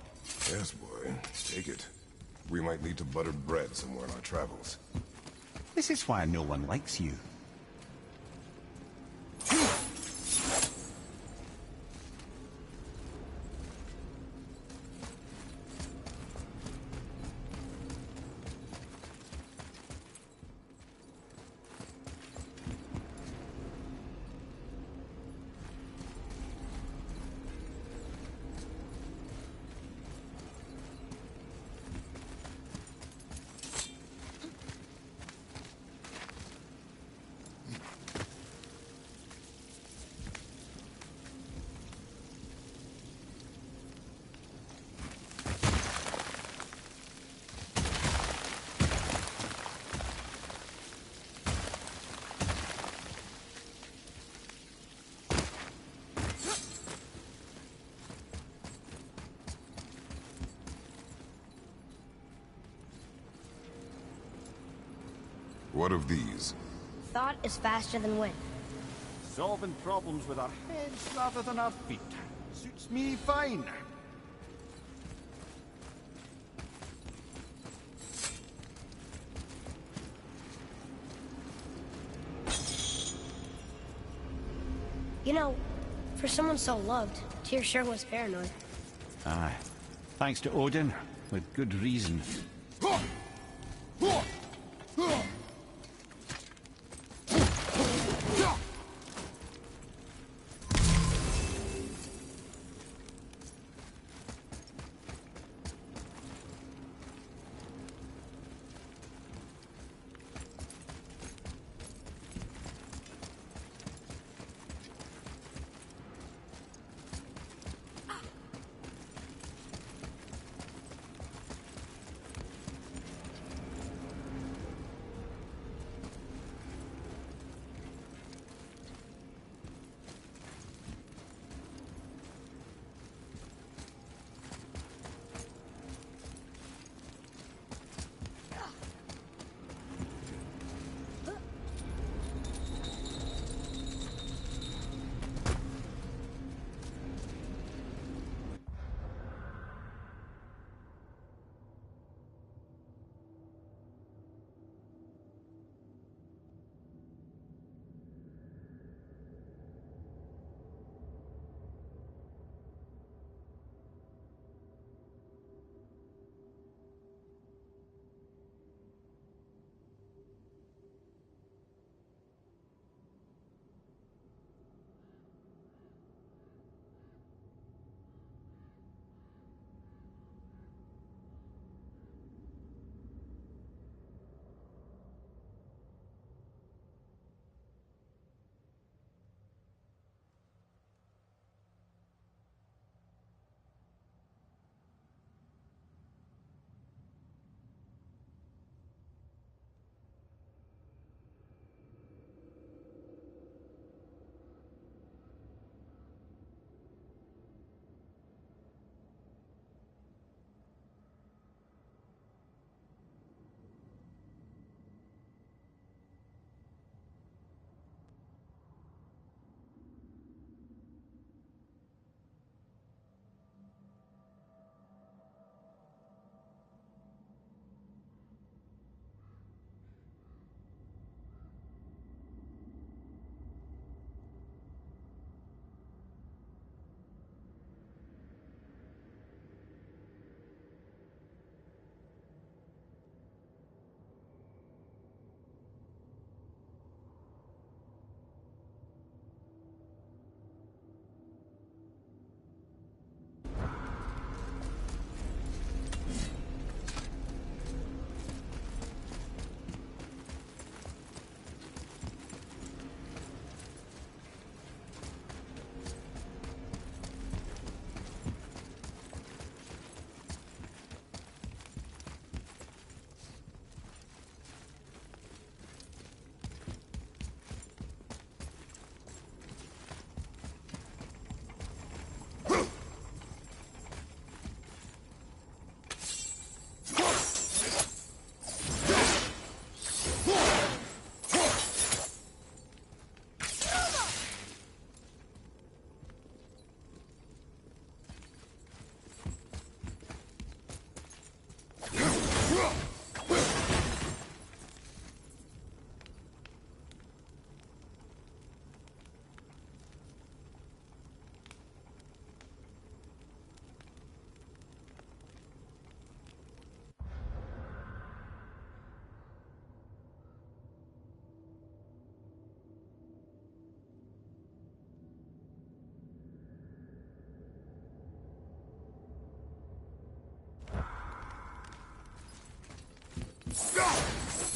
Yes, boy. Take it. We might need to butter bread somewhere on our travels. This is why no one likes you. What of these? Thought is faster than wind. Solving problems with our heads rather than our feet. Suits me fine. You know, for someone so loved, Tyr sure was paranoid. Aye. Thanks to Odin, with good reason.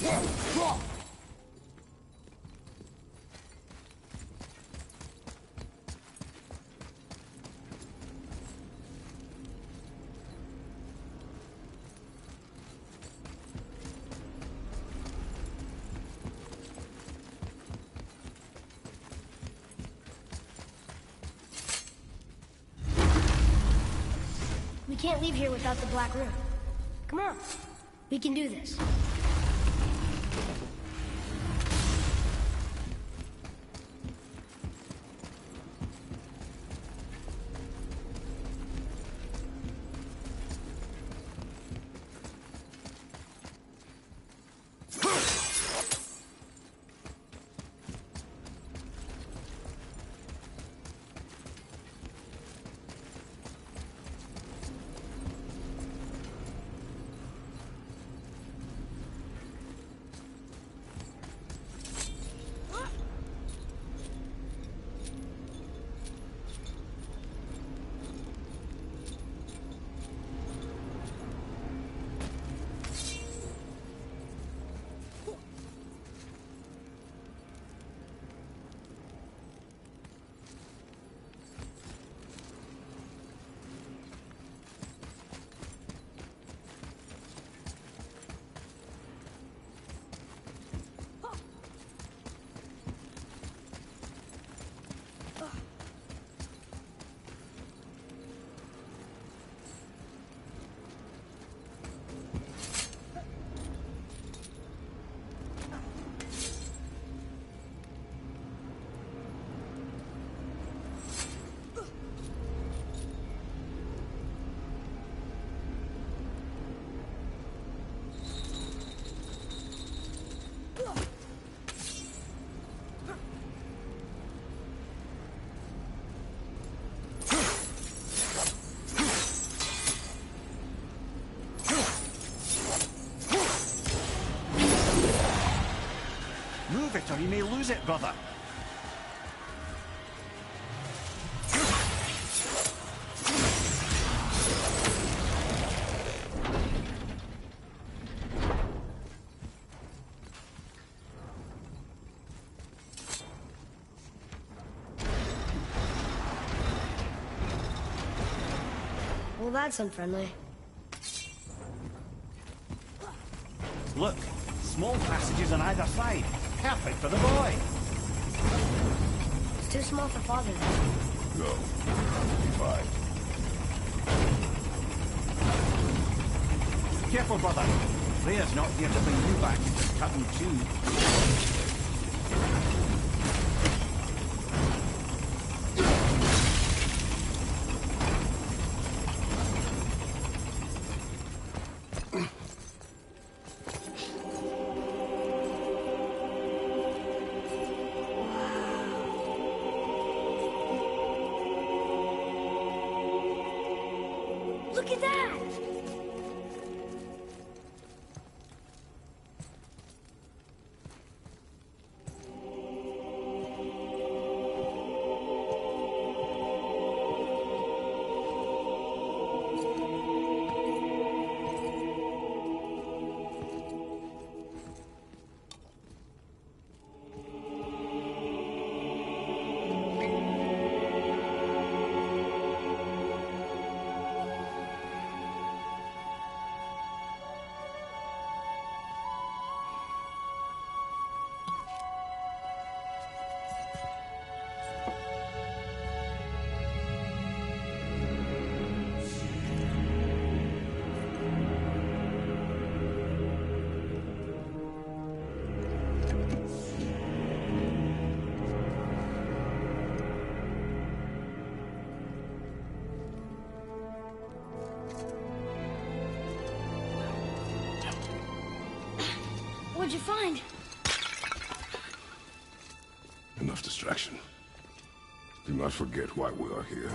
We can't leave here without the Black Room. Come on. We can do this. Move it or you may lose it, brother. Well, that's unfriendly. Look, small passages on either side. Perfect for the boy. It's too small for Father. No. Fine. Careful, brother. Freya's not here to bring you back into cut and chew. Look at that! What'd you find? Enough distraction. Do not forget why we are here.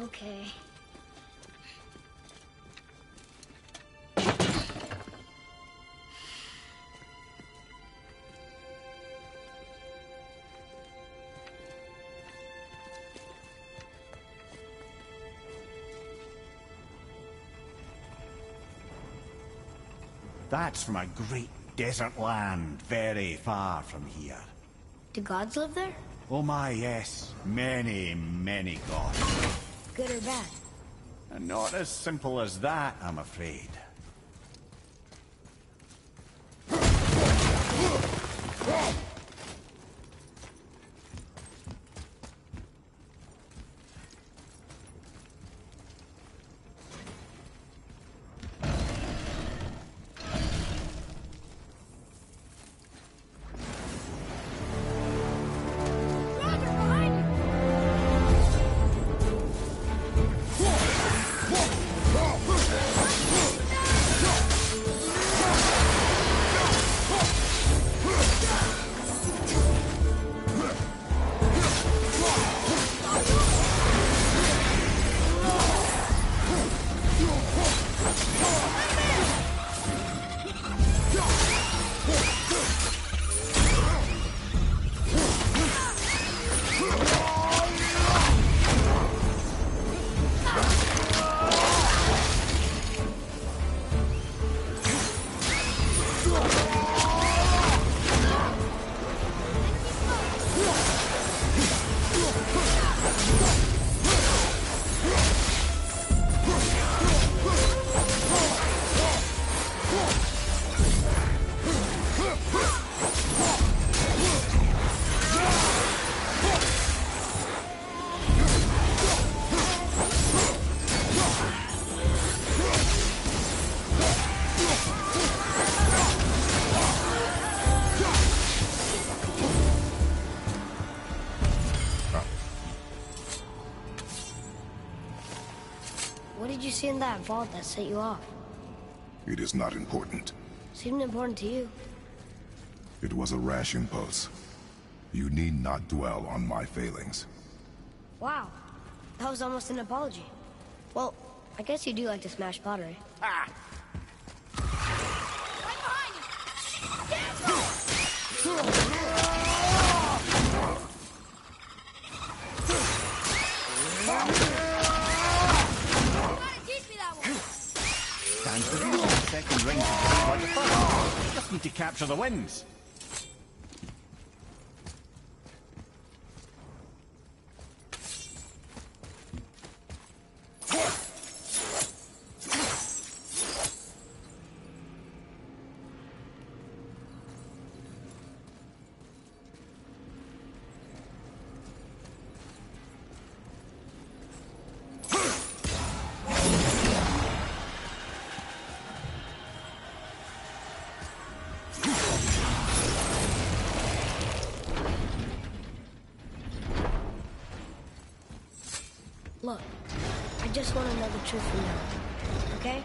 Okay. That's from a great desert land very far from here. Do gods live there? Oh my, yes. Many, many gods. Good or bad? And not as simple as that, I'm afraid. What did you see in that vault that set you off? It is not important. Seemed important to you. It was a rash impulse. You need not dwell on my failings. Wow. That was almost an apology. Well, I guess you do like to smash pottery. Ah! Stands to reason. Second ring to get like the first. Just need to capture the wins. Look, I just want to know the truth from now, okay?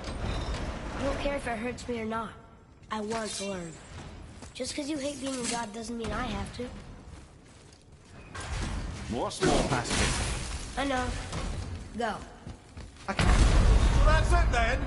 I don't care if it hurts me or not. I want to learn. Just because you hate being a god doesn't mean I have to. More small passages. I know. Go. Okay. Well, that's it then.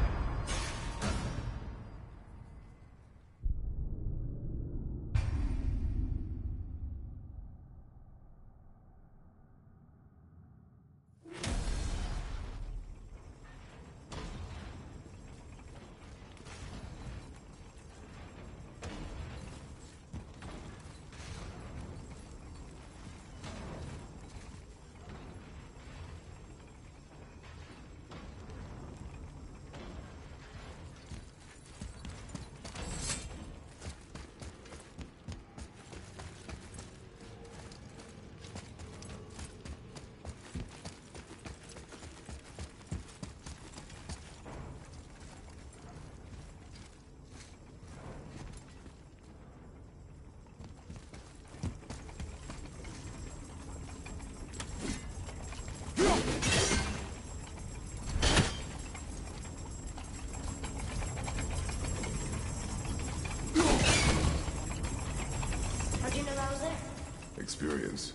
How'd you know that was there? Experience.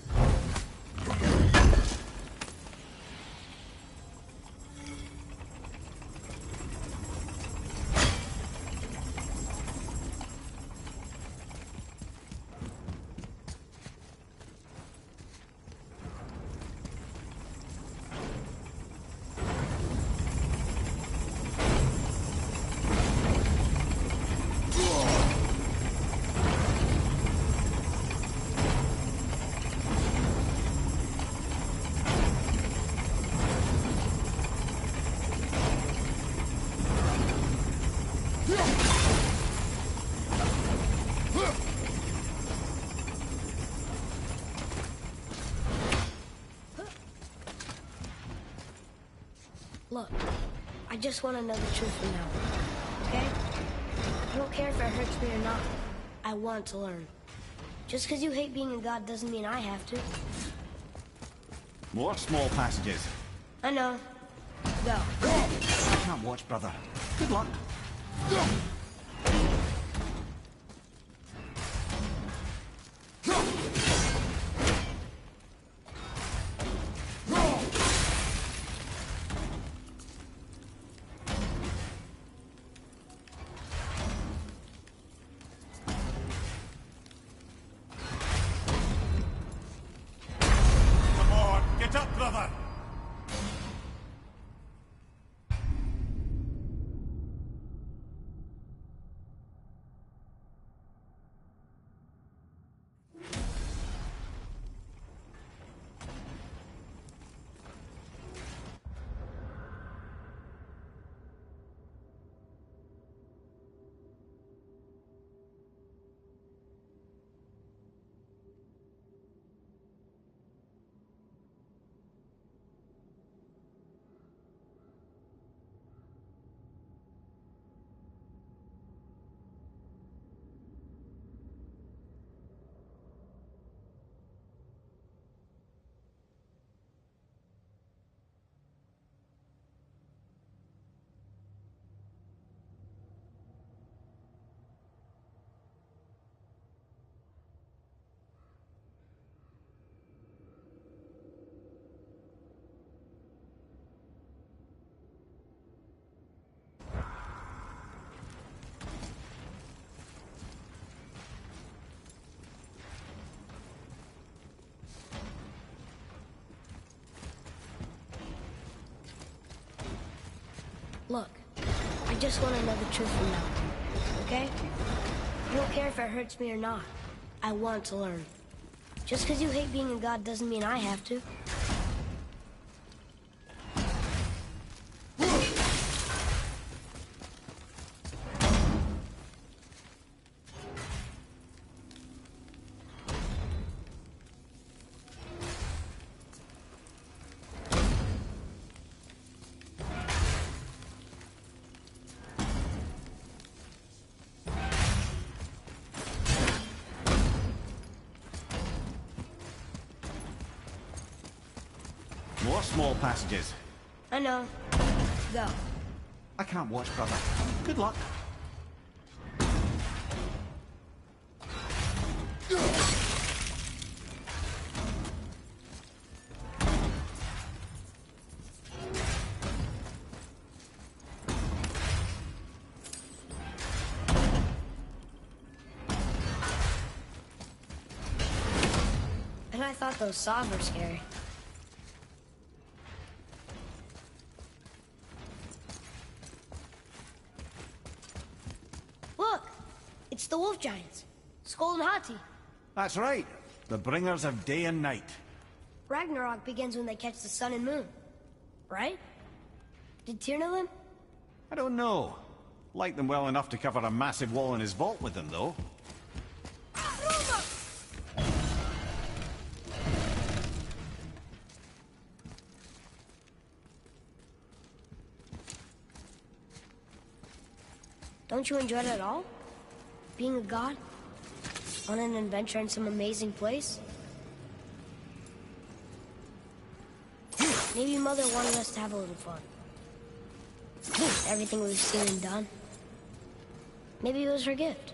Look, I just want to know the truth from now on, okay? I don't care if it hurts me or not. I want to learn. Just because you hate being a god doesn't mean I have to. More small passages. I know. Go. I can't watch, brother. Good luck. Come on, get up, brother! Look, I just want to know the truth from now on, okay? I don't care if it hurts me or not. I want to learn. Just because you hate being a god doesn't mean I have to. More small passages. I know. Go. I can't watch, brother. Good luck. And I thought those saws were scary. Look! It's the wolf giants. Skull and Hati. That's right. The bringers of day and night. Ragnarok begins when they catch the sun and moon. Right? Did Tyr know them? I don't know. Like them well enough to cover a massive wall in his vault with them, though. Don't you enjoy it at all? Being a god? On an adventure in some amazing place? Maybe Mother wanted us to have a little fun. Everything we've seen and done. Maybe it was her gift.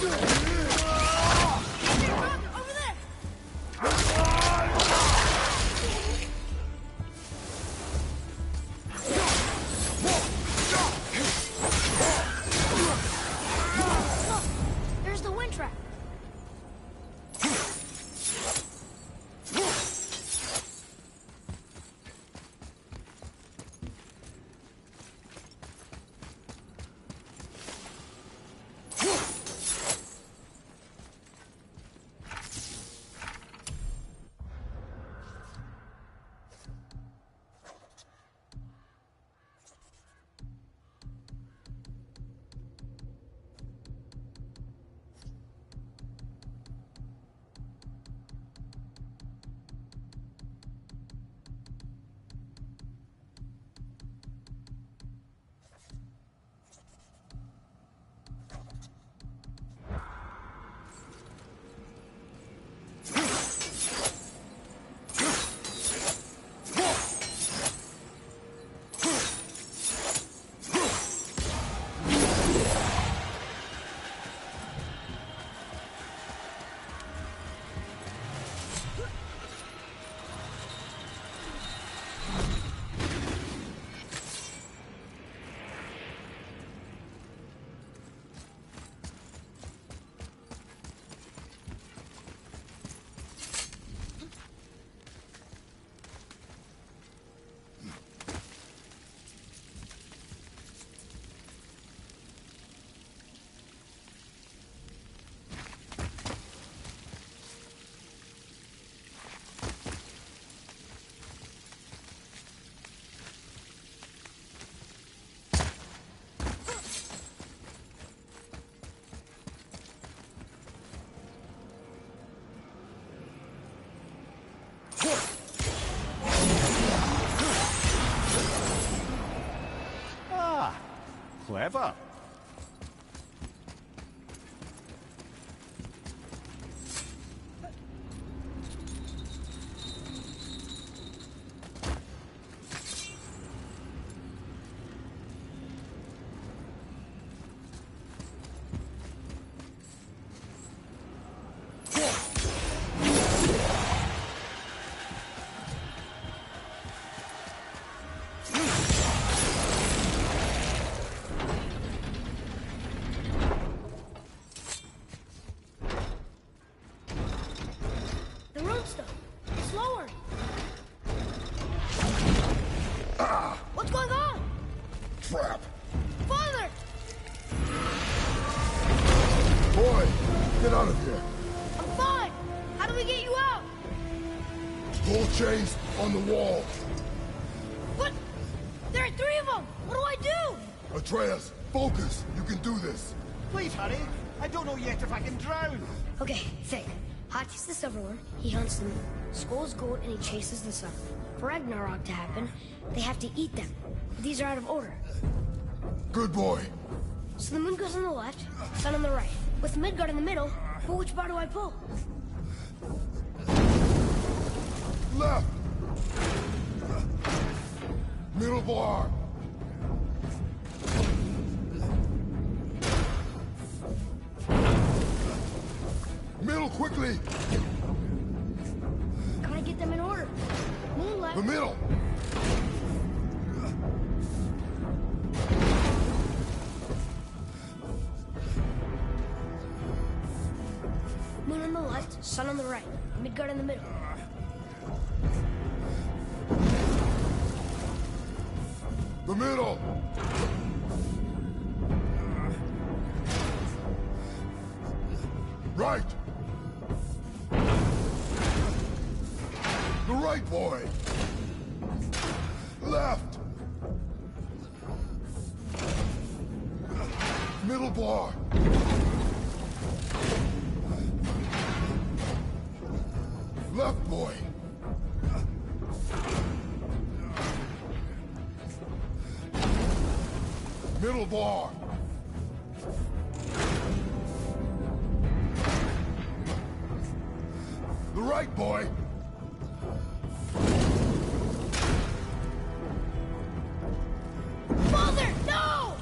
Over there! Look, there's the wind trap. Ah, clever. The road stuff. Slower. What's going on? Trap! Father! Boy, get out of here! I'm fine. How do we get you out? Pull chains on the wall. What? There are 3 of them. What do I do? Atreus, focus. You can do this. Please hurry. I don't know yet if I can drown. Okay, think. Hati's the silver one. He hunts them. Skull's gold and he chases the sun. For Ragnarok to happen, they have to eat them. But these are out of order. Good boy. So the moon goes on the left, sun on the right. With Midgard in the middle, but which bar do I pull? Left. Middle bar. Middle quickly. Gotta get them in order. Moon left. The middle. Moon on the left, sun on the right. Midgard in the middle. The middle. Right. The right, boy. Left. Middle bar. Left, boy. Middle bar. The right, boy. Father, no!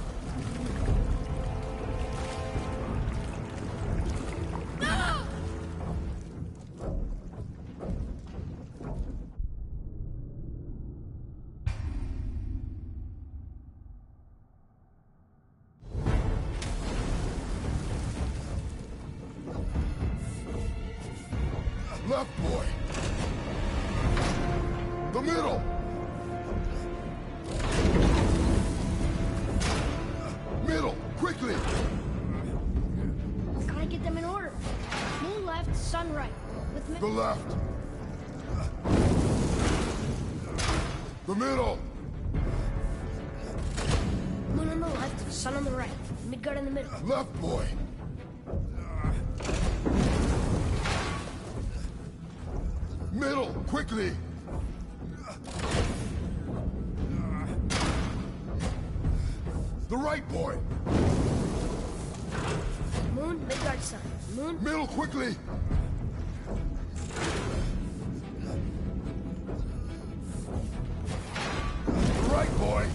Left, boy. The middle. Middle, quickly. Gotta get them in order. Moon left, sun right. With me. The left. The middle. Moon on the left, sun on the right. Midgard in the middle. Left, boy. Middle, quickly. The right, boy. Moon, Midgard, sun. Moon. Middle, quickly. The right, boy.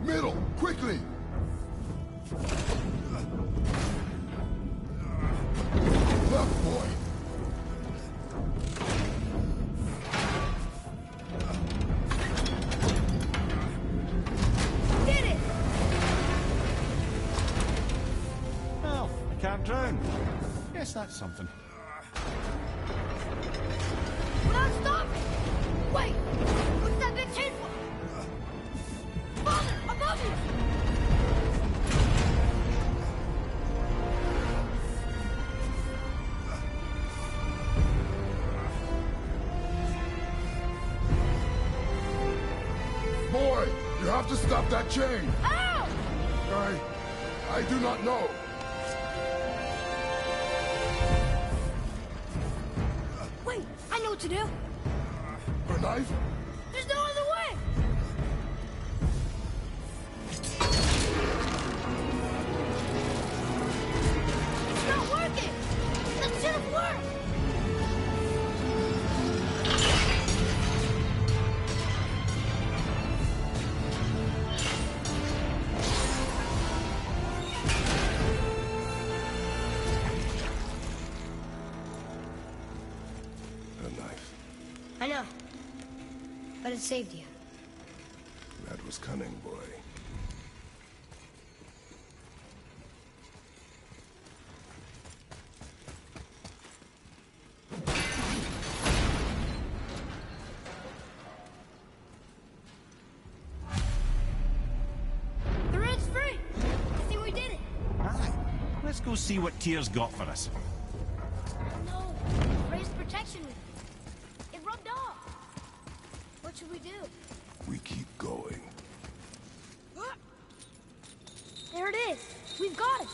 Middle, quickly. Left, boy. Did it! Well, I can't drown. Guess that's something. Without stopping! Wait! What's that big chain for? Father, above you! Boy, you have to stop that chain. Ow! I do not know. Wait, I know what to do. A knife? There's no other way! It's not working! That should have worked! A knife. I know. But it saved you. That was cunning, boy. The red's free! I think we did it! Aye. Let's go see what Tyr's got for us. No! Raised protection! It rubbed off! What should we do? We keep going. There it is! We've got it!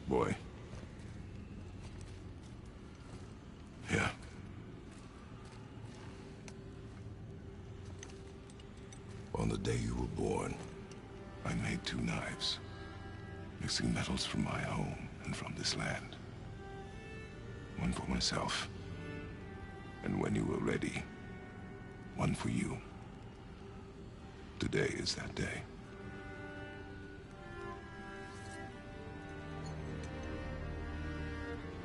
Boy. Yeah. On the day you were born, I made 2 knives, mixing metals from my home and from this land. One for myself, and when you were ready, one for you. Today is that day.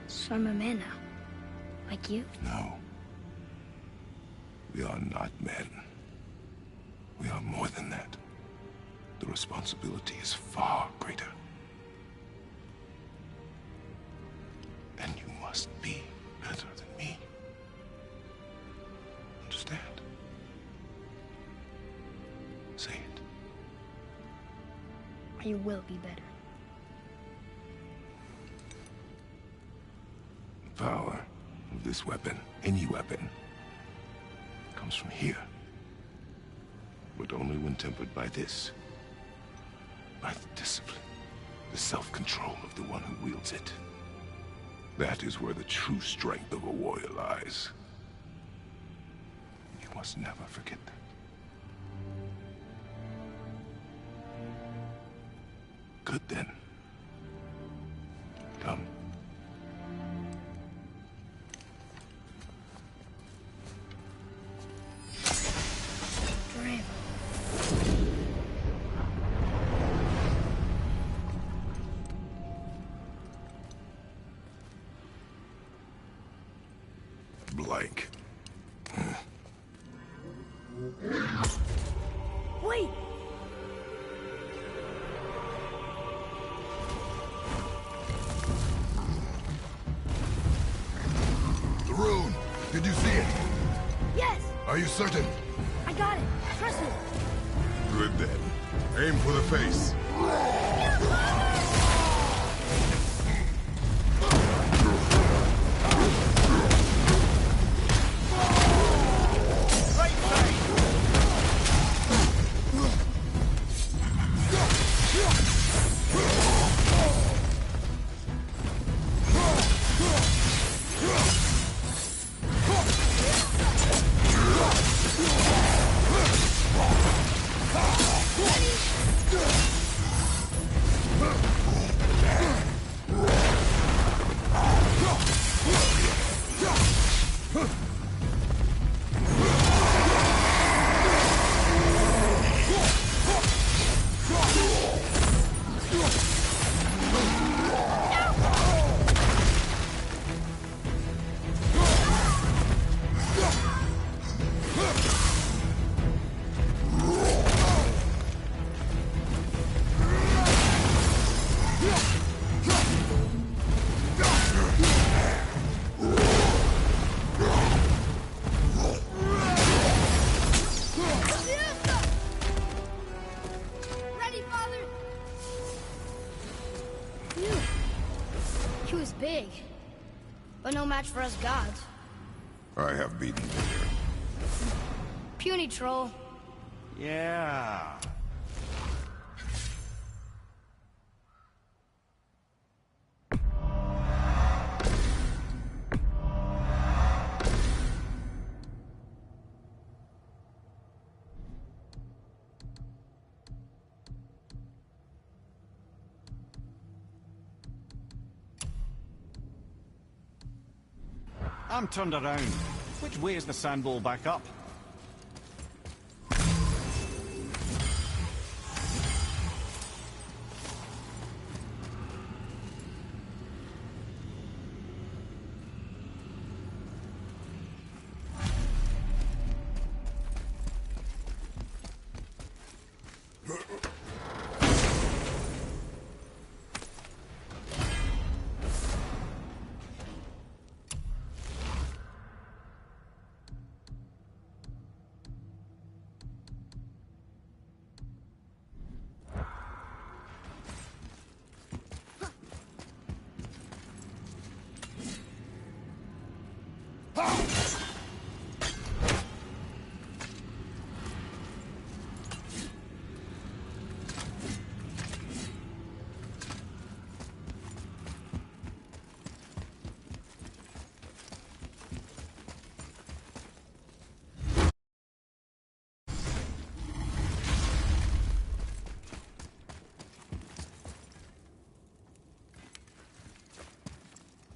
So I'm a man now. Like you? No. We are not men. We are more than that. The responsibility is far greater. And you must be better than me. Understand? Say it. You will be better. The power of this weapon, any weapon, comes from here. But only when tempered by this. By the discipline, the self-control of the one who wields it. That is where the true strength of a warrior lies. You must never forget that. Good then. Come. Forever. Blank. Wait! The rune! Did you see it? Yes! Are you certain? I got it! Trust me! Good then. Aim for the face. Ready, Father! Phew. He was big, but no match for us gods. I have beaten Vader. Puny troll. Yeah. I'm turned around. Which way is the sandball back up?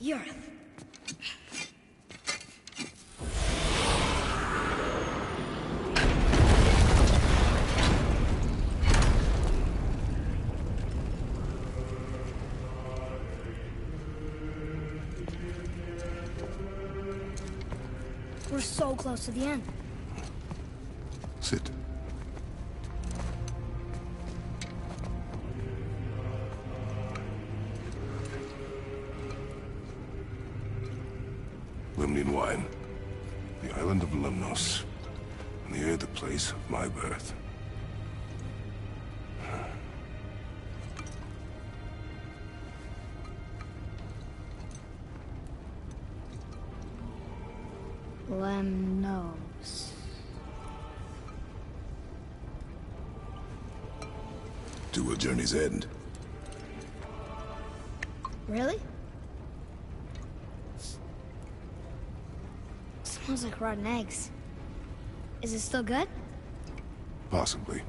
Yurith. We're so close to the end. Sit. Lemnian wine. The island of Lemnos. Near the place of my birth. Lemnos. To a journey's end. Really? Smells like rotten eggs. Is it still good? Possibly.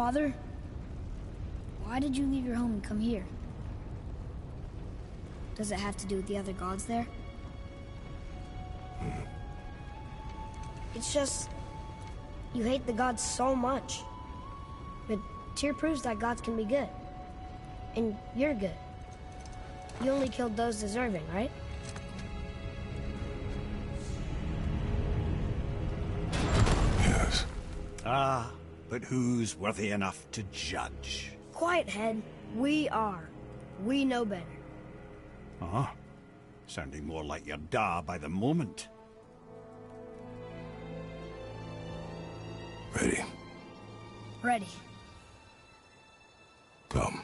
Father, why did you leave your home and come here? Does it have to do with the other gods there? It's just... you hate the gods so much. But Tyr proves that gods can be good. And you're good. You only killed those deserving, right? Yes. Ah, but who's worthy enough to judge? Quiet, head. We are. We know better. Uh-huh. Sounding more like your da by the moment. Ready? Ready. Come.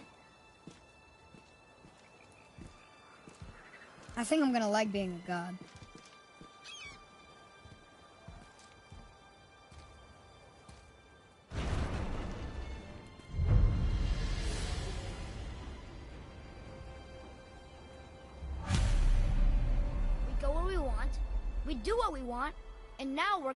I think I'm gonna like being a god. We go where we want, we do what we want, and now we're